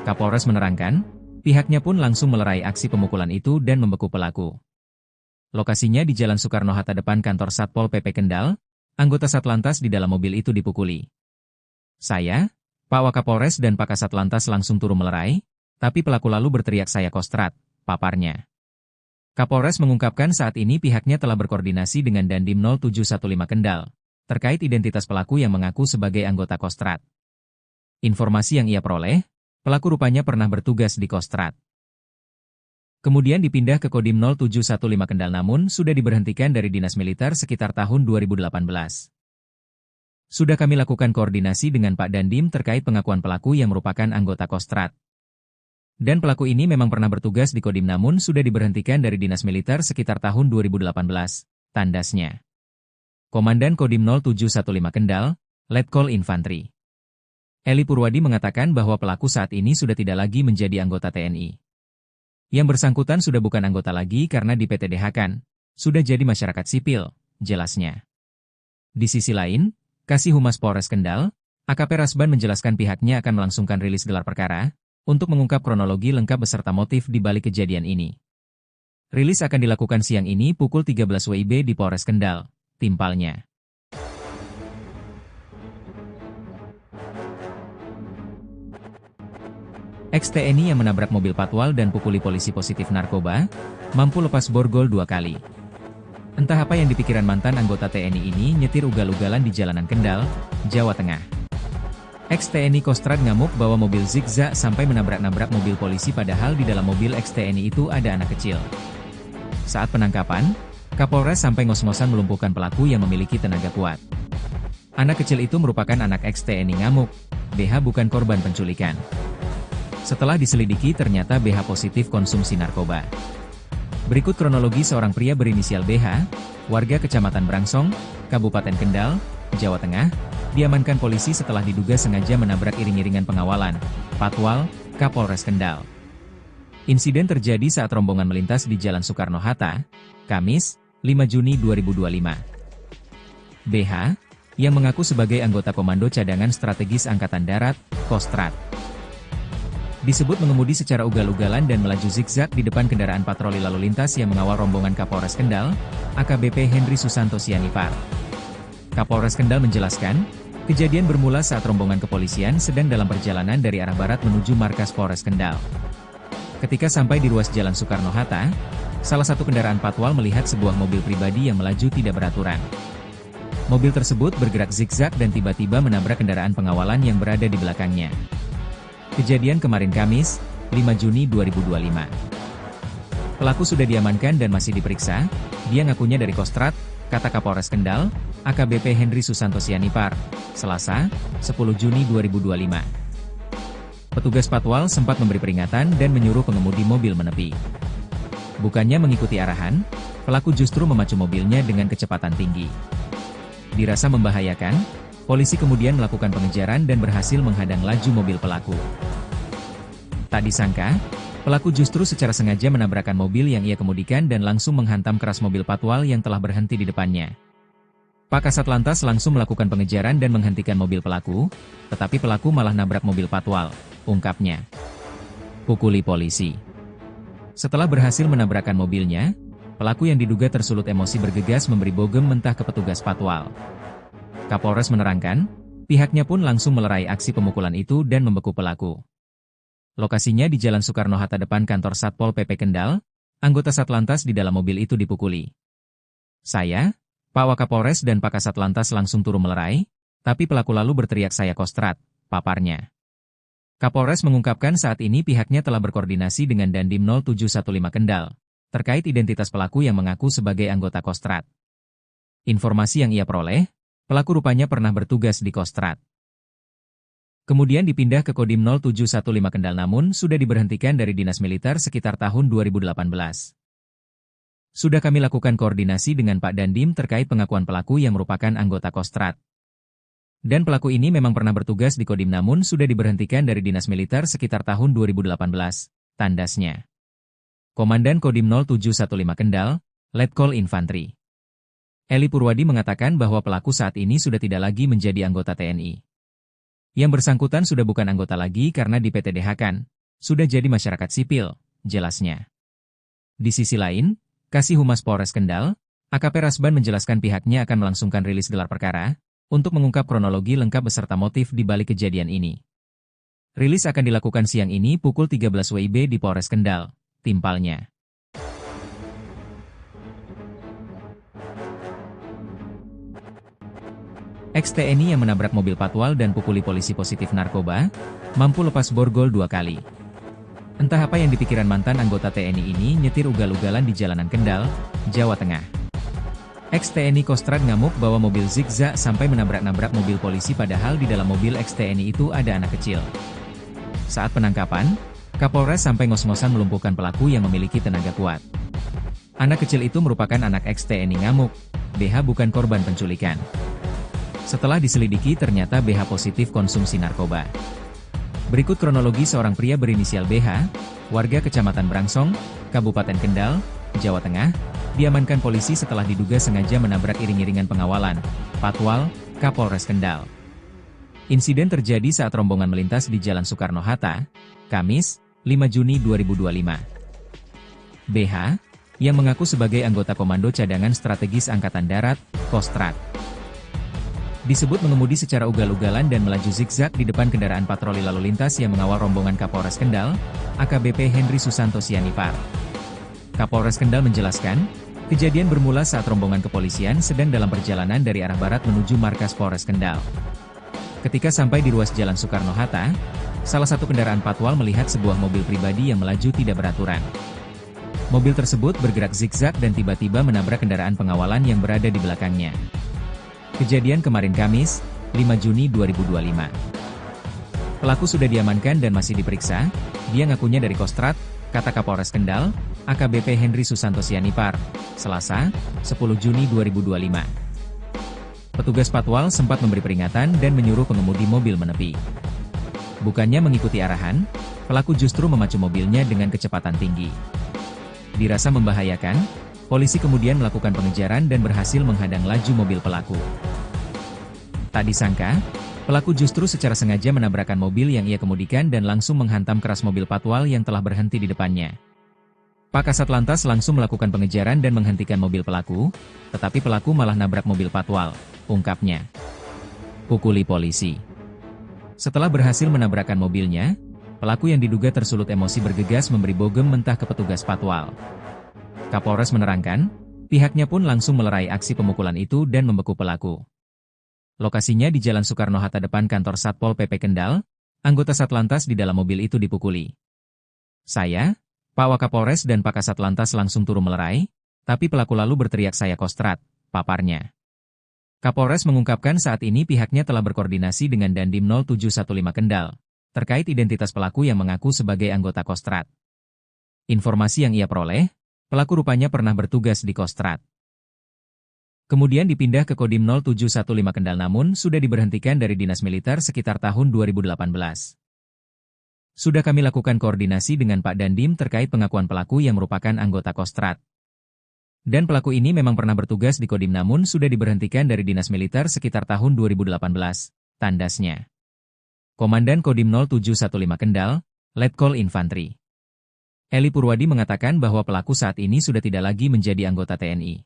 Kapolres menerangkan, pihaknya pun langsung melerai aksi pemukulan itu dan membeku pelaku. Lokasinya di Jalan Soekarno-Hatta depan kantor Satpol PP Kendal, anggota Satlantas di dalam mobil itu dipukuli. Saya, Pak Wakapolres dan Pak Kasat Lantas langsung turun melerai, tapi pelaku lalu berteriak saya Kostrad, paparnya. Kapolres mengungkapkan saat ini pihaknya telah berkoordinasi dengan Dandim 0715 Kendal, terkait identitas pelaku yang mengaku sebagai anggota Kostrad. Informasi yang ia peroleh, pelaku rupanya pernah bertugas di Kostrad. Kemudian dipindah ke Kodim 0715 Kendal namun sudah diberhentikan dari Dinas Militer sekitar tahun 2018. Sudah kami lakukan koordinasi dengan Pak Dandim terkait pengakuan pelaku yang merupakan anggota Kostrad. Dan pelaku ini memang pernah bertugas di Kodim namun sudah diberhentikan dari Dinas Militer sekitar tahun 2018, tandasnya. Komandan Kodim 0715 Kendal, Letkol Infantri Eli Purwadi mengatakan bahwa pelaku saat ini sudah tidak lagi menjadi anggota TNI. Yang bersangkutan sudah bukan anggota lagi karena di PTDH-kan, sudah jadi masyarakat sipil, jelasnya. Di sisi lain, Kasih Humas Polres Kendal, AKP Rasban menjelaskan pihaknya akan melangsungkan rilis gelar perkara, untuk mengungkap kronologi lengkap beserta motif di balik kejadian ini. Rilis akan dilakukan siang ini pukul 13 WIB di Polres Kendal, timpalnya. Ex-TNI yang menabrak mobil patwal dan pukuli polisi positif narkoba, mampu lepas borgol 2 kali. Entah apa yang dipikiran mantan anggota TNI ini nyetir ugal-ugalan di jalanan Kendal, Jawa Tengah. Ex-TNI Kostrad ngamuk bawa mobil zigzag sampai menabrak-nabrak mobil polisi padahal di dalam mobil ex-TNI itu ada anak kecil. Saat penangkapan, Kapolres sampai ngos-ngosan melumpuhkan pelaku yang memiliki tenaga kuat. Anak kecil itu merupakan anak ex-TNI ngamuk, BH bukan korban penculikan. Setelah diselidiki ternyata BH positif konsumsi narkoba. Berikut kronologi seorang pria berinisial BH, warga Kecamatan Brangsong, Kabupaten Kendal, Jawa Tengah, diamankan polisi setelah diduga sengaja menabrak iring-iringan pengawalan, Patwal, Kapolres Kendal. Insiden terjadi saat rombongan melintas di Jalan Soekarno-Hatta, Kamis, 5 Juni 2025. BH, yang mengaku sebagai anggota Komando Cadangan Strategis Angkatan Darat, Kostrad, disebut mengemudi secara ugal-ugalan dan melaju zigzag di depan kendaraan patroli lalu lintas yang mengawal rombongan Kapolres Kendal, AKBP Henry Susanto Sianipar. Kapolres Kendal menjelaskan, kejadian bermula saat rombongan kepolisian sedang dalam perjalanan dari arah barat menuju markas Polres Kendal. Ketika sampai di ruas Jalan Soekarno-Hatta, salah satu kendaraan patwal melihat sebuah mobil pribadi yang melaju tidak beraturan. Mobil tersebut bergerak zigzag dan tiba-tiba menabrak kendaraan pengawalan yang berada di belakangnya. Kejadian kemarin Kamis, 5 Juni 2025. Pelaku sudah diamankan dan masih diperiksa, dia ngakunya dari Kostrad, kata Kapolres Kendal, AKBP Henry Susanto Sianipar, Selasa, 10 Juni 2025. Petugas patwal sempat memberi peringatan dan menyuruh pengemudi mobil menepi. Bukannya mengikuti arahan, pelaku justru memacu mobilnya dengan kecepatan tinggi. Dirasa membahayakan, polisi kemudian melakukan pengejaran dan berhasil menghadang laju mobil pelaku. Tak disangka, pelaku justru secara sengaja menabrakkan mobil yang ia kemudikan dan langsung menghantam keras mobil patwal yang telah berhenti di depannya. Pak Kasat Lantas langsung melakukan pengejaran dan menghentikan mobil pelaku, tetapi pelaku malah nabrak mobil patwal, ungkapnya. Pukuli polisi. Setelah berhasil menabrakkan mobilnya, pelaku yang diduga tersulut emosi bergegas memberi bogem mentah ke petugas patwal. Kapolres menerangkan, pihaknya pun langsung melerai aksi pemukulan itu dan membeku pelaku. Lokasinya di Jalan Soekarno-Hatta depan kantor Satpol PP Kendal, anggota Satlantas di dalam mobil itu dipukuli. Saya, Pak Wakapolres dan Pak Kasat Lantas langsung turun melerai, tapi pelaku lalu berteriak saya Kostrad, paparnya. Kapolres mengungkapkan saat ini pihaknya telah berkoordinasi dengan Dandim 0715 Kendal, terkait identitas pelaku yang mengaku sebagai anggota Kostrad. Informasi yang ia peroleh, pelaku rupanya pernah bertugas di Kostrad. Kemudian dipindah ke Kodim 0715 Kendal namun sudah diberhentikan dari dinas militer sekitar tahun 2018. Sudah kami lakukan koordinasi dengan Pak Dandim terkait pengakuan pelaku yang merupakan anggota Kostrad. Dan pelaku ini memang pernah bertugas di Kodim namun sudah diberhentikan dari dinas militer sekitar tahun 2018, tandasnya. Komandan Kodim 0715 Kendal, Letkol Infantri Eli Purwadi mengatakan bahwa pelaku saat ini sudah tidak lagi menjadi anggota TNI. Yang bersangkutan sudah bukan anggota lagi karena di PTDH-kan, sudah jadi masyarakat sipil, jelasnya. Di sisi lain, Kasih Humas Polres Kendal, AKP Rasban menjelaskan pihaknya akan melangsungkan rilis gelar perkara, untuk mengungkap kronologi lengkap beserta motif di balik kejadian ini. Rilis akan dilakukan siang ini pukul 13 WIB di Polres Kendal, timpalnya. Ex-TNI yang menabrak mobil patwal dan pukuli polisi positif narkoba, mampu lepas borgol 2 kali. Entah apa yang dipikiran mantan anggota TNI ini nyetir ugal-ugalan di jalanan Kendal, Jawa Tengah. Ex-TNI Kostrad ngamuk bawa mobil zigzag sampai menabrak-nabrak mobil polisi padahal di dalam mobil ex-TNI itu ada anak kecil. Saat penangkapan, Kapolres sampai ngos-ngosan melumpuhkan pelaku yang memiliki tenaga kuat. Anak kecil itu merupakan anak ex-TNI ngamuk, BH bukan korban penculikan. Setelah diselidiki ternyata BH positif konsumsi narkoba. Berikut kronologi seorang pria berinisial BH, warga Kecamatan Brangsong, Kabupaten Kendal, Jawa Tengah, diamankan polisi setelah diduga sengaja menabrak iring-iringan pengawalan, Patwal, Kapolres Kendal. Insiden terjadi saat rombongan melintas di Jalan Soekarno-Hatta, Kamis, 5 Juni 2025. BH, yang mengaku sebagai anggota Komando Cadangan Strategis Angkatan Darat, Kostrad, disebut mengemudi secara ugal-ugalan dan melaju zigzag di depan kendaraan patroli lalu lintas yang mengawal rombongan Kapolres Kendal, AKBP Henry Susanto Sianipar. Kapolres Kendal menjelaskan, kejadian bermula saat rombongan kepolisian sedang dalam perjalanan dari arah barat menuju markas Polres Kendal. Ketika sampai di ruas Jalan Soekarno-Hatta, salah satu kendaraan patwal melihat sebuah mobil pribadi yang melaju tidak beraturan. Mobil tersebut bergerak zigzag dan tiba-tiba menabrak kendaraan pengawalan yang berada di belakangnya. Kejadian kemarin Kamis, 5 Juni 2025. Pelaku sudah diamankan dan masih diperiksa. Dia ngakunya dari Kostrad, kata Kapolres Kendal, AKBP Henry Susanto Sianipar, Selasa, 10 Juni 2025. Petugas patwal sempat memberi peringatan dan menyuruh pengemudi mobil menepi. Bukannya mengikuti arahan, pelaku justru memacu mobilnya dengan kecepatan tinggi. Dirasa membahayakan, polisi kemudian melakukan pengejaran dan berhasil menghadang laju mobil pelaku. Tak disangka, pelaku justru secara sengaja menabrakkan mobil yang ia kemudikan dan langsung menghantam keras mobil patwal yang telah berhenti di depannya. Pak Kasat Lantas langsung melakukan pengejaran dan menghentikan mobil pelaku, tetapi pelaku malah nabrak mobil patwal, ungkapnya. Pukuli polisi. Setelah berhasil menabrakkan mobilnya, pelaku yang diduga tersulut emosi bergegas memberi bogem mentah ke petugas patwal. Kapolres menerangkan, pihaknya pun langsung melerai aksi pemukulan itu dan membeku pelaku. Lokasinya di Jalan Soekarno-Hatta depan kantor Satpol PP Kendal, anggota Satlantas di dalam mobil itu dipukuli. Saya, Pak Wakapolres dan Pak Kasat Lantas langsung turun melerai, tapi pelaku lalu berteriak saya Kostrad, paparnya. Kapolres mengungkapkan saat ini pihaknya telah berkoordinasi dengan Dandim 0715 Kendal, terkait identitas pelaku yang mengaku sebagai anggota Kostrad. Informasi yang ia peroleh, pelaku rupanya pernah bertugas di Kostrad. Kemudian dipindah ke Kodim 0715 Kendal namun sudah diberhentikan dari dinas militer sekitar tahun 2018. Sudah kami lakukan koordinasi dengan Pak Dandim terkait pengakuan pelaku yang merupakan anggota Kostrad. Dan pelaku ini memang pernah bertugas di Kodim namun sudah diberhentikan dari dinas militer sekitar tahun 2018, tandasnya. Komandan Kodim 0715 Kendal, Letkol Infantri Eli Purwadi mengatakan bahwa pelaku saat ini sudah tidak lagi menjadi anggota TNI.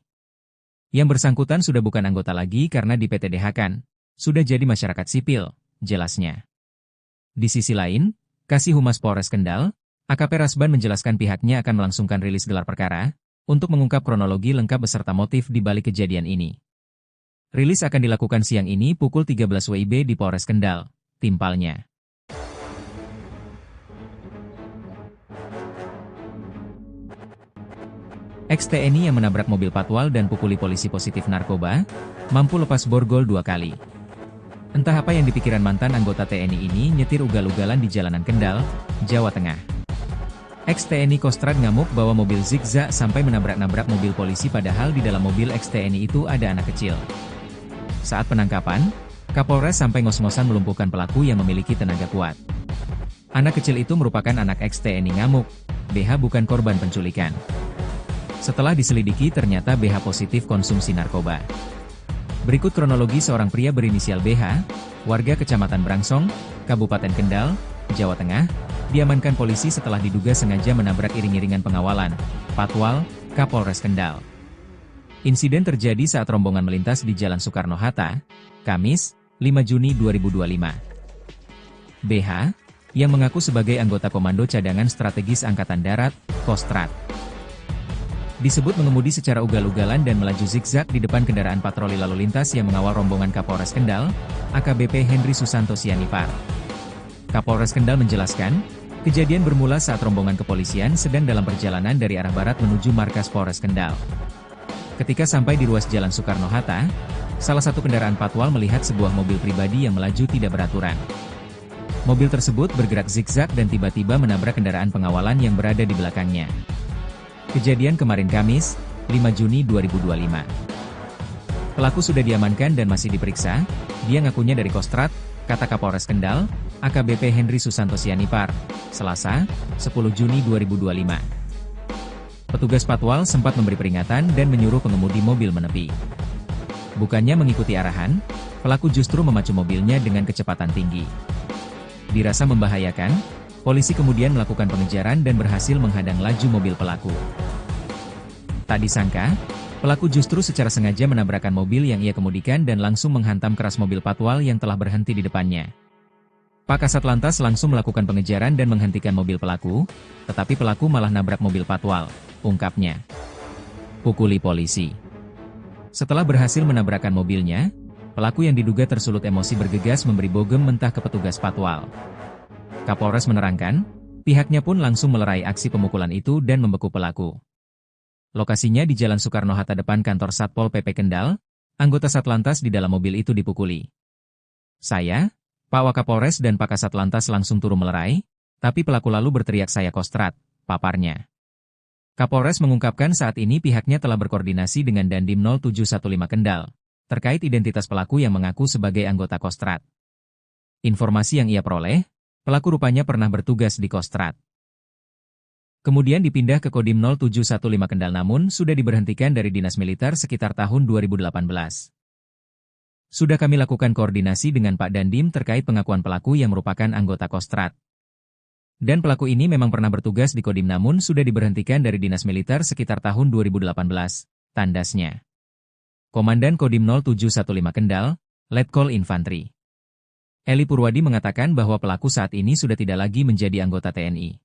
Yang bersangkutan sudah bukan anggota lagi karena di PTDH-kan, sudah jadi masyarakat sipil, jelasnya. Di sisi lain, Kasih Humas Polres Kendal, AKP Rasban menjelaskan pihaknya akan melangsungkan rilis gelar perkara, untuk mengungkap kronologi lengkap beserta motif di balik kejadian ini. Rilis akan dilakukan siang ini pukul 13 WIB di Polres Kendal, timpalnya. Ex-TNI yang menabrak mobil patwal dan pukuli polisi positif narkoba, mampu lepas borgol 2 kali. Entah apa yang dipikiran mantan anggota TNI ini nyetir ugal-ugalan di jalanan Kendal, Jawa Tengah. Ex-TNI Kostrad ngamuk bawa mobil zigzag sampai menabrak-nabrak mobil polisi padahal di dalam mobil ex-TNI itu ada anak kecil. Saat penangkapan, Kapolres sampai ngos-ngosan melumpuhkan pelaku yang memiliki tenaga kuat. Anak kecil itu merupakan anak ex-TNI ngamuk, BH bukan korban penculikan. Setelah diselidiki ternyata BH positif konsumsi narkoba. Berikut kronologi seorang pria berinisial BH, warga Kecamatan Brangsong, Kabupaten Kendal, Jawa Tengah, diamankan polisi setelah diduga sengaja menabrak iring-iringan pengawalan, patwal, Kapolres Kendal. Insiden terjadi saat rombongan melintas di Jalan Soekarno-Hatta, Kamis, 5 Juni 2025. BH, yang mengaku sebagai anggota Komando Cadangan Strategis Angkatan Darat, Kostrad, disebut mengemudi secara ugal-ugalan dan melaju zigzag di depan kendaraan patroli lalu lintas yang mengawal rombongan Kapolres Kendal, AKBP Henry Susanto Sianipar. Kapolres Kendal menjelaskan, kejadian bermula saat rombongan kepolisian sedang dalam perjalanan dari arah barat menuju markas Polres Kendal. Ketika sampai di ruas Jalan Soekarno-Hatta, salah satu kendaraan patwal melihat sebuah mobil pribadi yang melaju tidak beraturan. Mobil tersebut bergerak zigzag dan tiba-tiba menabrak kendaraan pengawalan yang berada di belakangnya. Kejadian kemarin Kamis, 5 Juni 2025. Pelaku sudah diamankan dan masih diperiksa. Dia ngakunya dari Kostrad, kata Kapolres Kendal, AKBP Henry Susanto Sianipar, Selasa, 10 Juni 2025. Petugas patwal sempat memberi peringatan dan menyuruh pengemudi mobil menepi. Bukannya mengikuti arahan, pelaku justru memacu mobilnya dengan kecepatan tinggi. Dirasa membahayakan, polisi kemudian melakukan pengejaran dan berhasil menghadang laju mobil pelaku. Tak disangka, pelaku justru secara sengaja menabrakkan mobil yang ia kemudikan dan langsung menghantam keras mobil patwal yang telah berhenti di depannya. Pak Kasat Lantas langsung melakukan pengejaran dan menghentikan mobil pelaku, tetapi pelaku malah nabrak mobil patwal, ungkapnya. Pukuli polisi. Setelah berhasil menabrakkan mobilnya, Pelaku yang diduga tersulut emosi bergegas memberi bogem mentah ke petugas patwal. Kapolres menerangkan, pihaknya pun langsung melerai aksi pemukulan itu dan membeku pelaku. Lokasinya di Jalan Soekarno-Hatta depan kantor Satpol PP Kendal, anggota Satlantas di dalam mobil itu dipukuli. Saya, Pak Wakapolres dan Pak Kasatlantas langsung turun melerai, tapi pelaku lalu berteriak saya kostrat, paparnya. Kapolres mengungkapkan saat ini pihaknya telah berkoordinasi dengan Dandim 0715 Kendal, terkait identitas pelaku yang mengaku sebagai anggota Kostrat. Informasi yang ia peroleh, pelaku rupanya pernah bertugas di Kostrat. Kemudian dipindah ke Kodim 0715 Kendal namun sudah diberhentikan dari Dinas Militer sekitar tahun 2018. Sudah kami lakukan koordinasi dengan Pak Dandim terkait pengakuan pelaku yang merupakan anggota Kostrat. Dan pelaku ini memang pernah bertugas di Kodim namun sudah diberhentikan dari Dinas Militer sekitar tahun 2018, tandasnya. Komandan Kodim 0715 Kendal, Letkol Infantri Eli Purwadi mengatakan bahwa pelaku saat ini sudah tidak lagi menjadi anggota TNI.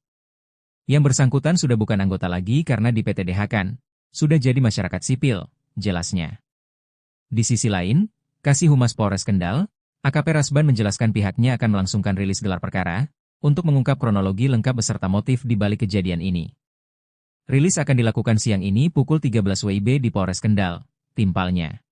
Yang bersangkutan sudah bukan anggota lagi karena di PTDH-kan, sudah jadi masyarakat sipil, jelasnya. Di sisi lain, Kasih Humas Polres Kendal, AKP Rasban menjelaskan pihaknya akan melangsungkan rilis gelar perkara, untuk mengungkap kronologi lengkap beserta motif di balik kejadian ini. Rilis akan dilakukan siang ini pukul 13 WIB di Polres Kendal, timpalnya.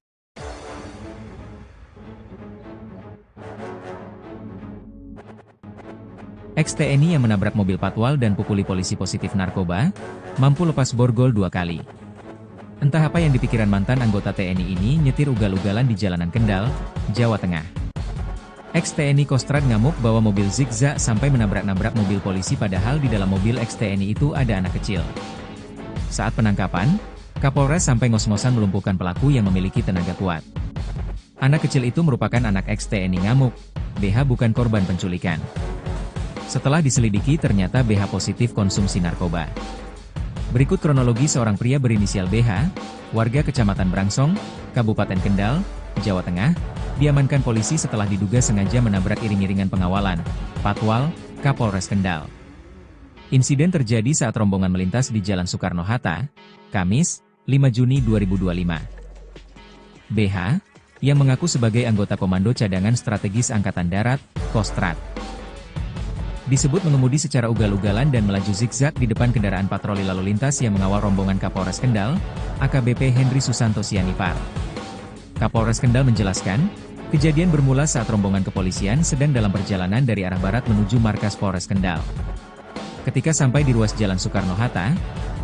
Ex-TNI yang menabrak mobil patwal dan pukuli polisi positif narkoba, mampu lepas borgol 2 kali. Entah apa yang dipikiran mantan anggota TNI ini nyetir ugal-ugalan di jalanan Kendal, Jawa Tengah. Ex-TNI Kostrat ngamuk bawa mobil zigzag sampai menabrak-nabrak mobil polisi padahal di dalam mobil ex-TNI itu ada anak kecil. Saat penangkapan, Kapolres sampai ngos-ngosan melumpuhkan pelaku yang memiliki tenaga kuat. Anak kecil itu merupakan anak ex-TNI ngamuk, BH bukan korban penculikan. Setelah diselidiki ternyata BH positif konsumsi narkoba. Berikut kronologi seorang pria berinisial BH, warga Kecamatan Brangsong, Kabupaten Kendal, Jawa Tengah, diamankan polisi setelah diduga sengaja menabrak iring-iringan pengawalan, patwal, Kapolres Kendal. Insiden terjadi saat rombongan melintas di Jalan Soekarno-Hatta, Kamis, 5 Juni 2025. BH, yang mengaku sebagai anggota Komando Cadangan Strategis Angkatan Darat, Kostrat, disebut mengemudi secara ugal-ugalan dan melaju zigzag di depan kendaraan patroli lalu lintas yang mengawal rombongan Kapolres Kendal, AKBP Henry Susanto Sianipar. Kapolres Kendal menjelaskan, kejadian bermula saat rombongan kepolisian sedang dalam perjalanan dari arah barat menuju markas Polres Kendal. Ketika sampai di ruas Jalan Soekarno-Hatta,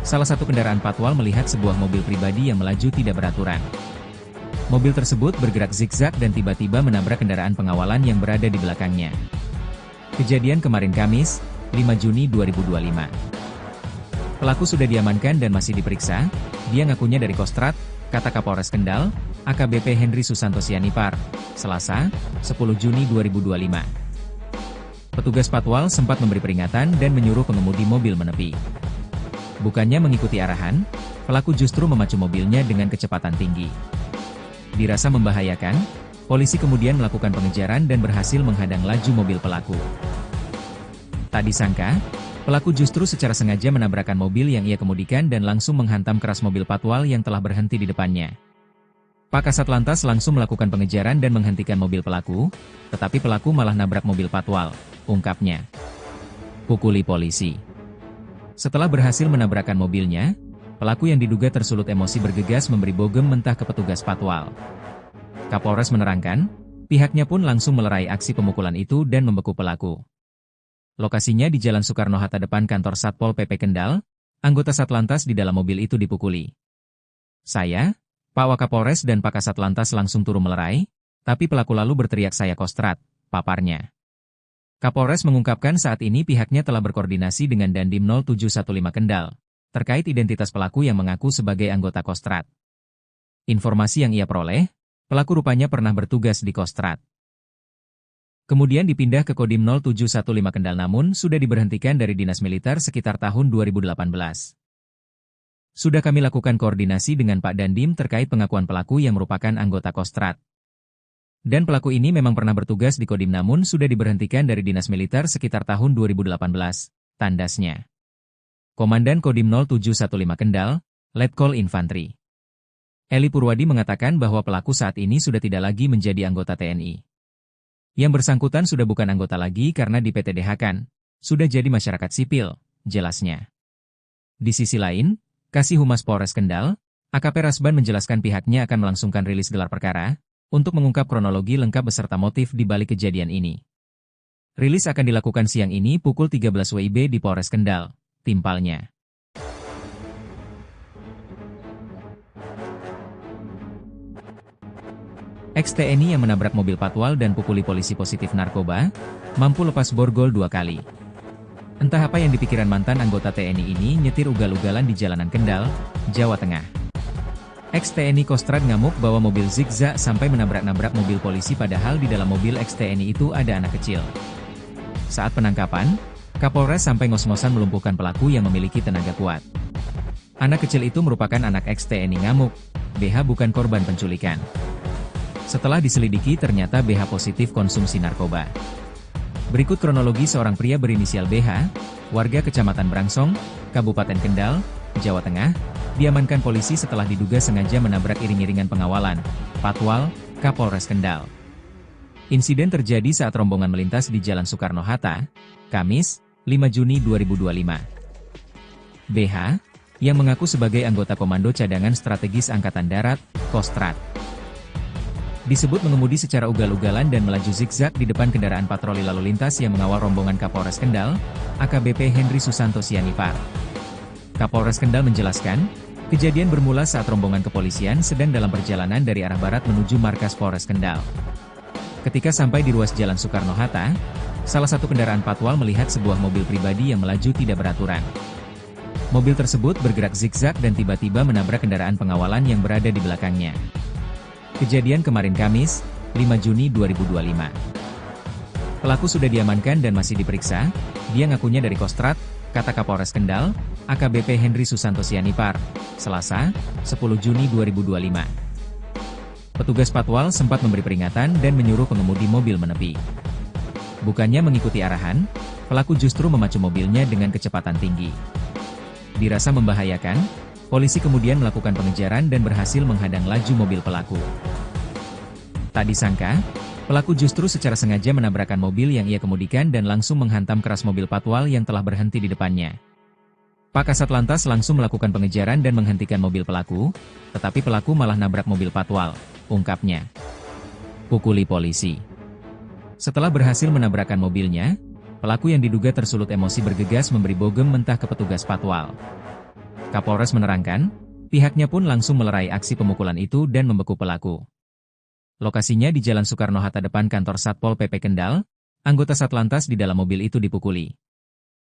salah satu kendaraan patwal melihat sebuah mobil pribadi yang melaju tidak beraturan. Mobil tersebut bergerak zigzag dan tiba-tiba menabrak kendaraan pengawalan yang berada di belakangnya. Kejadian kemarin Kamis, 5 Juni 2025. Pelaku sudah diamankan dan masih diperiksa, dia ngakunya dari Kostrat, kata Kapolres Kendal, AKBP Henry Susanto Sianipar, Selasa, 10 Juni 2025. Petugas patwal sempat memberi peringatan dan menyuruh pengemudi mobil menepi. Bukannya mengikuti arahan, pelaku justru memacu mobilnya dengan kecepatan tinggi. Dirasa membahayakan, polisi kemudian melakukan pengejaran dan berhasil menghadang laju mobil pelaku. Tak disangka, pelaku justru secara sengaja menabrakkan mobil yang ia kemudikan dan langsung menghantam keras mobil patwal yang telah berhenti di depannya. Pak Kasatlantas langsung melakukan pengejaran dan menghentikan mobil pelaku, tetapi pelaku malah nabrak mobil patwal, ungkapnya. Pukuli polisi. Setelah berhasil menabrakkan mobilnya, pelaku yang diduga tersulut emosi bergegas memberi bogem mentah ke petugas patwal. Kapolres menerangkan, pihaknya pun langsung melerai aksi pemukulan itu dan membeku pelaku. Lokasinya di Jalan Soekarno-Hatta depan kantor Satpol PP Kendal, anggota Satlantas di dalam mobil itu dipukuli. Saya, Pak Wakapolres dan Pak Kasatlantas langsung turun melerai, tapi pelaku lalu berteriak saya kostrat, paparnya. Kapolres mengungkapkan saat ini pihaknya telah berkoordinasi dengan Dandim 0715 Kendal, terkait identitas pelaku yang mengaku sebagai anggota Kostrat. Informasi yang ia peroleh, pelaku rupanya pernah bertugas di Kostrat. Kemudian dipindah ke Kodim 0715 Kendal namun sudah diberhentikan dari Dinas Militer sekitar tahun 2018. Sudah kami lakukan koordinasi dengan Pak Dandim terkait pengakuan pelaku yang merupakan anggota Kostrat. Dan pelaku ini memang pernah bertugas di Kodim namun sudah diberhentikan dari Dinas Militer sekitar tahun 2018, tandasnya. Komandan Kodim 0715 Kendal, Letkol Infantri Eli Purwadi mengatakan bahwa pelaku saat ini sudah tidak lagi menjadi anggota TNI. Yang bersangkutan sudah bukan anggota lagi karena di PTDH-kan, sudah jadi masyarakat sipil, jelasnya. Di sisi lain, Kasih Humas Polres Kendal, AKP Rasban menjelaskan pihaknya akan melangsungkan rilis gelar perkara, untuk mengungkap kronologi lengkap beserta motif di balik kejadian ini. Rilis akan dilakukan siang ini pukul 13 WIB di Polres Kendal, timpalnya. Ex-TNI yang menabrak mobil patwal dan pukuli polisi positif narkoba, mampu lepas borgol 2 kali. Entah apa yang dipikiran mantan anggota TNI ini nyetir ugal-ugalan di jalanan Kendal, Jawa Tengah. Ex-TNI Kostrad ngamuk bawa mobil zigzag sampai menabrak-nabrak mobil polisi padahal di dalam mobil ex-TNI itu ada anak kecil. Saat penangkapan, Kapolres sampai ngos-ngosan melumpuhkan pelaku yang memiliki tenaga kuat. Anak kecil itu merupakan anak ex-TNI ngamuk, BH bukan korban penculikan. Setelah diselidiki ternyata BH positif konsumsi narkoba. Berikut kronologi seorang pria berinisial BH, warga Kecamatan Brangsong, Kabupaten Kendal, Jawa Tengah, diamankan polisi setelah diduga sengaja menabrak iring-iringan pengawalan, Patwal, Kapolres Kendal. Insiden terjadi saat rombongan melintas di Jalan Soekarno-Hatta, Kamis, 5 Juni 2025. BH, yang mengaku sebagai anggota Komando Cadangan Strategis Angkatan Darat, Kostrad, disebut mengemudi secara ugal-ugalan dan melaju zigzag di depan kendaraan patroli lalu lintas yang mengawal rombongan Kapolres Kendal, AKBP Henry Susanto Sianipar. Kapolres Kendal menjelaskan, kejadian bermula saat rombongan kepolisian sedang dalam perjalanan dari arah barat menuju markas Polres Kendal. Ketika sampai di ruas Jalan Soekarno-Hatta, salah satu kendaraan patwal melihat sebuah mobil pribadi yang melaju tidak beraturan. Mobil tersebut bergerak zigzag dan tiba-tiba menabrak kendaraan pengawalan yang berada di belakangnya. Kejadian kemarin Kamis, 5 Juni 2025. Pelaku sudah diamankan dan masih diperiksa, dia ngakunya dari Kostrad, kata Kapolres Kendal, AKBP Henry Susanto Sianipar, Selasa, 10 Juni 2025. Petugas patwal sempat memberi peringatan dan menyuruh pengemudi mobil menepi. Bukannya mengikuti arahan, pelaku justru memacu mobilnya dengan kecepatan tinggi. Dirasa membahayakan, polisi kemudian melakukan pengejaran dan berhasil menghadang laju mobil pelaku. Tak disangka, pelaku justru secara sengaja menabrakkan mobil yang ia kemudikan dan langsung menghantam keras mobil patwal yang telah berhenti di depannya. Pak Kasat Lantas langsung melakukan pengejaran dan menghentikan mobil pelaku, tetapi pelaku malah nabrak mobil patwal, ungkapnya. Pukuli polisi. Setelah berhasil menabrakkan mobilnya, pelaku yang diduga tersulut emosi bergegas memberi bogem mentah ke petugas patwal. Kapolres menerangkan, pihaknya pun langsung melerai aksi pemukulan itu dan membeku pelaku. Lokasinya di Jalan Soekarno-Hatta depan kantor Satpol PP Kendal, anggota Satlantas di dalam mobil itu dipukuli.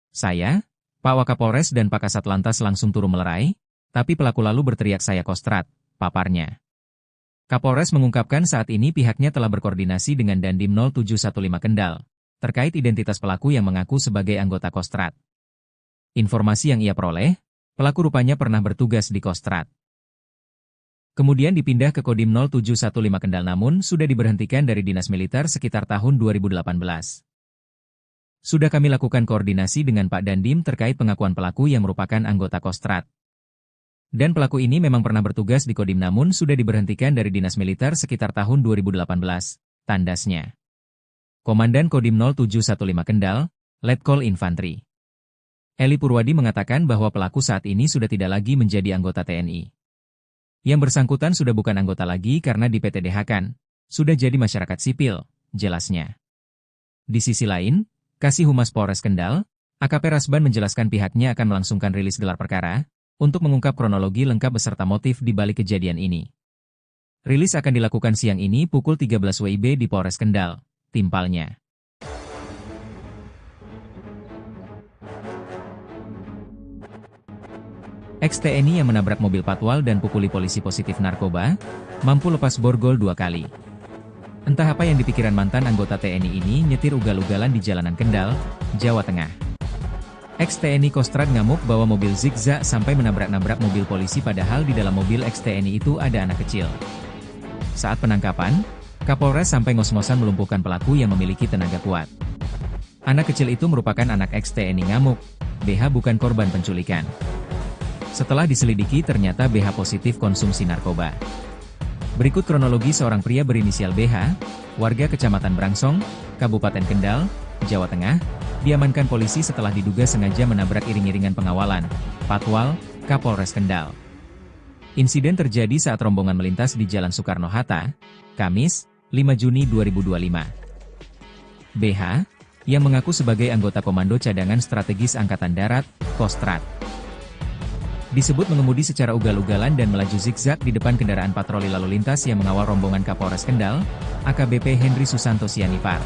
Saya, Pak Wakapolres dan Pak Kasat Lantas langsung turun melerai, tapi pelaku lalu berteriak saya Kostrad, paparnya. Kapolres mengungkapkan saat ini pihaknya telah berkoordinasi dengan Dandim 0715 Kendal, terkait identitas pelaku yang mengaku sebagai anggota Kostrad. Informasi yang ia peroleh, pelaku rupanya pernah bertugas di Kostrad. Kemudian dipindah ke Kodim 0715 Kendal namun sudah diberhentikan dari dinas militer sekitar tahun 2018. Sudah kami lakukan koordinasi dengan Pak Dandim terkait pengakuan pelaku yang merupakan anggota Kostrad. Dan pelaku ini memang pernah bertugas di Kodim namun sudah diberhentikan dari dinas militer sekitar tahun 2018, tandasnya. Komandan Kodim 0715 Kendal, Letkol Infantri Eli Purwadi mengatakan bahwa pelaku saat ini sudah tidak lagi menjadi anggota TNI. Yang bersangkutan sudah bukan anggota lagi karena di PTDH-kan, sudah jadi masyarakat sipil, jelasnya. Di sisi lain, Kasih Humas Polres Kendal, AKP Rasban menjelaskan pihaknya akan melangsungkan rilis gelar perkara, untuk mengungkap kronologi lengkap beserta motif di balik kejadian ini. Rilis akan dilakukan siang ini pukul 13 WIB di Polres Kendal, timpalnya. Ex-TNI yang menabrak mobil patwal dan pukuli polisi positif narkoba, mampu lepas borgol 2 kali. Entah apa yang dipikiran mantan anggota TNI ini nyetir ugal-ugalan di jalanan Kendal, Jawa Tengah. Ex-TNI Kostrad ngamuk bawa mobil zigzag sampai menabrak-nabrak mobil polisi padahal di dalam mobil ex-TNI itu ada anak kecil. Saat penangkapan, Kapolres sampai ngos-ngosan melumpuhkan pelaku yang memiliki tenaga kuat. Anak kecil itu merupakan anak ex-TNI ngamuk, BH bukan korban penculikan. Setelah diselidiki ternyata BH positif konsumsi narkoba. Berikut kronologi seorang pria berinisial BH, warga Kecamatan Brangsong, Kabupaten Kendal, Jawa Tengah, diamankan polisi setelah diduga sengaja menabrak iring-iringan pengawalan, Patwal, Kapolres Kendal. Insiden terjadi saat rombongan melintas di Jalan Soekarno-Hatta, Kamis, 5 Juni 2025. BH, yang mengaku sebagai anggota Komando Cadangan Strategis Angkatan Darat, Kostrad, disebut mengemudi secara ugal-ugalan dan melaju zigzag di depan kendaraan patroli lalu lintas yang mengawal rombongan Kapolres Kendal, AKBP Henry Susanto Sianipar.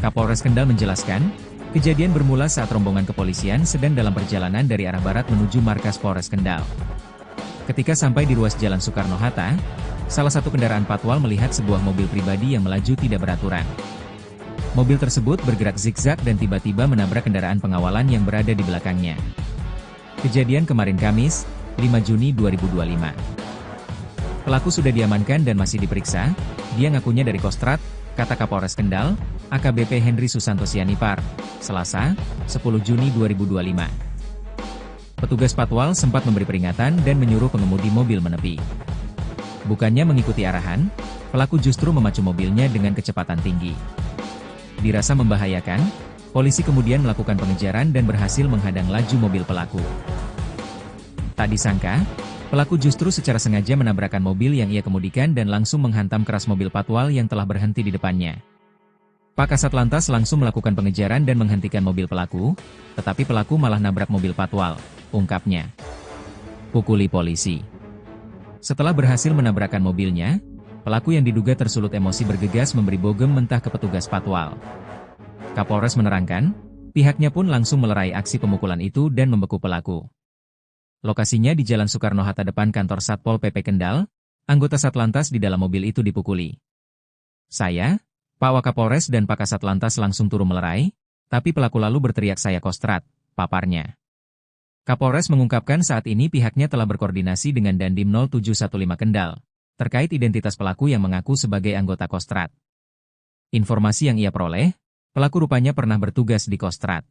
Kapolres Kendal menjelaskan, kejadian bermula saat rombongan kepolisian sedang dalam perjalanan dari arah barat menuju markas Polres Kendal. Ketika sampai di ruas Jalan Soekarno-Hatta, salah satu kendaraan patwal melihat sebuah mobil pribadi yang melaju tidak beraturan. Mobil tersebut bergerak zigzag dan tiba-tiba menabrak kendaraan pengawalan yang berada di belakangnya. Kejadian kemarin Kamis, 5 Juni 2025. Pelaku sudah diamankan dan masih diperiksa, dia ngakunya dari Kostrad, kata Kapolres Kendal, AKBP Henry Susanto Sianipar, Selasa, 10 Juni 2025. Petugas patwal sempat memberi peringatan dan menyuruh pengemudi mobil menepi. Bukannya mengikuti arahan, pelaku justru memacu mobilnya dengan kecepatan tinggi. Dirasa membahayakan, polisi kemudian melakukan pengejaran dan berhasil menghadang laju mobil pelaku. Tak disangka, pelaku justru secara sengaja menabrakkan mobil yang ia kemudikan dan langsung menghantam keras mobil patwal yang telah berhenti di depannya. Pak Kasat Lantas langsung melakukan pengejaran dan menghentikan mobil pelaku, tetapi pelaku malah nabrak mobil patwal, ungkapnya. Pukuli polisi. Setelah berhasil menabrakkan mobilnya, pelaku yang diduga tersulut emosi bergegas memberi bogem mentah ke petugas patwal. Kapolres menerangkan, pihaknya pun langsung melerai aksi pemukulan itu dan membeku pelaku. Lokasinya di Jalan Soekarno-Hatta depan kantor Satpol PP Kendal, anggota Satlantas di dalam mobil itu dipukuli. Saya, Pak Wakapolres dan Pak Kasat Lantas langsung turun melerai, tapi pelaku lalu berteriak saya Kostrad, paparnya. Kapolres mengungkapkan saat ini pihaknya telah berkoordinasi dengan Dandim 0715 Kendal, terkait identitas pelaku yang mengaku sebagai anggota Kostrad. Informasi yang ia peroleh, pelaku rupanya pernah bertugas di Kostrad.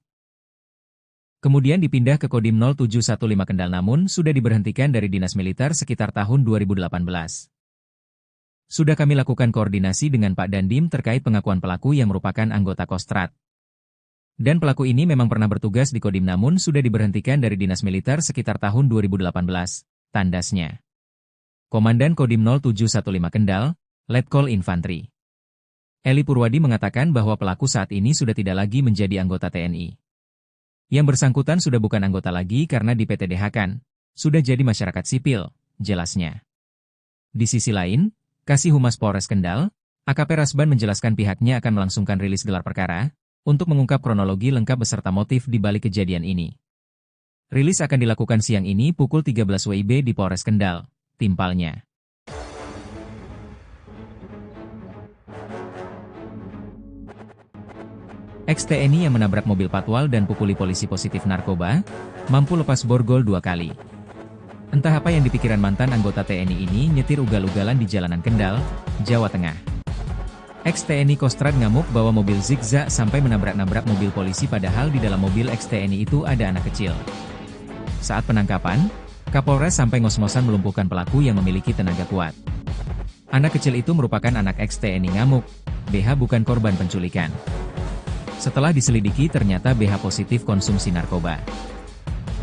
Kemudian dipindah ke Kodim 0715 Kendal namun sudah diberhentikan dari dinas militer sekitar tahun 2018. Sudah kami lakukan koordinasi dengan Pak Dandim terkait pengakuan pelaku yang merupakan anggota Kostrad. Dan pelaku ini memang pernah bertugas di Kodim namun sudah diberhentikan dari dinas militer sekitar tahun 2018, tandasnya. Komandan Kodim 0715 Kendal, Letkol Infantri Eli Purwadi mengatakan bahwa pelaku saat ini sudah tidak lagi menjadi anggota TNI. Yang bersangkutan sudah bukan anggota lagi karena di PTDH-kan, sudah jadi masyarakat sipil, jelasnya. Di sisi lain, Kasih Humas Polres Kendal, AKP Rasban menjelaskan pihaknya akan melangsungkan rilis gelar perkara, untuk mengungkap kronologi lengkap beserta motif di balik kejadian ini. Rilis akan dilakukan siang ini pukul 13 WIB di Polres Kendal, timpalnya. Ex-TNI yang menabrak mobil patwal dan pukuli polisi positif narkoba, mampu lepas borgol 2 kali. Entah apa yang dipikiran mantan anggota TNI ini nyetir ugal-ugalan di jalanan Kendal, Jawa Tengah. Ex-TNI Kostrad ngamuk bawa mobil zigzag sampai menabrak-nabrak mobil polisi padahal di dalam mobil ex-TNI itu ada anak kecil. Saat penangkapan, Kapolres sampai ngos-ngosan melumpuhkan pelaku yang memiliki tenaga kuat. Anak kecil itu merupakan anak ex-TNI ngamuk, BH bukan korban penculikan. Setelah diselidiki ternyata BH positif konsumsi narkoba.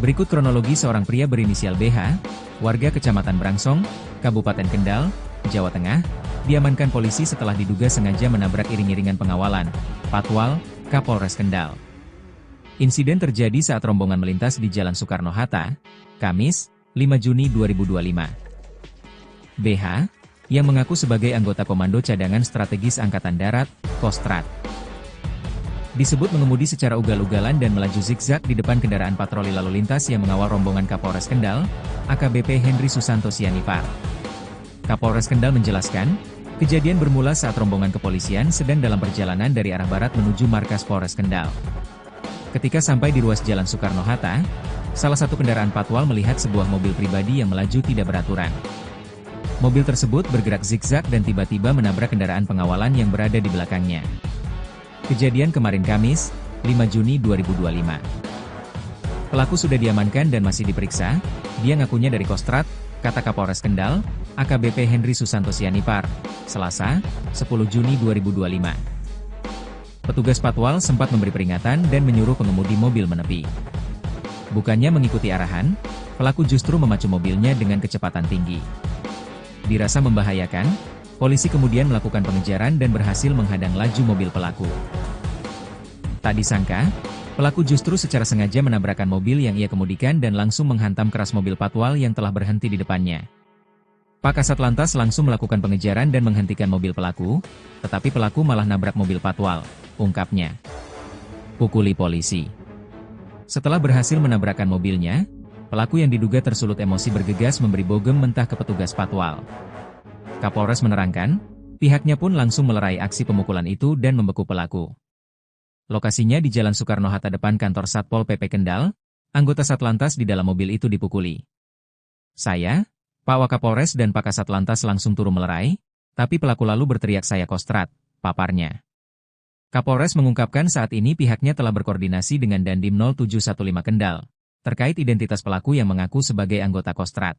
Berikut kronologi seorang pria berinisial BH, warga Kecamatan Brangsong, Kabupaten Kendal, Jawa Tengah, diamankan polisi setelah diduga sengaja menabrak iring-iringan pengawalan, Patwal, Kapolres Kendal. Insiden terjadi saat rombongan melintas di Jalan Soekarno-Hatta, Kamis, 5 Juni 2025. BH, yang mengaku sebagai anggota Komando Cadangan Strategis Angkatan Darat, Kostrad, disebut mengemudi secara ugal-ugalan dan melaju zigzag di depan kendaraan patroli lalu lintas yang mengawal rombongan Kapolres Kendal, AKBP Henry Susanto Sianipar. Kapolres Kendal menjelaskan, kejadian bermula saat rombongan kepolisian sedang dalam perjalanan dari arah barat menuju markas Polres Kendal. Ketika sampai di ruas Jalan Soekarno-Hatta, salah satu kendaraan patwal melihat sebuah mobil pribadi yang melaju tidak beraturan. Mobil tersebut bergerak zigzag dan tiba-tiba menabrak kendaraan pengawalan yang berada di belakangnya. Kejadian kemarin Kamis, 5 Juni 2025. Pelaku sudah diamankan dan masih diperiksa, dia ngakunya dari Kostrad, kata Kapolres Kendal, AKBP Henry Susanto Sianipar, Selasa, 10 Juni 2025. Petugas Patwal sempat memberi peringatan dan menyuruh pengemudi mobil menepi. Bukannya mengikuti arahan, pelaku justru memacu mobilnya dengan kecepatan tinggi. Dirasa membahayakan, polisi kemudian melakukan pengejaran dan berhasil menghadang laju mobil pelaku. Tak disangka, pelaku justru secara sengaja menabrakkan mobil yang ia kemudikan dan langsung menghantam keras mobil Patwal yang telah berhenti di depannya. Pak Kasat Lantas langsung melakukan pengejaran dan menghentikan mobil pelaku, tetapi pelaku malah nabrak mobil Patwal, ungkapnya. Pukuli polisi. Setelah berhasil menabrakkan mobilnya, pelaku yang diduga tersulut emosi bergegas memberi bogem mentah ke petugas Patwal. Kapolres menerangkan, pihaknya pun langsung melerai aksi pemukulan itu dan membeku pelaku. Lokasinya di Jalan Soekarno-Hatta depan kantor Satpol PP Kendal, anggota Satlantas di dalam mobil itu dipukuli. Saya, Pak Wakapolres dan Pak Kasat Lantas langsung turun melerai, tapi pelaku lalu berteriak saya Kostrad, paparnya. Kapolres mengungkapkan saat ini pihaknya telah berkoordinasi dengan Dandim 0715 Kendal, terkait identitas pelaku yang mengaku sebagai anggota Kostrad.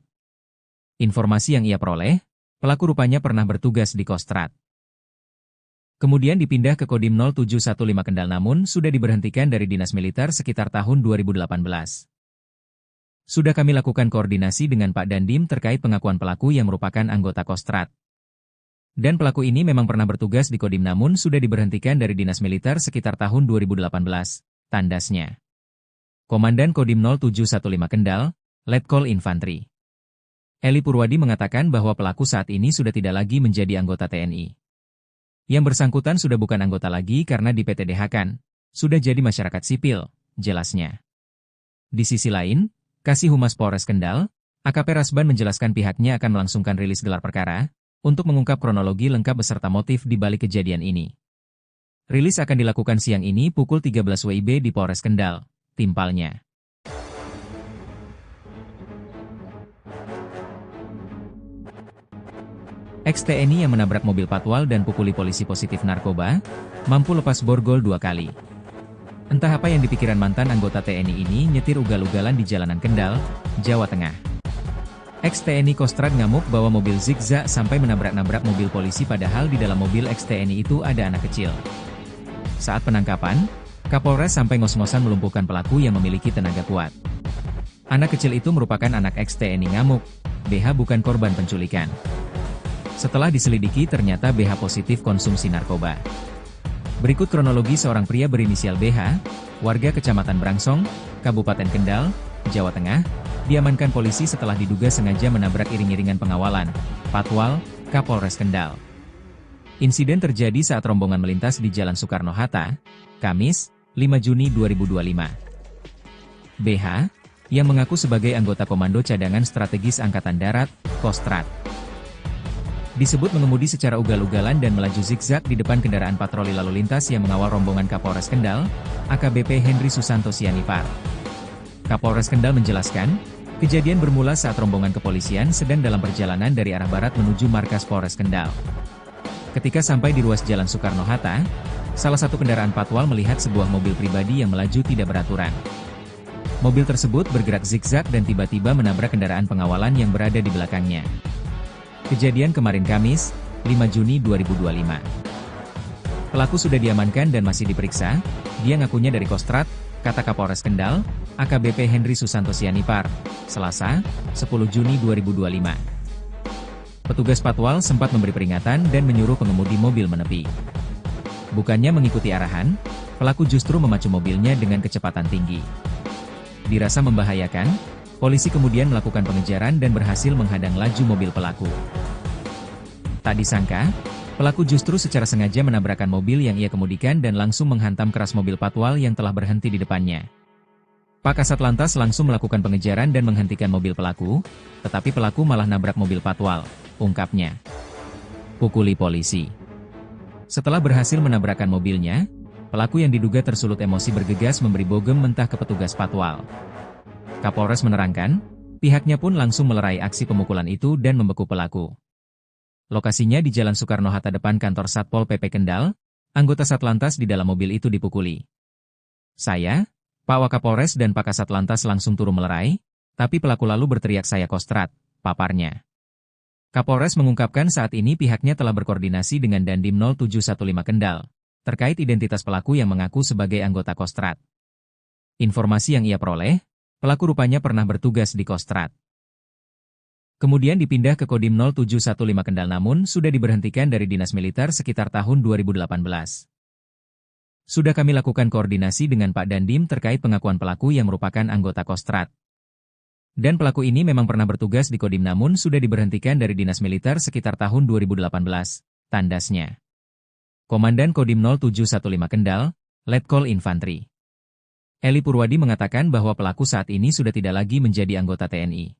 Informasi yang ia peroleh, pelaku rupanya pernah bertugas di Kostrad. Kemudian dipindah ke Kodim 0715 Kendal namun sudah diberhentikan dari dinas militer sekitar tahun 2018. Sudah kami lakukan koordinasi dengan Pak Dandim terkait pengakuan pelaku yang merupakan anggota Kostrad. Dan pelaku ini memang pernah bertugas di Kodim namun sudah diberhentikan dari dinas militer sekitar tahun 2018, tandasnya. Komandan Kodim 0715 Kendal, Letkol Infantri Eli Purwadi mengatakan bahwa pelaku saat ini sudah tidak lagi menjadi anggota TNI. Yang bersangkutan sudah bukan anggota lagi karena di PTDH-kan, sudah jadi masyarakat sipil, jelasnya. Di sisi lain, Kasih Humas Polres Kendal, AKP Rasban menjelaskan pihaknya akan melangsungkan rilis gelar perkara, untuk mengungkap kronologi lengkap beserta motif di balik kejadian ini. Rilis akan dilakukan siang ini pukul 13 WIB di Polres Kendal, timpalnya. Ex-TNI yang menabrak mobil Patwal dan pukuli polisi positif narkoba, mampu lepas borgol 2 kali. Entah apa yang dipikiran mantan anggota TNI ini nyetir ugal-ugalan di jalanan Kendal, Jawa Tengah. Ex-TNI Kostrad ngamuk bawa mobil zigzag sampai menabrak-nabrak mobil polisi padahal di dalam mobil ex-TNI itu ada anak kecil. Saat penangkapan, Kapolres sampai ngos-ngosan melumpuhkan pelaku yang memiliki tenaga kuat. Anak kecil itu merupakan anak ex-TNI ngamuk, BH bukan korban penculikan. Setelah diselidiki ternyata BH positif konsumsi narkoba. Berikut kronologi seorang pria berinisial BH, warga Kecamatan Brangsong, Kabupaten Kendal, Jawa Tengah, diamankan polisi setelah diduga sengaja menabrak iring-iringan pengawalan, Patwal, Kapolres Kendal. Insiden terjadi saat rombongan melintas di Jalan Soekarno-Hatta, Kamis, 5 Juni 2025. BH, yang mengaku sebagai anggota Komando Cadangan Strategis Angkatan Darat, Kostrad, disebut mengemudi secara ugal-ugalan dan melaju zigzag di depan kendaraan patroli lalu lintas yang mengawal rombongan Kapolres Kendal, AKBP Henry Susanto Sianipar. Kapolres Kendal menjelaskan, kejadian bermula saat rombongan kepolisian sedang dalam perjalanan dari arah barat menuju markas Polres Kendal. Ketika sampai di ruas Jalan Soekarno-Hatta, salah satu kendaraan Patwal melihat sebuah mobil pribadi yang melaju tidak beraturan. Mobil tersebut bergerak zigzag dan tiba-tiba menabrak kendaraan pengawalan yang berada di belakangnya. Kejadian kemarin Kamis, 5 Juni 2025. Pelaku sudah diamankan dan masih diperiksa, dia ngakunya dari Kostrad, kata Kapolres Kendal, AKBP Henry Susanto Sianipar, Selasa, 10 Juni 2025. Petugas Patwal sempat memberi peringatan dan menyuruh pengemudi mobil menepi. Bukannya mengikuti arahan, pelaku justru memacu mobilnya dengan kecepatan tinggi. Dirasa membahayakan, polisi kemudian melakukan pengejaran dan berhasil menghadang laju mobil pelaku. Tak disangka, pelaku justru secara sengaja menabrakkan mobil yang ia kemudikan dan langsung menghantam keras mobil Patwal yang telah berhenti di depannya. Pak Kasat Lantas langsung melakukan pengejaran dan menghentikan mobil pelaku, tetapi pelaku malah nabrak mobil Patwal, ungkapnya. Pukuli polisi. Setelah berhasil menabrakkan mobilnya, pelaku yang diduga tersulut emosi bergegas memberi bogem mentah ke petugas Patwal. Kapolres menerangkan, pihaknya pun langsung melerai aksi pemukulan itu dan membeku pelaku. Lokasinya di Jalan Soekarno-Hatta depan kantor Satpol PP Kendal, anggota Satlantas di dalam mobil itu dipukuli. Saya, Pak Wakapolres dan Pak Kasat Lantas langsung turun melerai, tapi pelaku lalu berteriak saya kostrat, paparnya. Kapolres mengungkapkan saat ini pihaknya telah berkoordinasi dengan Dandim 0715 Kendal, terkait identitas pelaku yang mengaku sebagai anggota Kostrat. Informasi yang ia peroleh, pelaku rupanya pernah bertugas di Kostrat. Kemudian dipindah ke Kodim 0715 Kendal namun sudah diberhentikan dari Dinas Militer sekitar tahun 2018. Sudah kami lakukan koordinasi dengan Pak Dandim terkait pengakuan pelaku yang merupakan anggota Kostrat. Dan pelaku ini memang pernah bertugas di Kodim namun sudah diberhentikan dari Dinas Militer sekitar tahun 2018, tandasnya. Komandan Kodim 0715 Kendal, Letkol Infantri Eli Purwadi mengatakan bahwa pelaku saat ini sudah tidak lagi menjadi anggota TNI.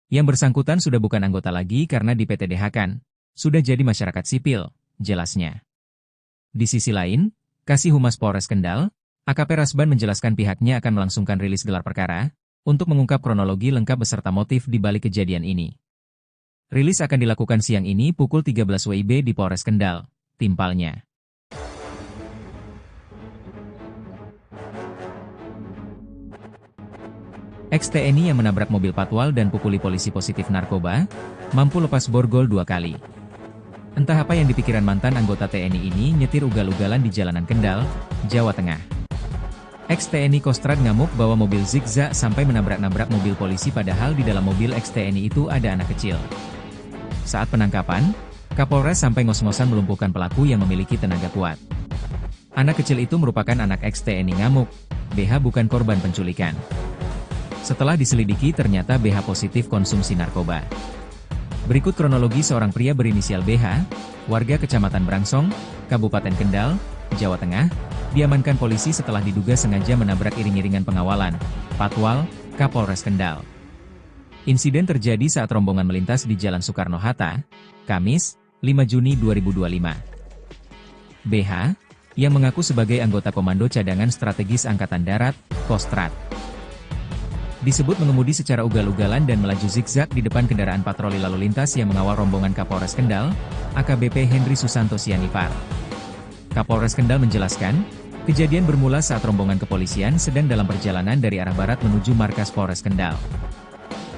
Yang bersangkutan sudah bukan anggota lagi karena di PTDH-kan, sudah jadi masyarakat sipil, jelasnya. Di sisi lain, Kasih Humas Polres Kendal, AKP Rasban menjelaskan pihaknya akan melangsungkan rilis gelar perkara, untuk mengungkap kronologi lengkap beserta motif di balik kejadian ini. Rilis akan dilakukan siang ini pukul 13 WIB di Polres Kendal, timpalnya. Ex-TNI yang menabrak mobil patwal dan pukuli polisi positif narkoba, mampu lepas borgol 2 kali. Entah apa yang dipikiran mantan anggota TNI ini nyetir ugal-ugalan di jalanan Kendal, Jawa Tengah. Ex-TNI Kostrat ngamuk bawa mobil zigzag sampai menabrak-nabrak mobil polisi padahal di dalam mobil ex-TNI itu ada anak kecil. Saat penangkapan, Kapolres sampai ngos-ngosan melumpuhkan pelaku yang memiliki tenaga kuat. Anak kecil itu merupakan anak ex-TNI ngamuk, BH bukan korban penculikan. Setelah diselidiki ternyata BH positif konsumsi narkoba. Berikut kronologi seorang pria berinisial BH, warga Kecamatan Brangsong, Kabupaten Kendal, Jawa Tengah, diamankan polisi setelah diduga sengaja menabrak iring-iringan pengawalan, Patwal, Kapolres Kendal. Insiden terjadi saat rombongan melintas di Jalan Soekarno-Hatta, Kamis, 5 Juni 2025. BH, yang mengaku sebagai anggota Komando Cadangan Strategis Angkatan Darat, Kostrat, disebut mengemudi secara ugal-ugalan dan melaju zigzag di depan kendaraan patroli lalu lintas yang mengawal rombongan Kapolres Kendal, AKBP Henry Susanto Sianipar. Kapolres Kendal menjelaskan, kejadian bermula saat rombongan kepolisian sedang dalam perjalanan dari arah barat menuju markas Polres Kendal.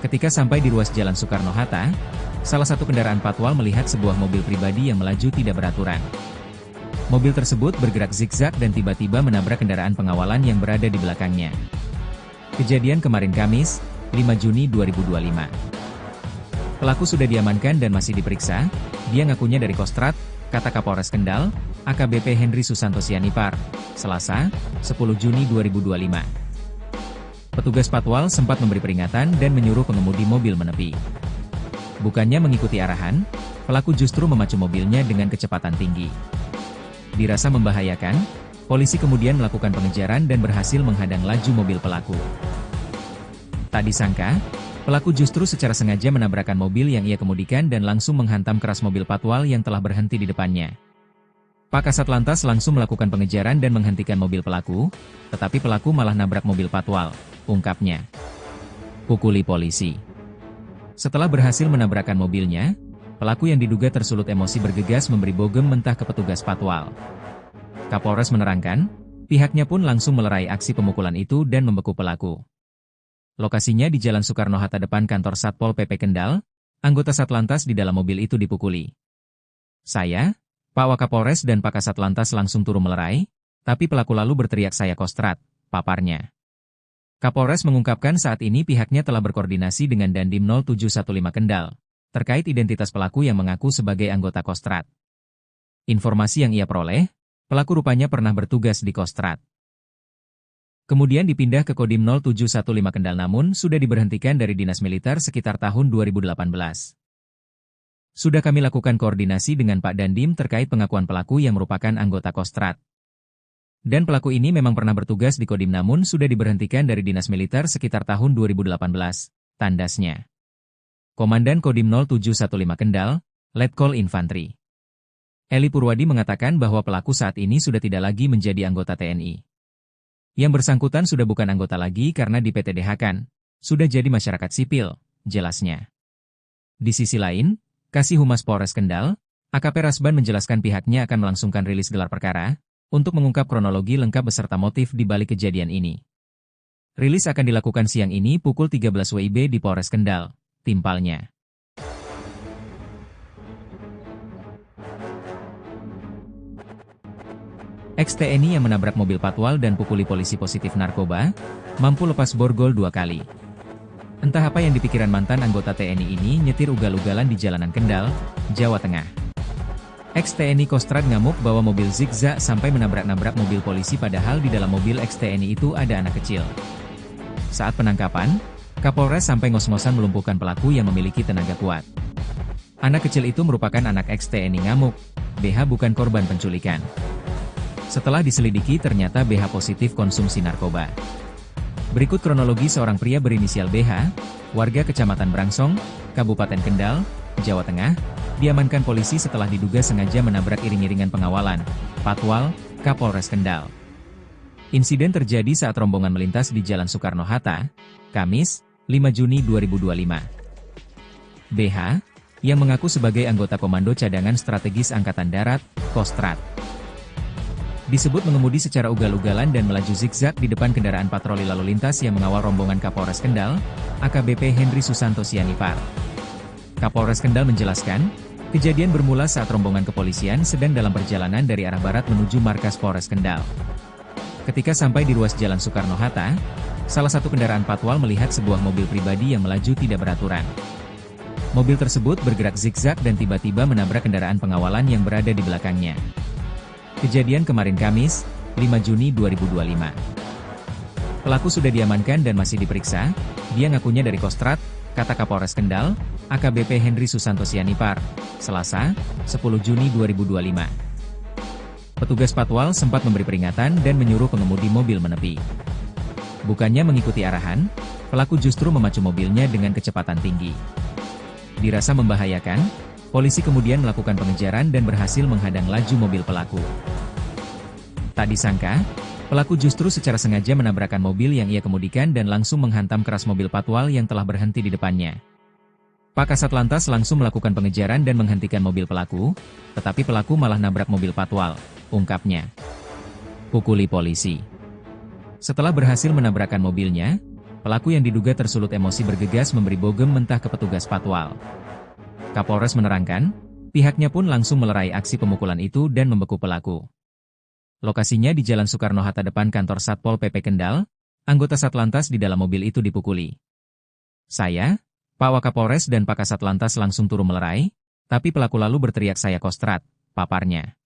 Ketika sampai di ruas Jalan Soekarno-Hatta, salah satu kendaraan patwal melihat sebuah mobil pribadi yang melaju tidak beraturan. Mobil tersebut bergerak zigzag dan tiba-tiba menabrak kendaraan pengawalan yang berada di belakangnya. Kejadian kemarin Kamis, 5 Juni 2025. Pelaku sudah diamankan dan masih diperiksa, dia ngakunya dari Kostrat, kata Kapolres Kendal, AKBP Henry Susanto Sianipar, Selasa, 10 Juni 2025. Petugas patwal sempat memberi peringatan dan menyuruh pengemudi mobil menepi. Bukannya mengikuti arahan, pelaku justru memacu mobilnya dengan kecepatan tinggi. Dirasa membahayakan, polisi kemudian melakukan pengejaran dan berhasil menghadang laju mobil pelaku. Tak disangka, pelaku justru secara sengaja menabrakkan mobil yang ia kemudikan dan langsung menghantam keras mobil patwal yang telah berhenti di depannya. Pak Kasat Lantas langsung melakukan pengejaran dan menghentikan mobil pelaku, tetapi pelaku malah nabrak mobil patwal, ungkapnya. Pukuli polisi. Setelah berhasil menabrakkan mobilnya, pelaku yang diduga tersulut emosi bergegas memberi bogem mentah ke petugas patwal. Kapolres menerangkan, pihaknya pun langsung melerai aksi pemukulan itu dan membeku pelaku. Lokasinya di Jalan Soekarno-Hatta depan kantor Satpol PP Kendal, anggota Satlantas di dalam mobil itu dipukuli. Saya, Pak Wakapolres dan Pak Kasat Lantas langsung turun melerai, tapi pelaku lalu berteriak saya kostrat, paparnya. Kapolres mengungkapkan saat ini pihaknya telah berkoordinasi dengan Dandim 0715 Kendal, terkait identitas pelaku yang mengaku sebagai anggota Kostrat. Informasi yang ia peroleh, pelaku rupanya pernah bertugas di Kostrat. Kemudian dipindah ke Kodim 0715 Kendal namun sudah diberhentikan dari Dinas Militer sekitar tahun 2018. Sudah kami lakukan koordinasi dengan Pak Dandim terkait pengakuan pelaku yang merupakan anggota Kostrat. Dan pelaku ini memang pernah bertugas di Kodim namun sudah diberhentikan dari Dinas Militer sekitar tahun 2018, tandasnya. Komandan Kodim 0715 Kendal, Letkol Infantri Eli Purwadi mengatakan bahwa pelaku saat ini sudah tidak lagi menjadi anggota TNI. Yang bersangkutan sudah bukan anggota lagi karena di PTDH-kan, sudah jadi masyarakat sipil, jelasnya. Di sisi lain, Kasih Humas Polres Kendal, AKP Rasban menjelaskan pihaknya akan melangsungkan rilis gelar perkara, untuk mengungkap kronologi lengkap beserta motif di balik kejadian ini. Rilis akan dilakukan siang ini pukul 13 WIB di Polres Kendal, timpalnya. Ex-TNI yang menabrak mobil patwal dan pukuli polisi positif narkoba, mampu lepas borgol 2 kali. Entah apa yang dipikiran mantan anggota TNI ini nyetir ugal-ugalan di jalanan Kendal, Jawa Tengah. Ex-TNI Kostrad ngamuk bawa mobil zigzag sampai menabrak-nabrak mobil polisi padahal di dalam mobil ex-TNI itu ada anak kecil. Saat penangkapan, Kapolres sampai ngos-ngosan melumpuhkan pelaku yang memiliki tenaga kuat. Anak kecil itu merupakan anak ex-TNI ngamuk, BH bukan korban penculikan. Setelah diselidiki ternyata BH positif konsumsi narkoba. Berikut kronologi seorang pria berinisial BH, warga Kecamatan Brangsong, Kabupaten Kendal, Jawa Tengah, diamankan polisi setelah diduga sengaja menabrak iring-iringan pengawalan, Patwal, Kapolres Kendal. Insiden terjadi saat rombongan melintas di Jalan Soekarno-Hatta, Kamis, 5 Juni 2025. BH, yang mengaku sebagai anggota Komando Cadangan Strategis Angkatan Darat, Kostrad, disebut mengemudi secara ugal-ugalan dan melaju zigzag di depan kendaraan patroli lalu lintas yang mengawal rombongan Kapolres Kendal, AKBP Henry Susanto Sianipar. Kapolres Kendal menjelaskan, kejadian bermula saat rombongan kepolisian sedang dalam perjalanan dari arah barat menuju markas Polres Kendal. Ketika sampai di ruas Jalan Soekarno-Hatta, salah satu kendaraan patwal melihat sebuah mobil pribadi yang melaju tidak beraturan. Mobil tersebut bergerak zigzag dan tiba-tiba menabrak kendaraan pengawalan yang berada di belakangnya. Kejadian kemarin Kamis, 5 Juni 2025. Pelaku sudah diamankan dan masih diperiksa, dia ngakunya dari Kostrad, kata Kapolres Kendal, AKBP Henry Susanto Sianipar, Selasa, 10 Juni 2025. Petugas patwal sempat memberi peringatan dan menyuruh pengemudi mobil menepi. Bukannya mengikuti arahan, pelaku justru memacu mobilnya dengan kecepatan tinggi. Dirasa membahayakan, polisi kemudian melakukan pengejaran dan berhasil menghadang laju mobil pelaku. Tak disangka, pelaku justru secara sengaja menabrakkan mobil yang ia kemudikan dan langsung menghantam keras mobil patwal yang telah berhenti di depannya. Pak Kasat Lantas langsung melakukan pengejaran dan menghentikan mobil pelaku, tetapi pelaku malah nabrak mobil patwal, ungkapnya. Pukuli polisi. Setelah berhasil menabrakkan mobilnya, pelaku yang diduga tersulut emosi bergegas memberi bogem mentah ke petugas patwal. Kapolres menerangkan, pihaknya pun langsung melerai aksi pemukulan itu dan membeku pelaku. Lokasinya di Jalan Soekarno-Hatta depan kantor Satpol PP Kendal, anggota Satlantas di dalam mobil itu dipukuli. Saya, Pak Wakapolres dan Pak Kasat Lantas langsung turun melerai, tapi pelaku lalu berteriak saya Kostrad, paparnya.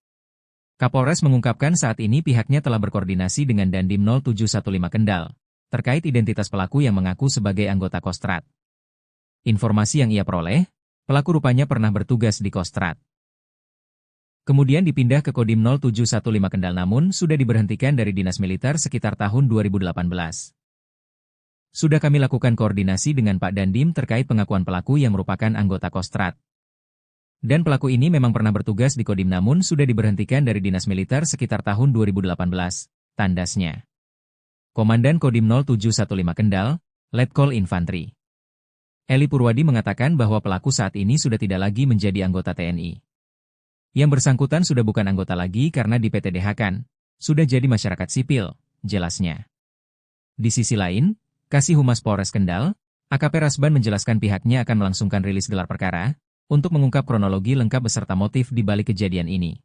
Kapolres mengungkapkan saat ini pihaknya telah berkoordinasi dengan Dandim 0715 Kendal, terkait identitas pelaku yang mengaku sebagai anggota Kostrad. Informasi yang ia peroleh, pelaku rupanya pernah bertugas di Kostrad. Kemudian dipindah ke Kodim 0715 Kendal namun sudah diberhentikan dari dinas militer sekitar tahun 2018. Sudah kami lakukan koordinasi dengan Pak Dandim terkait pengakuan pelaku yang merupakan anggota Kostrad. Dan pelaku ini memang pernah bertugas di Kodim namun sudah diberhentikan dari dinas militer sekitar tahun 2018, tandasnya. Komandan Kodim 0715 Kendal, Letkol Infantri Eli Purwadi mengatakan bahwa pelaku saat ini sudah tidak lagi menjadi anggota TNI. Yang bersangkutan sudah bukan anggota lagi karena di PTDH-kan, sudah jadi masyarakat sipil, jelasnya. Di sisi lain, Kasih Humas Polres Kendal, AKP Rasban menjelaskan pihaknya akan melangsungkan rilis gelar perkara, untuk mengungkap kronologi lengkap beserta motif di balik kejadian ini.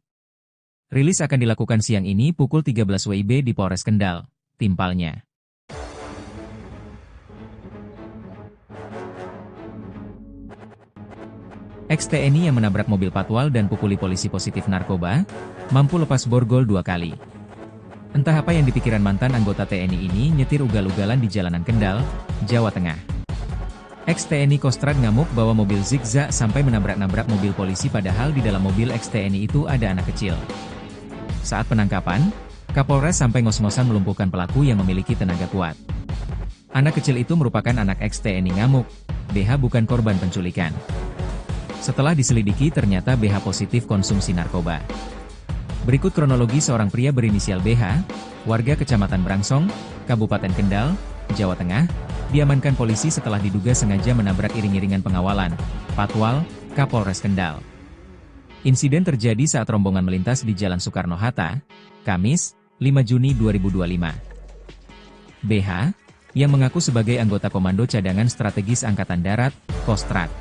Rilis akan dilakukan siang ini pukul 13 WIB di Polres Kendal, timpalnya. Ex-TNI yang menabrak mobil patwal dan pukuli polisi positif narkoba, mampu lepas borgol 2 kali. Entah apa yang dipikiran mantan anggota TNI ini nyetir ugal-ugalan di jalanan Kendal, Jawa Tengah. Ex-TNI Kostrad ngamuk bawa mobil zigzag sampai menabrak-nabrak mobil polisi padahal di dalam mobil ex-TNI itu ada anak kecil. Saat penangkapan, Kapolres sampai ngos-ngosan melumpuhkan pelaku yang memiliki tenaga kuat. Anak kecil itu merupakan anak ex-TNI ngamuk, BH bukan korban penculikan. Setelah diselidiki ternyata BH positif konsumsi narkoba. Berikut kronologi seorang pria berinisial BH, warga Kecamatan Brangsong, Kabupaten Kendal, Jawa Tengah, diamankan polisi setelah diduga sengaja menabrak iring-iringan pengawalan, Patwal, Kapolres Kendal. Insiden terjadi saat rombongan melintas di Jalan Soekarno-Hatta, Kamis, 5 Juni 2025. BH, yang mengaku sebagai anggota Komando Cadangan Strategis Angkatan Darat, Kostrad.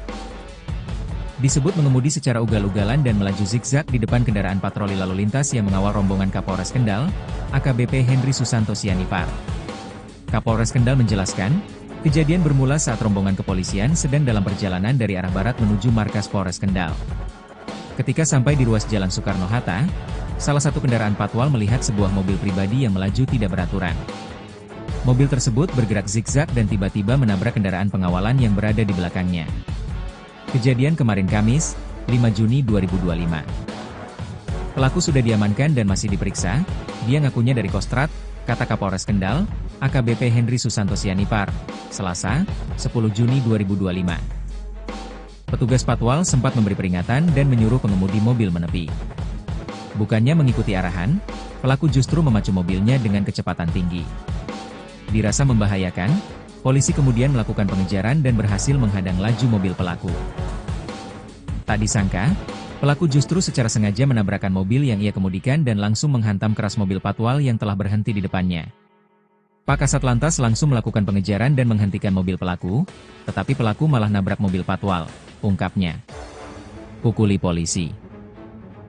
Disebut mengemudi secara ugal-ugalan dan melaju zigzag di depan kendaraan patroli lalu lintas yang mengawal rombongan Kapolres Kendal, AKBP Henry Susanto Sianipar. Kapolres Kendal menjelaskan, kejadian bermula saat rombongan kepolisian sedang dalam perjalanan dari arah barat menuju markas Polres Kendal. Ketika sampai di ruas Jalan Soekarno-Hatta, salah satu kendaraan patwal melihat sebuah mobil pribadi yang melaju tidak beraturan. Mobil tersebut bergerak zigzag dan tiba-tiba menabrak kendaraan pengawalan yang berada di belakangnya. Kejadian kemarin Kamis, 5 Juni 2025. Pelaku sudah diamankan dan masih diperiksa, dia ngakunya dari Kostrad, kata Kapolres Kendal, AKBP Henry Susanto Sianipar, Selasa, 10 Juni 2025. Petugas patwal sempat memberi peringatan dan menyuruh pengemudi mobil menepi. Bukannya mengikuti arahan, pelaku justru memacu mobilnya dengan kecepatan tinggi. Dirasa membahayakan, polisi kemudian melakukan pengejaran dan berhasil menghadang laju mobil pelaku. Tak disangka, pelaku justru secara sengaja menabrakkan mobil yang ia kemudikan dan langsung menghantam keras mobil patwal yang telah berhenti di depannya. Pak Kasat Lantas langsung melakukan pengejaran dan menghentikan mobil pelaku, tetapi pelaku malah nabrak mobil patwal, ungkapnya. Pukuli polisi.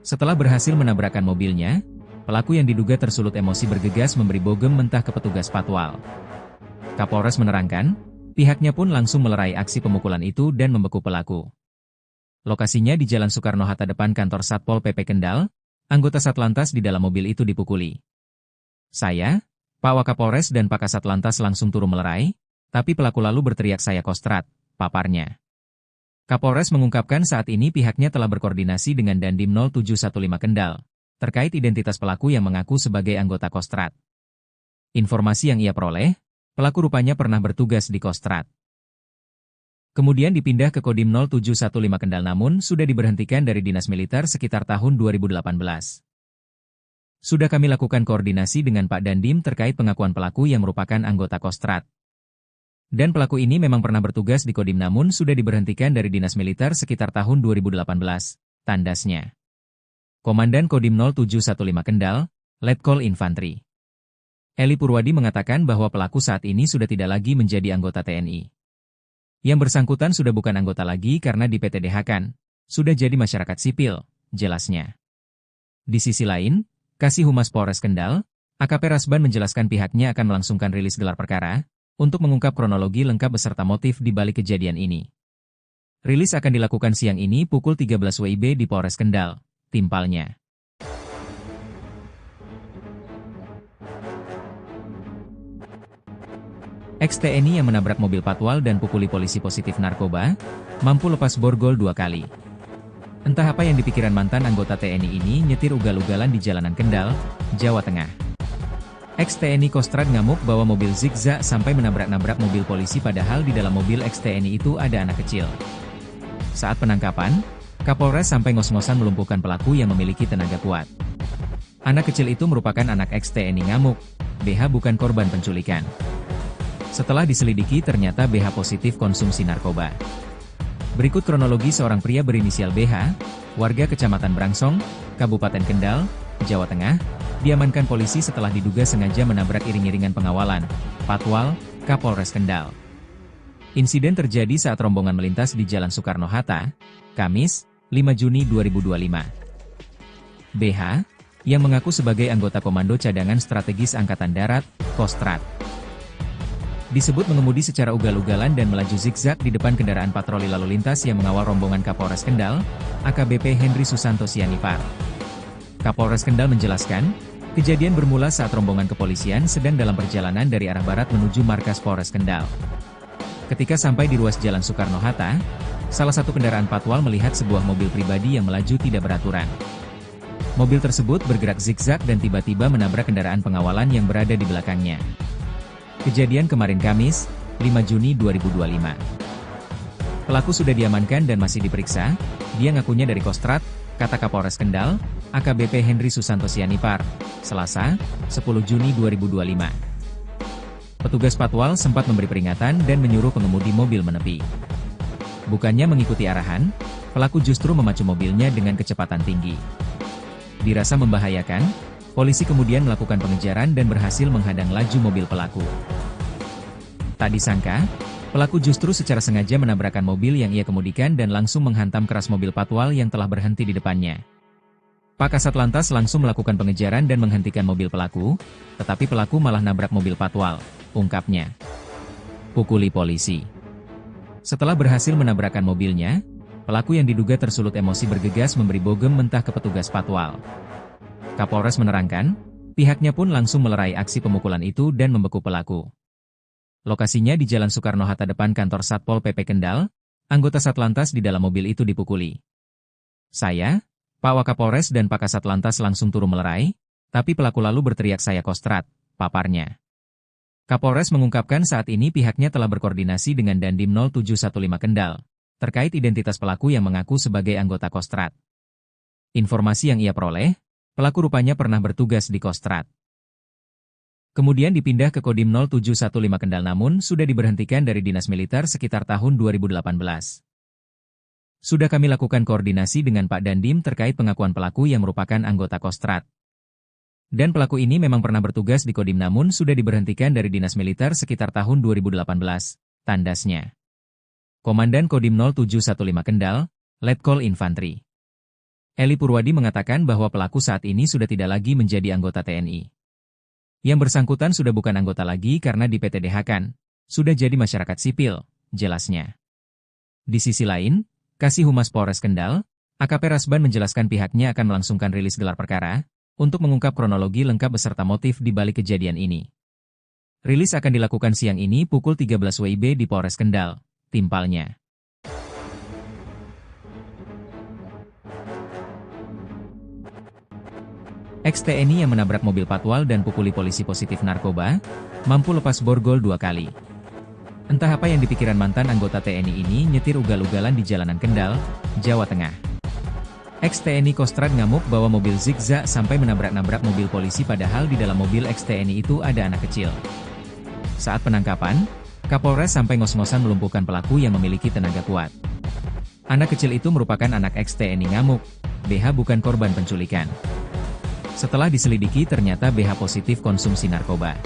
Setelah berhasil menabrakkan mobilnya, pelaku yang diduga tersulut emosi bergegas memberi bogem mentah ke petugas patwal. Kapolres menerangkan, pihaknya pun langsung melerai aksi pemukulan itu dan membeku pelaku. Lokasinya di Jalan Soekarno-Hatta depan kantor Satpol PP Kendal, anggota Satlantas di dalam mobil itu dipukuli. Saya, Pak Wakapolres dan Pak Kasat Lantas langsung turun melerai, tapi pelaku lalu berteriak saya Kostrad, paparnya. Kapolres mengungkapkan saat ini pihaknya telah berkoordinasi dengan Dandim 0715 Kendal, terkait identitas pelaku yang mengaku sebagai anggota Kostrad. Informasi yang ia peroleh, pelaku rupanya pernah bertugas di Kostrad. Kemudian dipindah ke Kodim 0715 Kendal namun sudah diberhentikan dari dinas militer sekitar tahun 2018. Sudah kami lakukan koordinasi dengan Pak Dandim terkait pengakuan pelaku yang merupakan anggota Kostrad. Dan pelaku ini memang pernah bertugas di Kodim namun sudah diberhentikan dari dinas militer sekitar tahun 2018, tandasnya. Komandan Kodim 0715 Kendal, Letkol Infantri Eli Purwadi mengatakan bahwa pelaku saat ini sudah tidak lagi menjadi anggota TNI. Yang bersangkutan sudah bukan anggota lagi karena di PTDH-kan, sudah jadi masyarakat sipil, jelasnya. Di sisi lain, Kasih Humas Polres Kendal, AKP Rasban menjelaskan pihaknya akan melangsungkan rilis gelar perkara, untuk mengungkap kronologi lengkap beserta motif di balik kejadian ini. Rilis akan dilakukan siang ini pukul 13 WIB di Polres Kendal, timpalnya. Ex-TNI yang menabrak mobil patwal dan pukuli polisi positif narkoba, mampu lepas borgol 2 kali. Entah apa yang dipikiran mantan anggota TNI ini nyetir ugal-ugalan di jalanan Kendal, Jawa Tengah. Ex-TNI Kostrad ngamuk bawa mobil zigzag sampai menabrak-nabrak mobil polisi padahal di dalam mobil ex-TNI itu ada anak kecil. Saat penangkapan, Kapolres sampai ngos-ngosan melumpuhkan pelaku yang memiliki tenaga kuat. Anak kecil itu merupakan anak ex-TNI ngamuk, BH bukan korban penculikan. Setelah diselidiki ternyata BH positif konsumsi narkoba. Berikut kronologi seorang pria berinisial BH, warga Kecamatan Brangsong, Kabupaten Kendal, Jawa Tengah, diamankan polisi setelah diduga sengaja menabrak iring-iringan pengawalan, patwal, Kapolres Kendal. Insiden terjadi saat rombongan melintas di Jalan Soekarno-Hatta, Kamis, 5 Juni 2025. BH, yang mengaku sebagai anggota Komando Cadangan Strategis Angkatan Darat, Kostrad. Disebut mengemudi secara ugal-ugalan dan melaju zigzag di depan kendaraan patroli lalu lintas yang mengawal rombongan Kapolres Kendal, AKBP Henry Susanto Sianipar. Kapolres Kendal menjelaskan, kejadian bermula saat rombongan kepolisian sedang dalam perjalanan dari arah barat menuju markas Polres Kendal. Ketika sampai di ruas Jalan Soekarno-Hatta, salah satu kendaraan patwal melihat sebuah mobil pribadi yang melaju tidak beraturan. Mobil tersebut bergerak zigzag dan tiba-tiba menabrak kendaraan pengawalan yang berada di belakangnya. Kejadian kemarin Kamis, 5 Juni 2025. Pelaku sudah diamankan dan masih diperiksa, dia ngakunya dari Kostrad, kata Kapolres Kendal, AKBP Henry Susanto Sianipar, Selasa, 10 Juni 2025. Petugas patwal sempat memberi peringatan dan menyuruh pengemudi mobil menepi. Bukannya mengikuti arahan, pelaku justru memacu mobilnya dengan kecepatan tinggi. Dirasa membahayakan, polisi kemudian melakukan pengejaran dan berhasil menghadang laju mobil pelaku. Tak disangka, pelaku justru secara sengaja menabrakkan mobil yang ia kemudikan dan langsung menghantam keras mobil patwal yang telah berhenti di depannya. Pak Kasat Lantas langsung melakukan pengejaran dan menghentikan mobil pelaku, tetapi pelaku malah nabrak mobil patwal, ungkapnya. Pukuli polisi. Setelah berhasil menabrakkan mobilnya, pelaku yang diduga tersulut emosi bergegas memberi bogem mentah ke petugas patwal. Kapolres menerangkan, pihaknya pun langsung melerai aksi pemukulan itu dan membeku pelaku. Lokasinya di Jalan Soekarno-Hatta depan kantor Satpol PP Kendal, anggota Satlantas di dalam mobil itu dipukuli. Saya, Pak Wakapolres dan Pak Kasat Lantas langsung turun melerai, tapi pelaku lalu berteriak saya kostrat, paparnya. Kapolres mengungkapkan saat ini pihaknya telah berkoordinasi dengan Dandim 0715 Kendal, terkait identitas pelaku yang mengaku sebagai anggota Kostrat. Informasi yang ia peroleh, pelaku rupanya pernah bertugas di Kostrat. Kemudian dipindah ke Kodim 0715 Kendal namun sudah diberhentikan dari dinas militer sekitar tahun 2018. Sudah kami lakukan koordinasi dengan Pak Dandim terkait pengakuan pelaku yang merupakan anggota Kostrat. Dan pelaku ini memang pernah bertugas di Kodim namun sudah diberhentikan dari dinas militer sekitar tahun 2018, tandasnya. Komandan Kodim 0715 Kendal, Letkol Infantri Eli Purwadi mengatakan bahwa pelaku saat ini sudah tidak lagi menjadi anggota TNI. Yang bersangkutan sudah bukan anggota lagi karena di PTDH-kan, sudah jadi masyarakat sipil, jelasnya. Di sisi lain, Kasih Humas Polres Kendal, AKP Rasban menjelaskan pihaknya akan melangsungkan rilis gelar perkara, untuk mengungkap kronologi lengkap beserta motif di balik kejadian ini. Rilis akan dilakukan siang ini pukul 13 WIB di Polres Kendal, timpalnya. Ex-TNI yang menabrak mobil patwal dan pukuli polisi positif narkoba, mampu lepas borgol 2 kali. Entah apa yang dipikiran mantan anggota TNI ini nyetir ugal-ugalan di jalanan Kendal, Jawa Tengah. Ex-TNI Kostrat ngamuk bawa mobil zigzag sampai menabrak-nabrak mobil polisi padahal di dalam mobil ex-TNI itu ada anak kecil. Saat penangkapan, Kapolres sampai ngos-ngosan melumpuhkan pelaku yang memiliki tenaga kuat. Anak kecil itu merupakan anak ex-TNI ngamuk, BH bukan korban penculikan. Setelah diselidiki ternyata BH positif konsumsi narkoba.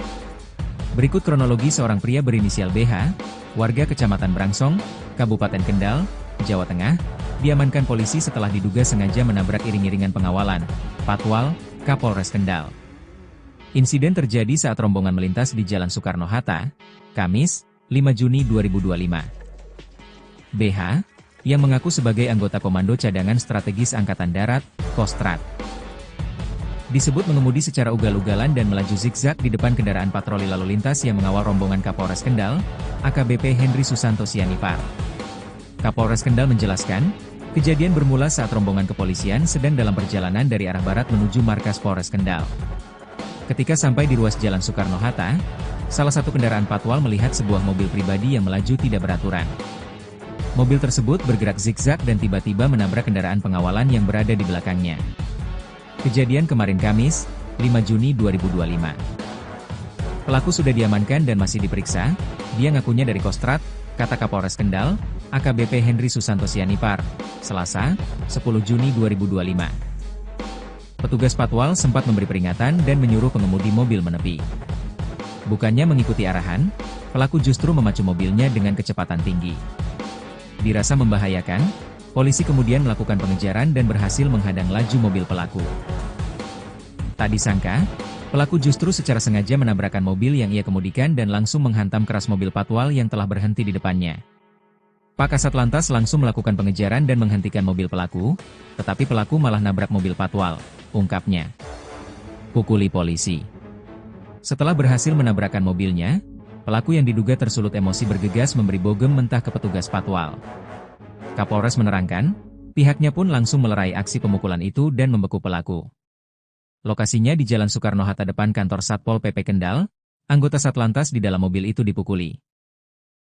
Berikut kronologi seorang pria berinisial BH, warga Kecamatan Brangsong, Kabupaten Kendal, Jawa Tengah, diamankan polisi setelah diduga sengaja menabrak iring-iringan pengawalan, patwal, Kapolres Kendal. Insiden terjadi saat rombongan melintas di Jalan Soekarno-Hatta, Kamis, 5 Juni 2025. BH, yang mengaku sebagai anggota Komando Cadangan Strategis Angkatan Darat, Kostrat, disebut mengemudi secara ugal-ugalan dan melaju zigzag di depan kendaraan patroli lalu lintas yang mengawal rombongan Kapolres Kendal, AKBP Henry Susanto Sianipar. Kapolres Kendal menjelaskan, kejadian bermula saat rombongan kepolisian sedang dalam perjalanan dari arah barat menuju markas Polres Kendal. Ketika sampai di ruas Jalan Soekarno-Hatta, salah satu kendaraan patwal melihat sebuah mobil pribadi yang melaju tidak beraturan. Mobil tersebut bergerak zigzag dan tiba-tiba menabrak kendaraan pengawalan yang berada di belakangnya. Kejadian kemarin Kamis, 5 Juni 2025. Pelaku sudah diamankan dan masih diperiksa, dia ngakunya dari Kostrat, kata Kapolres Kendal, AKBP Henry Susanto Sianipar, Selasa, 10 Juni 2025. Petugas patwal sempat memberi peringatan dan menyuruh pengemudi mobil menepi. Bukannya mengikuti arahan, pelaku justru memacu mobilnya dengan kecepatan tinggi. Dirasa membahayakan, polisi kemudian melakukan pengejaran dan berhasil menghadang laju mobil pelaku. Tak disangka, pelaku justru secara sengaja menabrakkan mobil yang ia kemudikan dan langsung menghantam keras mobil patwal yang telah berhenti di depannya. Pak Kasat Lantas langsung melakukan pengejaran dan menghentikan mobil pelaku, tetapi pelaku malah nabrak mobil patwal, ungkapnya. Pukuli polisi. Setelah berhasil menabrakkan mobilnya, pelaku yang diduga tersulut emosi bergegas memberi bogem mentah ke petugas patwal. Kapolres menerangkan, pihaknya pun langsung melerai aksi pemukulan itu dan membeku pelaku. Lokasinya di Jalan Soekarno-Hatta depan kantor Satpol PP Kendal, anggota Satlantas di dalam mobil itu dipukuli.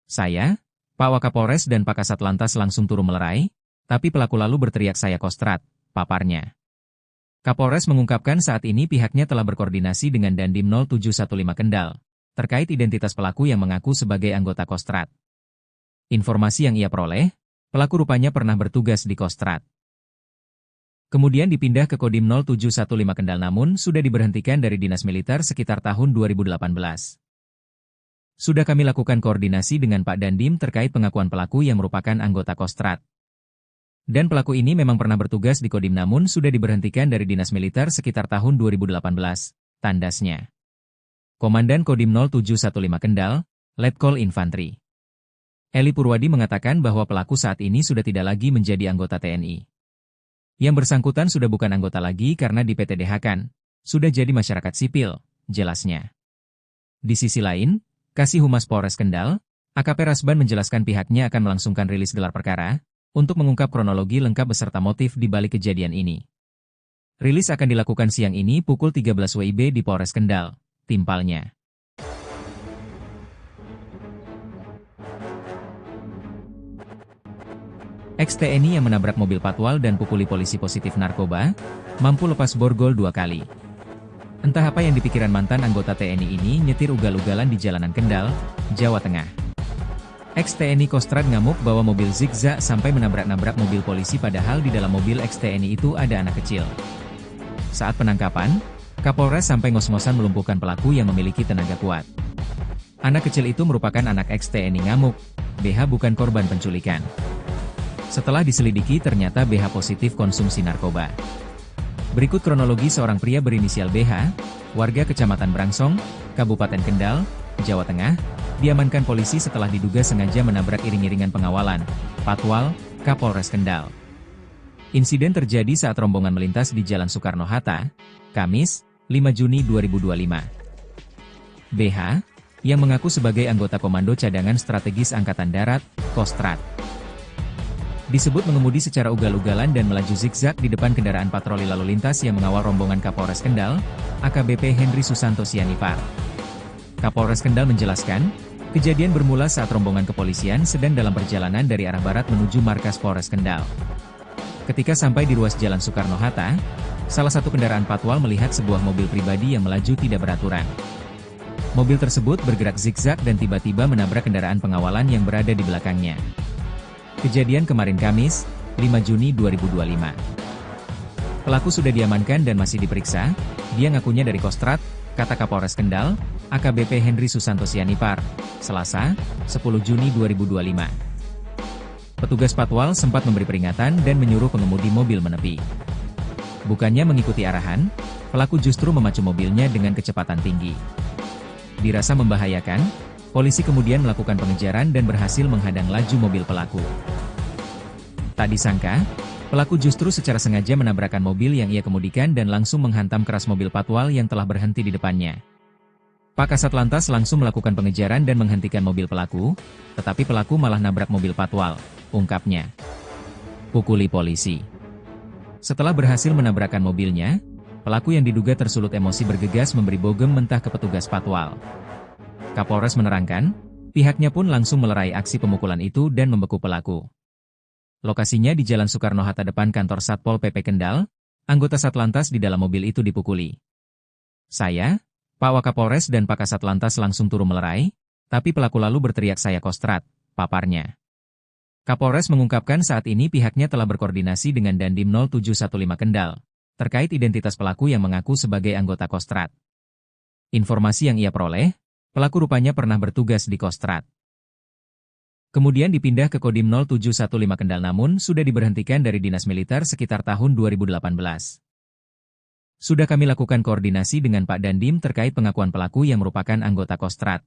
Saya, Pak Wakapolres dan Pak Kasat Lantas langsung turun melerai, tapi pelaku lalu berteriak saya kostrat, paparnya. Kapolres mengungkapkan saat ini pihaknya telah berkoordinasi dengan Dandim 0715 Kendal, terkait identitas pelaku yang mengaku sebagai anggota Kostrat. Informasi yang ia peroleh, pelaku rupanya pernah bertugas di Kostrat. Kemudian dipindah ke Kodim 0715 Kendal namun sudah diberhentikan dari dinas militer sekitar tahun 2018. Sudah kami lakukan koordinasi dengan Pak Dandim terkait pengakuan pelaku yang merupakan anggota Kostrad. Dan pelaku ini memang pernah bertugas di Kodim namun sudah diberhentikan dari dinas militer sekitar tahun 2018, tandasnya. Komandan Kodim 0715 Kendal, Letkol Infantri Eli Purwadi mengatakan bahwa pelaku saat ini sudah tidak lagi menjadi anggota TNI. Yang bersangkutan sudah bukan anggota lagi karena di PTDH-kan, sudah jadi masyarakat sipil, jelasnya. Di sisi lain, Kasih Humas Polres Kendal, AKP Rasban menjelaskan pihaknya akan melangsungkan rilis gelar perkara, untuk mengungkap kronologi lengkap beserta motif di balik kejadian ini. Rilis akan dilakukan siang ini pukul 13 WIB di Polres Kendal, timpalnya. Ex-TNI yang menabrak mobil patwal dan pukuli polisi positif narkoba, mampu lepas borgol 2 kali. Entah apa yang dipikiran mantan anggota TNI ini nyetir ugal-ugalan di jalanan Kendal, Jawa Tengah. Ex-TNI Kostrad ngamuk bawa mobil zigzag sampai menabrak-nabrak mobil polisi padahal di dalam mobil ex-TNI itu ada anak kecil. Saat penangkapan, Kapolres sampai ngos-ngosan melumpuhkan pelaku yang memiliki tenaga kuat. Anak kecil itu merupakan anak ex-TNI ngamuk, BH bukan korban penculikan. Setelah diselidiki ternyata BH positif konsumsi narkoba. Berikut kronologi seorang pria berinisial BH, warga Kecamatan Brangsong, Kabupaten Kendal, Jawa Tengah, diamankan polisi setelah diduga sengaja menabrak iring-iringan pengawalan, Patwal, Kapolres Kendal. Insiden terjadi saat rombongan melintas di Jalan Soekarno-Hatta, Kamis, 5 Juni 2025. BH, yang mengaku sebagai anggota Komando Cadangan Strategis Angkatan Darat, Kostrad, disebut mengemudi secara ugal-ugalan dan melaju zigzag di depan kendaraan patroli lalu lintas yang mengawal rombongan Kapolres Kendal, AKBP Henry Susanto Sianipar. Kapolres Kendal menjelaskan, kejadian bermula saat rombongan kepolisian sedang dalam perjalanan dari arah barat menuju markas Polres Kendal. Ketika sampai di ruas Jalan Soekarno-Hatta, salah satu kendaraan patwal melihat sebuah mobil pribadi yang melaju tidak beraturan. Mobil tersebut bergerak zigzag dan tiba-tiba menabrak kendaraan pengawalan yang berada di belakangnya. Kejadian kemarin Kamis, 5 Juni 2025. Pelaku sudah diamankan dan masih diperiksa, dia ngakunya dari Kostrad, kata Kapolres Kendal, AKBP Henry Susanto Sianipar, Selasa, 10 Juni 2025. Petugas patwal sempat memberi peringatan dan menyuruh pengemudi mobil menepi. Bukannya mengikuti arahan, pelaku justru memacu mobilnya dengan kecepatan tinggi. Dirasa membahayakan, polisi kemudian melakukan pengejaran dan berhasil menghadang laju mobil pelaku. Tak disangka, pelaku justru secara sengaja menabrakkan mobil yang ia kemudikan dan langsung menghantam keras mobil patwal yang telah berhenti di depannya. Pak Kasat Lantas langsung melakukan pengejaran dan menghentikan mobil pelaku, tetapi pelaku malah nabrak mobil patwal, ungkapnya. Pukuli polisi. Setelah berhasil menabrakkan mobilnya, pelaku yang diduga tersulut emosi bergegas memberi bogem mentah ke petugas patwal. Kapolres menerangkan, pihaknya pun langsung melerai aksi pemukulan itu dan membeku pelaku. Lokasinya di Jalan Soekarno-Hatta depan kantor Satpol PP Kendal, anggota Satlantas di dalam mobil itu dipukuli. Saya, Pak Wakapolres dan Pak Kasat Lantas langsung turun melerai, tapi pelaku lalu berteriak saya Kostrad, paparnya. Kapolres mengungkapkan saat ini pihaknya telah berkoordinasi dengan Dandim 0715 Kendal, terkait identitas pelaku yang mengaku sebagai anggota Kostrad. Informasi yang ia peroleh, pelaku rupanya pernah bertugas di Kostrad. Kemudian dipindah ke Kodim 0715 Kendal namun sudah diberhentikan dari dinas militer sekitar tahun 2018. Sudah kami lakukan koordinasi dengan Pak Dandim terkait pengakuan pelaku yang merupakan anggota Kostrad.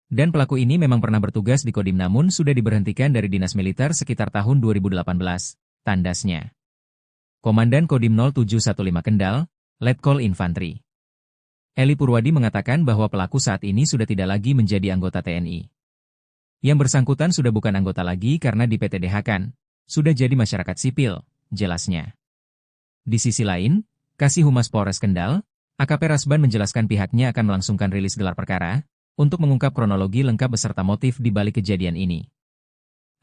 Dan pelaku ini memang pernah bertugas di Kodim namun sudah diberhentikan dari dinas militer sekitar tahun 2018, tandasnya. Komandan Kodim 0715 Kendal, Letkol Infantri Eli Purwadi mengatakan bahwa pelaku saat ini sudah tidak lagi menjadi anggota TNI. Yang bersangkutan sudah bukan anggota lagi karena di PTDH-kan, sudah jadi masyarakat sipil, jelasnya. Di sisi lain, Kasih Humas Polres Kendal, AKP Rasban menjelaskan pihaknya akan melangsungkan rilis gelar perkara, untuk mengungkap kronologi lengkap beserta motif di balik kejadian ini.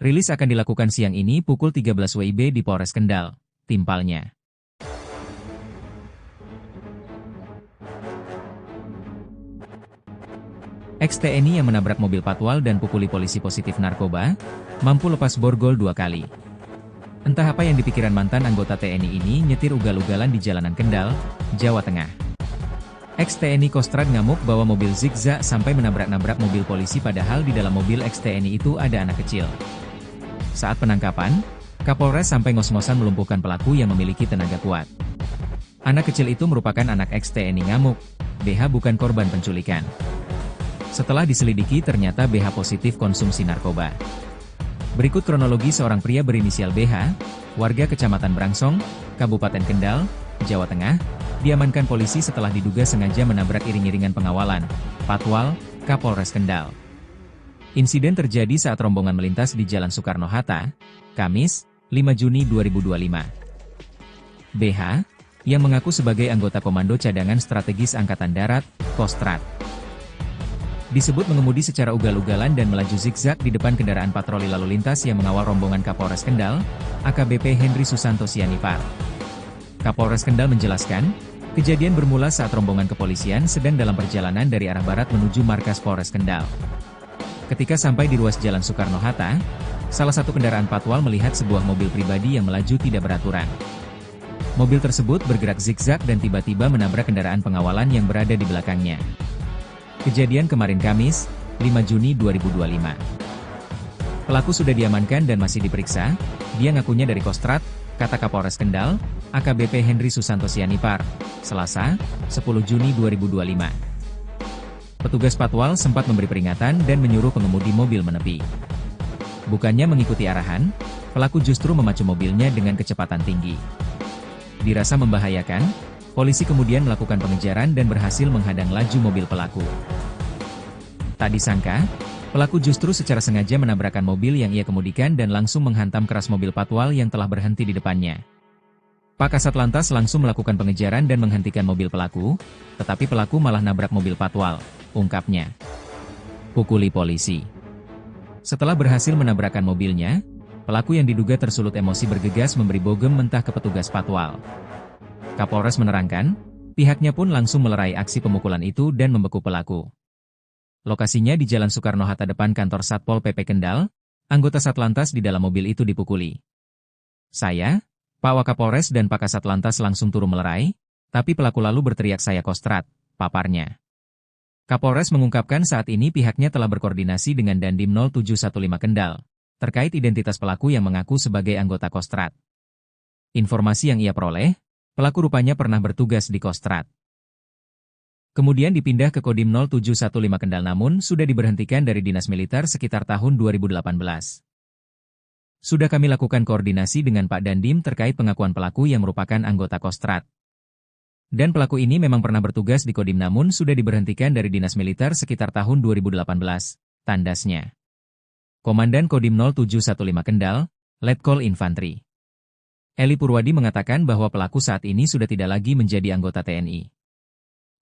Rilis akan dilakukan siang ini pukul 13 WIB di Polres Kendal, timpalnya. Ex-TNI yang menabrak mobil patwal dan pukuli polisi positif narkoba, mampu lepas borgol 2 kali. Entah apa yang dipikiran mantan anggota TNI ini nyetir ugal-ugalan di jalanan Kendal, Jawa Tengah. Ex-TNI Kostrad ngamuk bawa mobil zigzag sampai menabrak-nabrak mobil polisi padahal di dalam mobil ex-TNI itu ada anak kecil. Saat penangkapan, Kapolres sampai ngos-ngosan melumpuhkan pelaku yang memiliki tenaga kuat. Anak kecil itu merupakan anak ex-TNI ngamuk, BH bukan korban penculikan. Setelah diselidiki ternyata BH positif konsumsi narkoba. Berikut kronologi seorang pria berinisial BH, warga Kecamatan Brangsong, Kabupaten Kendal, Jawa Tengah, diamankan polisi setelah diduga sengaja menabrak iring-iringan pengawalan, Patwal, Kapolres Kendal. Insiden terjadi saat rombongan melintas di Jalan Soekarno-Hatta, Kamis, 5 Juni 2025. BH, yang mengaku sebagai anggota Komando Cadangan Strategis Angkatan Darat, Kostrad, disebut mengemudi secara ugal-ugalan dan melaju zigzag di depan kendaraan patroli lalu lintas yang mengawal rombongan Kapolres Kendal, AKBP Henry Susanto Sianipar. Kapolres Kendal menjelaskan, kejadian bermula saat rombongan kepolisian sedang dalam perjalanan dari arah barat menuju markas Polres Kendal. Ketika sampai di ruas Jalan Soekarno-Hatta, salah satu kendaraan patwal melihat sebuah mobil pribadi yang melaju tidak beraturan. Mobil tersebut bergerak zigzag dan tiba-tiba menabrak kendaraan pengawalan yang berada di belakangnya. Kejadian kemarin Kamis, 5 Juni 2025. Pelaku sudah diamankan dan masih diperiksa, dia ngakunya dari Kostrad, kata Kapolres Kendal, AKBP Henry Susanto Sianipar, Selasa, 10 Juni 2025. Petugas patwal sempat memberi peringatan dan menyuruh pengemudi mobil menepi. Bukannya mengikuti arahan, pelaku justru memacu mobilnya dengan kecepatan tinggi. Dirasa membahayakan, polisi kemudian melakukan pengejaran dan berhasil menghadang laju mobil pelaku. Tak disangka, pelaku justru secara sengaja menabrakkan mobil yang ia kemudikan dan langsung menghantam keras mobil patwal yang telah berhenti di depannya. Pak Kasat Lantas langsung melakukan pengejaran dan menghentikan mobil pelaku, tetapi pelaku malah nabrak mobil patwal, ungkapnya. Pukuli polisi. Setelah berhasil menabrakkan mobilnya, pelaku yang diduga tersulut emosi bergegas memberi bogem mentah ke petugas patwal. Kapolres menerangkan, pihaknya pun langsung melerai aksi pemukulan itu dan membeku pelaku. Lokasinya di Jalan Soekarno-Hatta depan kantor Satpol PP Kendal, anggota Satlantas di dalam mobil itu dipukuli. Saya, Pak Wakapolres dan Pak Kasat Lantas langsung turun melerai, tapi pelaku lalu berteriak saya Kostrad, paparnya. Kapolres mengungkapkan saat ini pihaknya telah berkoordinasi dengan Dandim 0715 Kendal, terkait identitas pelaku yang mengaku sebagai anggota Kostrad. Informasi yang ia peroleh, pelaku rupanya pernah bertugas di Kostrad. Kemudian dipindah ke Kodim 0715 Kendal namun sudah diberhentikan dari dinas militer sekitar tahun 2018. Sudah kami lakukan koordinasi dengan Pak Dandim terkait pengakuan pelaku yang merupakan anggota Kostrad. Dan pelaku ini memang pernah bertugas di Kodim namun sudah diberhentikan dari dinas militer sekitar tahun 2018, tandasnya. Komandan Kodim 0715 Kendal, Letkol Infantri Eli Purwadi mengatakan bahwa pelaku saat ini sudah tidak lagi menjadi anggota TNI.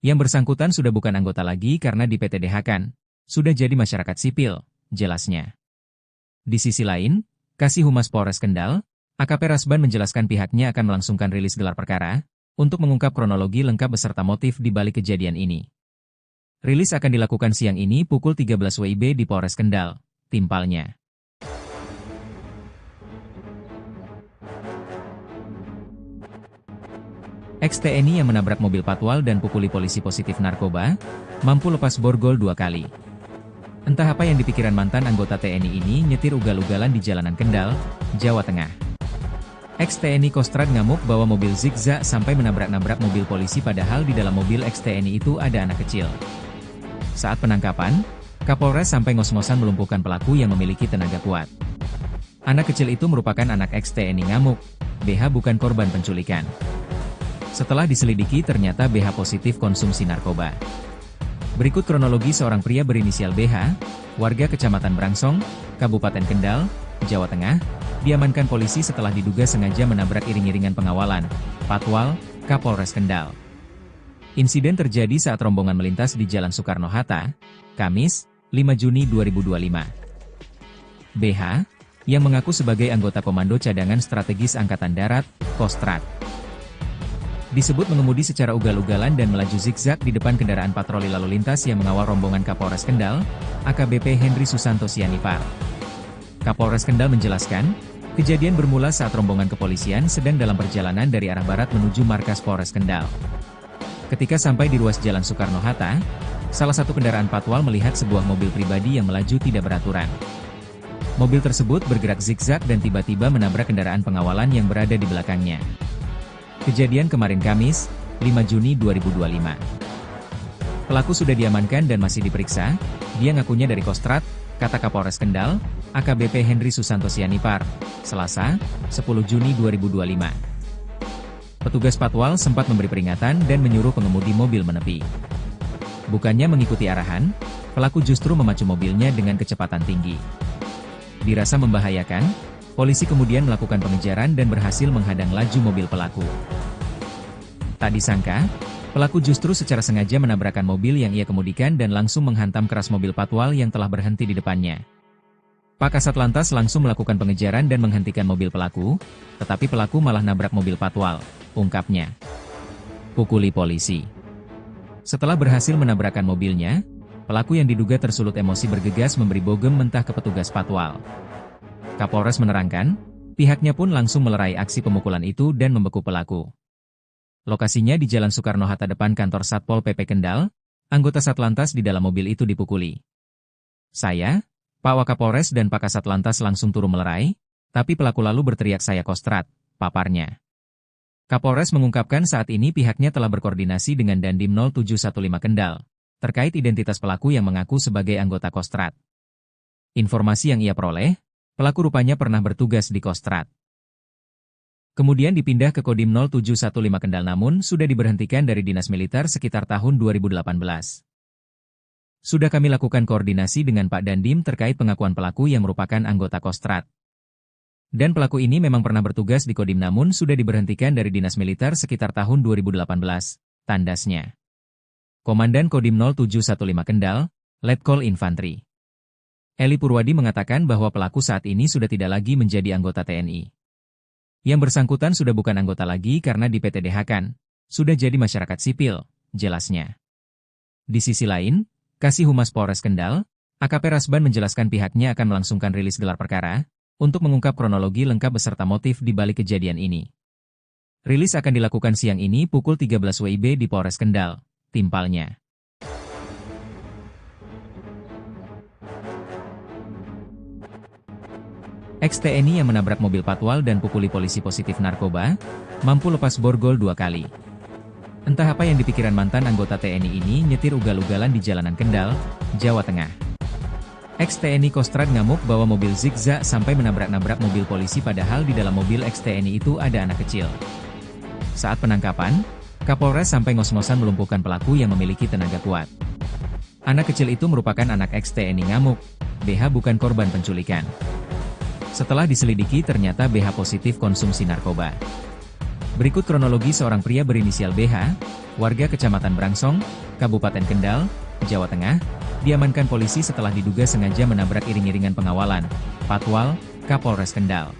Yang bersangkutan sudah bukan anggota lagi karena di PTDH-kan, sudah jadi masyarakat sipil, jelasnya. Di sisi lain, Kasih Humas Polres Kendal, AKP Rasban menjelaskan pihaknya akan melangsungkan rilis gelar perkara, untuk mengungkap kronologi lengkap beserta motif di balik kejadian ini. Rilis akan dilakukan siang ini pukul 13 WIB di Polres Kendal, timpalnya. Ex-TNI yang menabrak mobil patwal dan pukuli polisi positif narkoba, mampu lepas borgol 2 kali. Entah apa yang dipikiran mantan anggota TNI ini nyetir ugal-ugalan di jalanan Kendal, Jawa Tengah. Ex-TNI Kostrad ngamuk bawa mobil zigzag sampai menabrak-nabrak mobil polisi padahal di dalam mobil ex-TNI itu ada anak kecil. Saat penangkapan, Kapolres sampai ngos-ngosan melumpuhkan pelaku yang memiliki tenaga kuat. Anak kecil itu merupakan anak ex-TNI ngamuk, BH bukan korban penculikan. Setelah diselidiki ternyata BH positif konsumsi narkoba. Berikut kronologi seorang pria berinisial BH, warga Kecamatan Brangsong, Kabupaten Kendal, Jawa Tengah, diamankan polisi setelah diduga sengaja menabrak iring-iringan pengawalan, Patwal, Kapolres Kendal. Insiden terjadi saat rombongan melintas di Jalan Soekarno-Hatta, Kamis, 5 Juni 2025. BH, yang mengaku sebagai anggota Komando Cadangan Strategis Angkatan Darat, Kostrad, disebut mengemudi secara ugal-ugalan dan melaju zigzag di depan kendaraan patroli lalu lintas yang mengawal rombongan Kapolres Kendal, AKBP Henry Susanto Sianipar. Kapolres Kendal menjelaskan, kejadian bermula saat rombongan kepolisian sedang dalam perjalanan dari arah barat menuju markas Polres Kendal. Ketika sampai di ruas Jalan Soekarno-Hatta, salah satu kendaraan patwal melihat sebuah mobil pribadi yang melaju tidak beraturan. Mobil tersebut bergerak zigzag dan tiba-tiba menabrak kendaraan pengawalan yang berada di belakangnya. Kejadian kemarin Kamis, 5 Juni 2025. Pelaku sudah diamankan dan masih diperiksa. Dia ngakunya dari Kostrad, kata Kapolres Kendal, AKBP Henry Susanto Sianipar, Selasa, 10 Juni 2025. Petugas patwal sempat memberi peringatan dan menyuruh pengemudi mobil menepi. Bukannya mengikuti arahan, pelaku justru memacu mobilnya dengan kecepatan tinggi. Dirasa membahayakan, polisi kemudian melakukan pengejaran dan berhasil menghadang laju mobil pelaku. Tak disangka, pelaku justru secara sengaja menabrakkan mobil yang ia kemudikan dan langsung menghantam keras mobil patwal yang telah berhenti di depannya. Pak Kasat Lantas langsung melakukan pengejaran dan menghentikan mobil pelaku, tetapi pelaku malah nabrak mobil patwal, ungkapnya. Pukuli polisi. Setelah berhasil menabrakkan mobilnya, pelaku yang diduga tersulut emosi bergegas memberi bogem mentah ke petugas patwal. Kapolres menerangkan, pihaknya pun langsung melerai aksi pemukulan itu dan membeku pelaku. Lokasinya di Jalan Soekarno-Hatta depan kantor Satpol PP Kendal, anggota Satlantas di dalam mobil itu dipukuli. Saya, Pak Wakapolres dan Pak Kasat Lantas langsung turun melerai, tapi pelaku lalu berteriak saya Kostrad, paparnya. Kapolres mengungkapkan saat ini pihaknya telah berkoordinasi dengan Dandim 0715 Kendal, terkait identitas pelaku yang mengaku sebagai anggota Kostrad. Informasi yang ia peroleh, pelaku rupanya pernah bertugas di Kostrad. Kemudian dipindah ke Kodim 0715 Kendal namun sudah diberhentikan dari dinas militer sekitar tahun 2018. Sudah kami lakukan koordinasi dengan Pak Dandim terkait pengakuan pelaku yang merupakan anggota Kostrad. Dan pelaku ini memang pernah bertugas di Kodim namun sudah diberhentikan dari dinas militer sekitar tahun 2018, tandasnya. Komandan Kodim 0715 Kendal, Letkol Infantri Eli Purwadi mengatakan bahwa pelaku saat ini sudah tidak lagi menjadi anggota TNI. Yang bersangkutan sudah bukan anggota lagi karena di PTDH-kan, sudah jadi masyarakat sipil, jelasnya. Di sisi lain, Kasih Humas Polres Kendal, AKP Rasban menjelaskan pihaknya akan melangsungkan rilis gelar perkara, untuk mengungkap kronologi lengkap beserta motif di balik kejadian ini. Rilis akan dilakukan siang ini pukul 13 WIB di Polres Kendal, timpalnya. Ex-TNI yang menabrak mobil patwal dan pukuli polisi positif narkoba, mampu lepas borgol 2 kali. Entah apa yang dipikiran mantan anggota TNI ini nyetir ugal-ugalan di jalanan Kendal, Jawa Tengah. Ex-TNI Kostrad ngamuk bawa mobil zigzag sampai menabrak-nabrak mobil polisi padahal di dalam mobil ex-TNI itu ada anak kecil. Saat penangkapan, Kapolres sampai ngos-ngosan melumpuhkan pelaku yang memiliki tenaga kuat. Anak kecil itu merupakan anak ex-TNI ngamuk, BH bukan korban penculikan. Setelah diselidiki ternyata BH positif konsumsi narkoba. Berikut kronologi seorang pria berinisial BH, warga Kecamatan Brangsong, Kabupaten Kendal, Jawa Tengah, diamankan polisi setelah diduga sengaja menabrak iring-iringan pengawalan, patwal, Kapolres Kendal.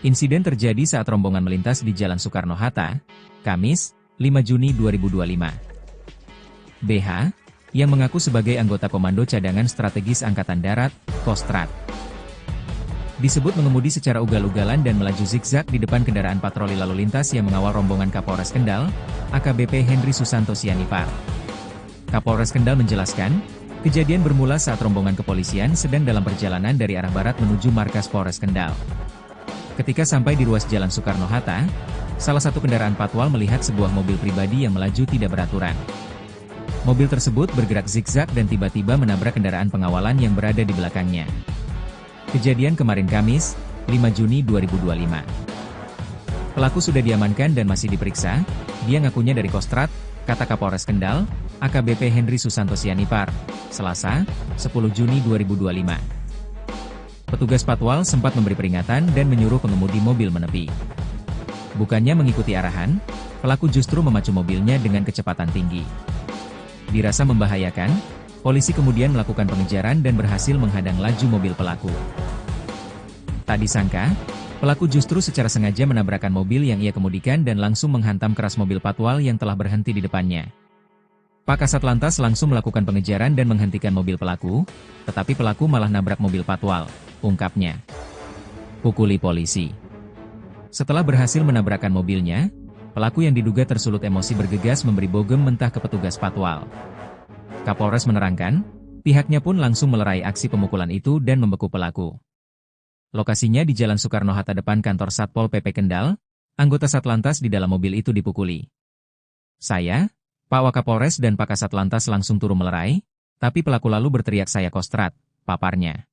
Insiden terjadi saat rombongan melintas di Jalan Soekarno-Hatta, Kamis, 5 Juni 2025. BH, yang mengaku sebagai anggota Komando Cadangan Strategis Angkatan Darat, Kostrad, disebut mengemudi secara ugal-ugalan dan melaju zigzag di depan kendaraan patroli lalu lintas yang mengawal rombongan Kapolres Kendal, AKBP Henry Susanto Sianipar. Kapolres Kendal menjelaskan, kejadian bermula saat rombongan kepolisian sedang dalam perjalanan dari arah barat menuju markas Polres Kendal. Ketika sampai di ruas Jalan Soekarno-Hatta, salah satu kendaraan patwal melihat sebuah mobil pribadi yang melaju tidak beraturan. Mobil tersebut bergerak zigzag dan tiba-tiba menabrak kendaraan pengawalan yang berada di belakangnya. Kejadian kemarin Kamis, 5 Juni 2025. Pelaku sudah diamankan dan masih diperiksa, dia ngakunya dari Kostrad, kata Kapolres Kendal, AKBP Henry Susanto Sianipar, Selasa, 10 Juni 2025. Petugas patwal sempat memberi peringatan dan menyuruh pengemudi mobil menepi. Bukannya mengikuti arahan, pelaku justru memacu mobilnya dengan kecepatan tinggi. Dirasa membahayakan, polisi kemudian melakukan pengejaran dan berhasil menghadang laju mobil pelaku. Tak disangka, pelaku justru secara sengaja menabrakkan mobil yang ia kemudikan dan langsung menghantam keras mobil patwal yang telah berhenti di depannya. Pak Kasat Lantas langsung melakukan pengejaran dan menghentikan mobil pelaku, tetapi pelaku malah nabrak mobil patwal, ungkapnya. Pukuli polisi. Setelah berhasil menabrakkan mobilnya, pelaku yang diduga tersulut emosi bergegas memberi bogem mentah ke petugas patwal. Kapolres menerangkan, pihaknya pun langsung melerai aksi pemukulan itu dan membeku pelaku. Lokasinya di Jalan Soekarno-Hatta depan kantor Satpol PP Kendal, anggota Satlantas di dalam mobil itu dipukuli. Saya, Pak Wakapolres dan Pak Kasatlantas langsung turun melerai, tapi pelaku lalu berteriak saya kostrat, paparnya.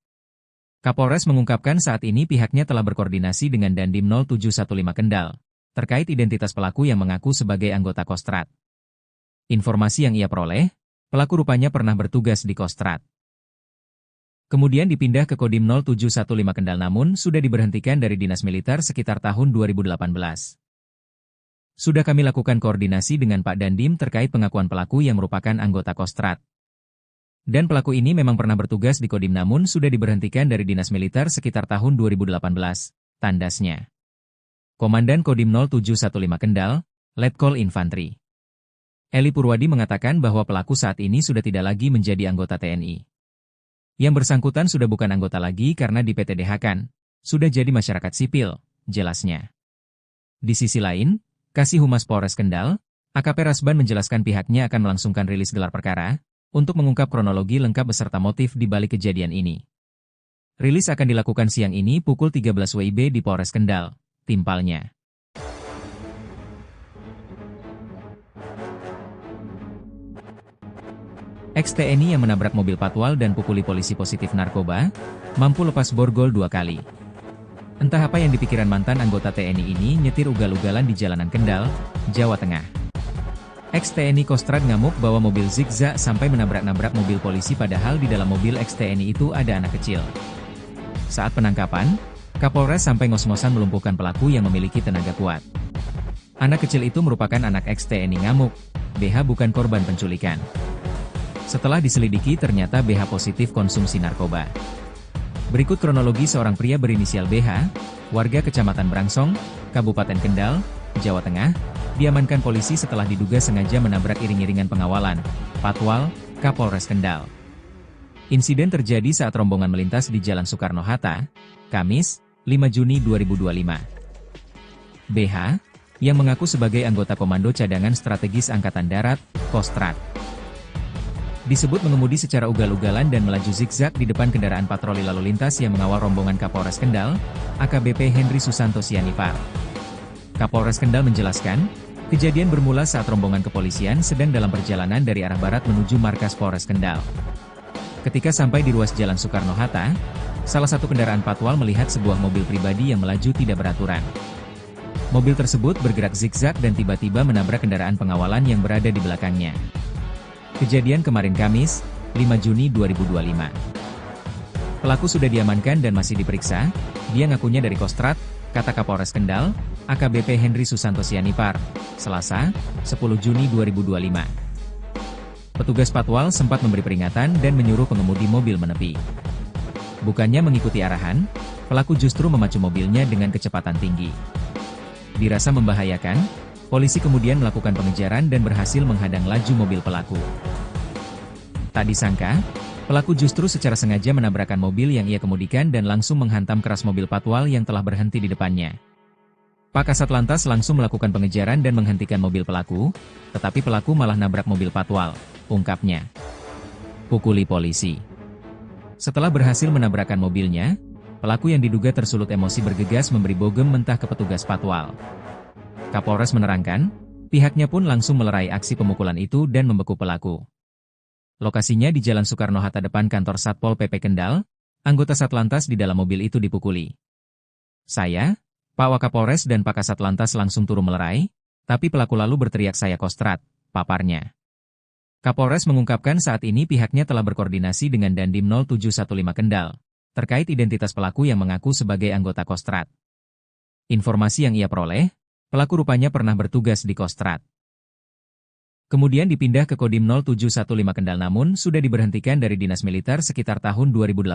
Kapolres mengungkapkan saat ini pihaknya telah berkoordinasi dengan Dandim 0715 Kendal, terkait identitas pelaku yang mengaku sebagai anggota Kostrat. Informasi yang ia peroleh, pelaku rupanya pernah bertugas di Kostrat. Kemudian dipindah ke Kodim 0715 Kendal namun sudah diberhentikan dari Dinas Militer sekitar tahun 2018. Sudah kami lakukan koordinasi dengan Pak Dandim terkait pengakuan pelaku yang merupakan anggota Kostrat. Dan pelaku ini memang pernah bertugas di Kodim namun sudah diberhentikan dari Dinas Militer sekitar tahun 2018, tandasnya. Komandan Kodim 0715 Kendal, Letkol Infantri Eli Purwadi mengatakan bahwa pelaku saat ini sudah tidak lagi menjadi anggota TNI. Yang bersangkutan sudah bukan anggota lagi karena di PTDH-kan, sudah jadi masyarakat sipil, jelasnya. Di sisi lain, Kasih Humas Polres Kendal, AKP Rasban menjelaskan pihaknya akan melangsungkan rilis gelar perkara, untuk mengungkap kronologi lengkap beserta motif di balik kejadian ini. Rilis akan dilakukan siang ini pukul 13 WIB di Polres Kendal, timpalnya. Ex-TNI yang menabrak mobil patwal dan pukuli polisi positif narkoba, mampu lepas borgol 2 kali. Entah apa yang dipikiran mantan anggota TNI ini nyetir ugal-ugalan di jalanan Kendal, Jawa Tengah. Ex-TNI Kostrat ngamuk bawa mobil zigzag sampai menabrak-nabrak mobil polisi padahal di dalam mobil ex-TNI itu ada anak kecil. Saat penangkapan, Kapolres sampai ngos-ngosan melumpuhkan pelaku yang memiliki tenaga kuat. Anak kecil itu merupakan anak ex-TNI ngamuk, BH bukan korban penculikan. Setelah diselidiki ternyata BH positif konsumsi narkoba. Berikut kronologi seorang pria berinisial BH, warga Kecamatan Brangsong, Kabupaten Kendal, Jawa Tengah, diamankan polisi setelah diduga sengaja menabrak iring-iringan pengawalan, patwal, Kapolres Kendal. Insiden terjadi saat rombongan melintas di Jalan Soekarno-Hatta, Kamis, 5 Juni 2025. BH, yang mengaku sebagai anggota Komando Cadangan Strategis Angkatan Darat, Kostrat, disebut mengemudi secara ugal-ugalan dan melaju zigzag di depan kendaraan patroli lalu lintas yang mengawal rombongan Kapolres Kendal, AKBP Henry Susanto Sianipar. Kapolres Kendal menjelaskan, kejadian bermula saat rombongan kepolisian sedang dalam perjalanan dari arah barat menuju markas Polres Kendal. Ketika sampai di ruas Jalan Soekarno-Hatta, salah satu kendaraan patwal melihat sebuah mobil pribadi yang melaju tidak beraturan. Mobil tersebut bergerak zigzag dan tiba-tiba menabrak kendaraan pengawalan yang berada di belakangnya. Kejadian kemarin Kamis, 5 Juni 2025. Pelaku sudah diamankan dan masih diperiksa, dia ngakunya dari Kostrat, kata Kapolres Kendal, AKBP Henry Susanto Sianipar, Selasa, 10 Juni 2025. Petugas patwal sempat memberi peringatan dan menyuruh pengemudi mobil menepi. Bukannya mengikuti arahan, pelaku justru memacu mobilnya dengan kecepatan tinggi. Dirasa membahayakan, polisi kemudian melakukan pengejaran dan berhasil menghadang laju mobil pelaku. Tak disangka, pelaku justru secara sengaja menabrakkan mobil yang ia kemudikan dan langsung menghantam keras mobil patwal yang telah berhenti di depannya. Pak Kasatlantas langsung melakukan pengejaran dan menghentikan mobil pelaku, tetapi pelaku malah nabrak mobil patwal, ungkapnya. Pukuli polisi. Setelah berhasil menabrakkan mobilnya, pelaku yang diduga tersulut emosi bergegas memberi bogem mentah ke petugas patwal. Kapolres menerangkan, pihaknya pun langsung melerai aksi pemukulan itu dan membeku pelaku. Lokasinya di Jalan Soekarno-Hatta depan kantor Satpol PP Kendal, anggota Satlantas di dalam mobil itu dipukuli. Saya, Pak Wakapolres dan Pak Kasatlantas langsung turun melerai, tapi pelaku lalu berteriak saya kostrat, paparnya. Kapolres mengungkapkan saat ini pihaknya telah berkoordinasi dengan Dandim 0715 Kendal, terkait identitas pelaku yang mengaku sebagai anggota Kostrat. Informasi yang ia peroleh, pelaku rupanya pernah bertugas di Kostrat. Kemudian dipindah ke Kodim 0715 Kendal namun sudah diberhentikan dari Dinas Militer sekitar tahun 2018.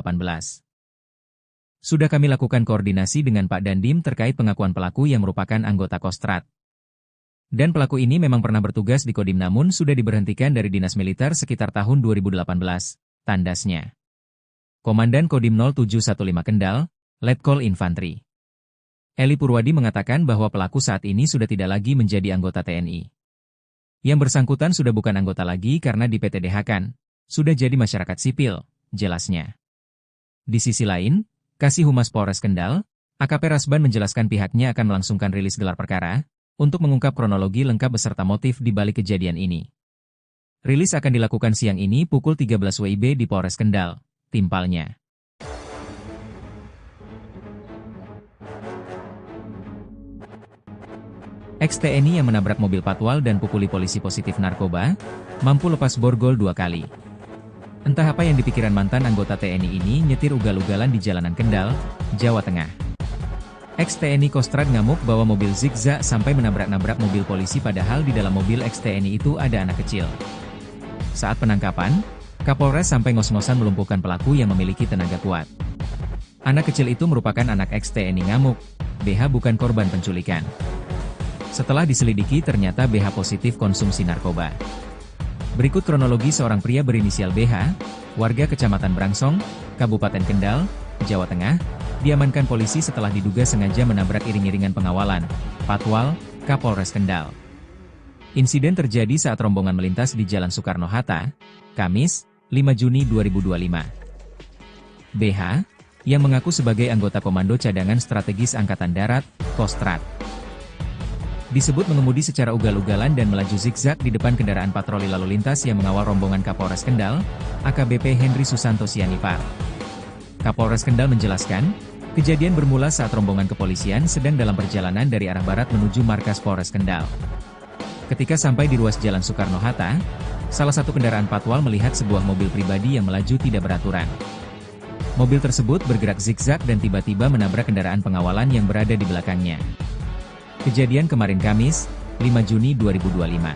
Sudah kami lakukan koordinasi dengan Pak Dandim terkait pengakuan pelaku yang merupakan anggota Kostrat. Dan pelaku ini memang pernah bertugas di Kodim namun sudah diberhentikan dari Dinas Militer sekitar tahun 2018, tandasnya. Komandan Kodim 0715 Kendal, Letkol Infantri Eli Purwadi mengatakan bahwa pelaku saat ini sudah tidak lagi menjadi anggota TNI. Yang bersangkutan sudah bukan anggota lagi karena di PTDH-kan, sudah jadi masyarakat sipil, jelasnya. Di sisi lain, Kasih Humas Polres Kendal, AKP Rasban menjelaskan pihaknya akan melangsungkan rilis gelar perkara, untuk mengungkap kronologi lengkap beserta motif di balik kejadian ini. Rilis akan dilakukan siang ini pukul 13 WIB di Polres Kendal, timpalnya. Ex-TNI yang menabrak mobil patwal dan pukuli polisi positif narkoba, mampu lepas borgol 2 kali. Entah apa yang dipikiran mantan anggota TNI ini nyetir ugal-ugalan di jalanan Kendal, Jawa Tengah. Ex-TNI Kostrad ngamuk bawa mobil zigzag sampai menabrak-nabrak mobil polisi padahal di dalam mobil ex-TNI itu ada anak kecil. Saat penangkapan, Kapolres sampai ngos-ngosan melumpuhkan pelaku yang memiliki tenaga kuat. Anak kecil itu merupakan anak ex-TNI ngamuk, BH bukan korban penculikan. Setelah diselidiki ternyata BH positif konsumsi narkoba. Berikut kronologi seorang pria berinisial BH, warga Kecamatan Brangsong, Kabupaten Kendal, Jawa Tengah, diamankan polisi setelah diduga sengaja menabrak iring-iringan pengawalan, Patwal, Kapolres Kendal. Insiden terjadi saat rombongan melintas di Jalan Soekarno-Hatta, Kamis, 5 Juni 2025. BH, yang mengaku sebagai anggota Komando Cadangan Strategis Angkatan Darat, Kostrad, disebut mengemudi secara ugal-ugalan dan melaju zigzag di depan kendaraan patroli lalu lintas yang mengawal rombongan Kapolres Kendal, AKBP Henry Susanto Sianipar. Kapolres Kendal menjelaskan, kejadian bermula saat rombongan kepolisian sedang dalam perjalanan dari arah barat menuju markas Polres Kendal. Ketika sampai di ruas Jalan Soekarno-Hatta, salah satu kendaraan patwal melihat sebuah mobil pribadi yang melaju tidak beraturan. Mobil tersebut bergerak zigzag dan tiba-tiba menabrak kendaraan pengawalan yang berada di belakangnya. Kejadian kemarin Kamis, 5 Juni 2025.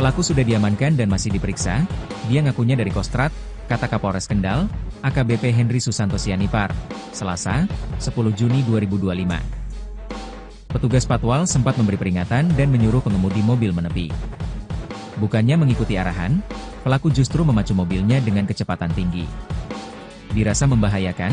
Pelaku sudah diamankan dan masih diperiksa, dia ngakunya dari Kostrad, kata Kapolres Kendal, AKBP Henry Susanto Sianipar, Selasa, 10 Juni 2025. Petugas patwal sempat memberi peringatan dan menyuruh pengemudi mobil menepi. Bukannya mengikuti arahan, pelaku justru memacu mobilnya dengan kecepatan tinggi. Dirasa membahayakan,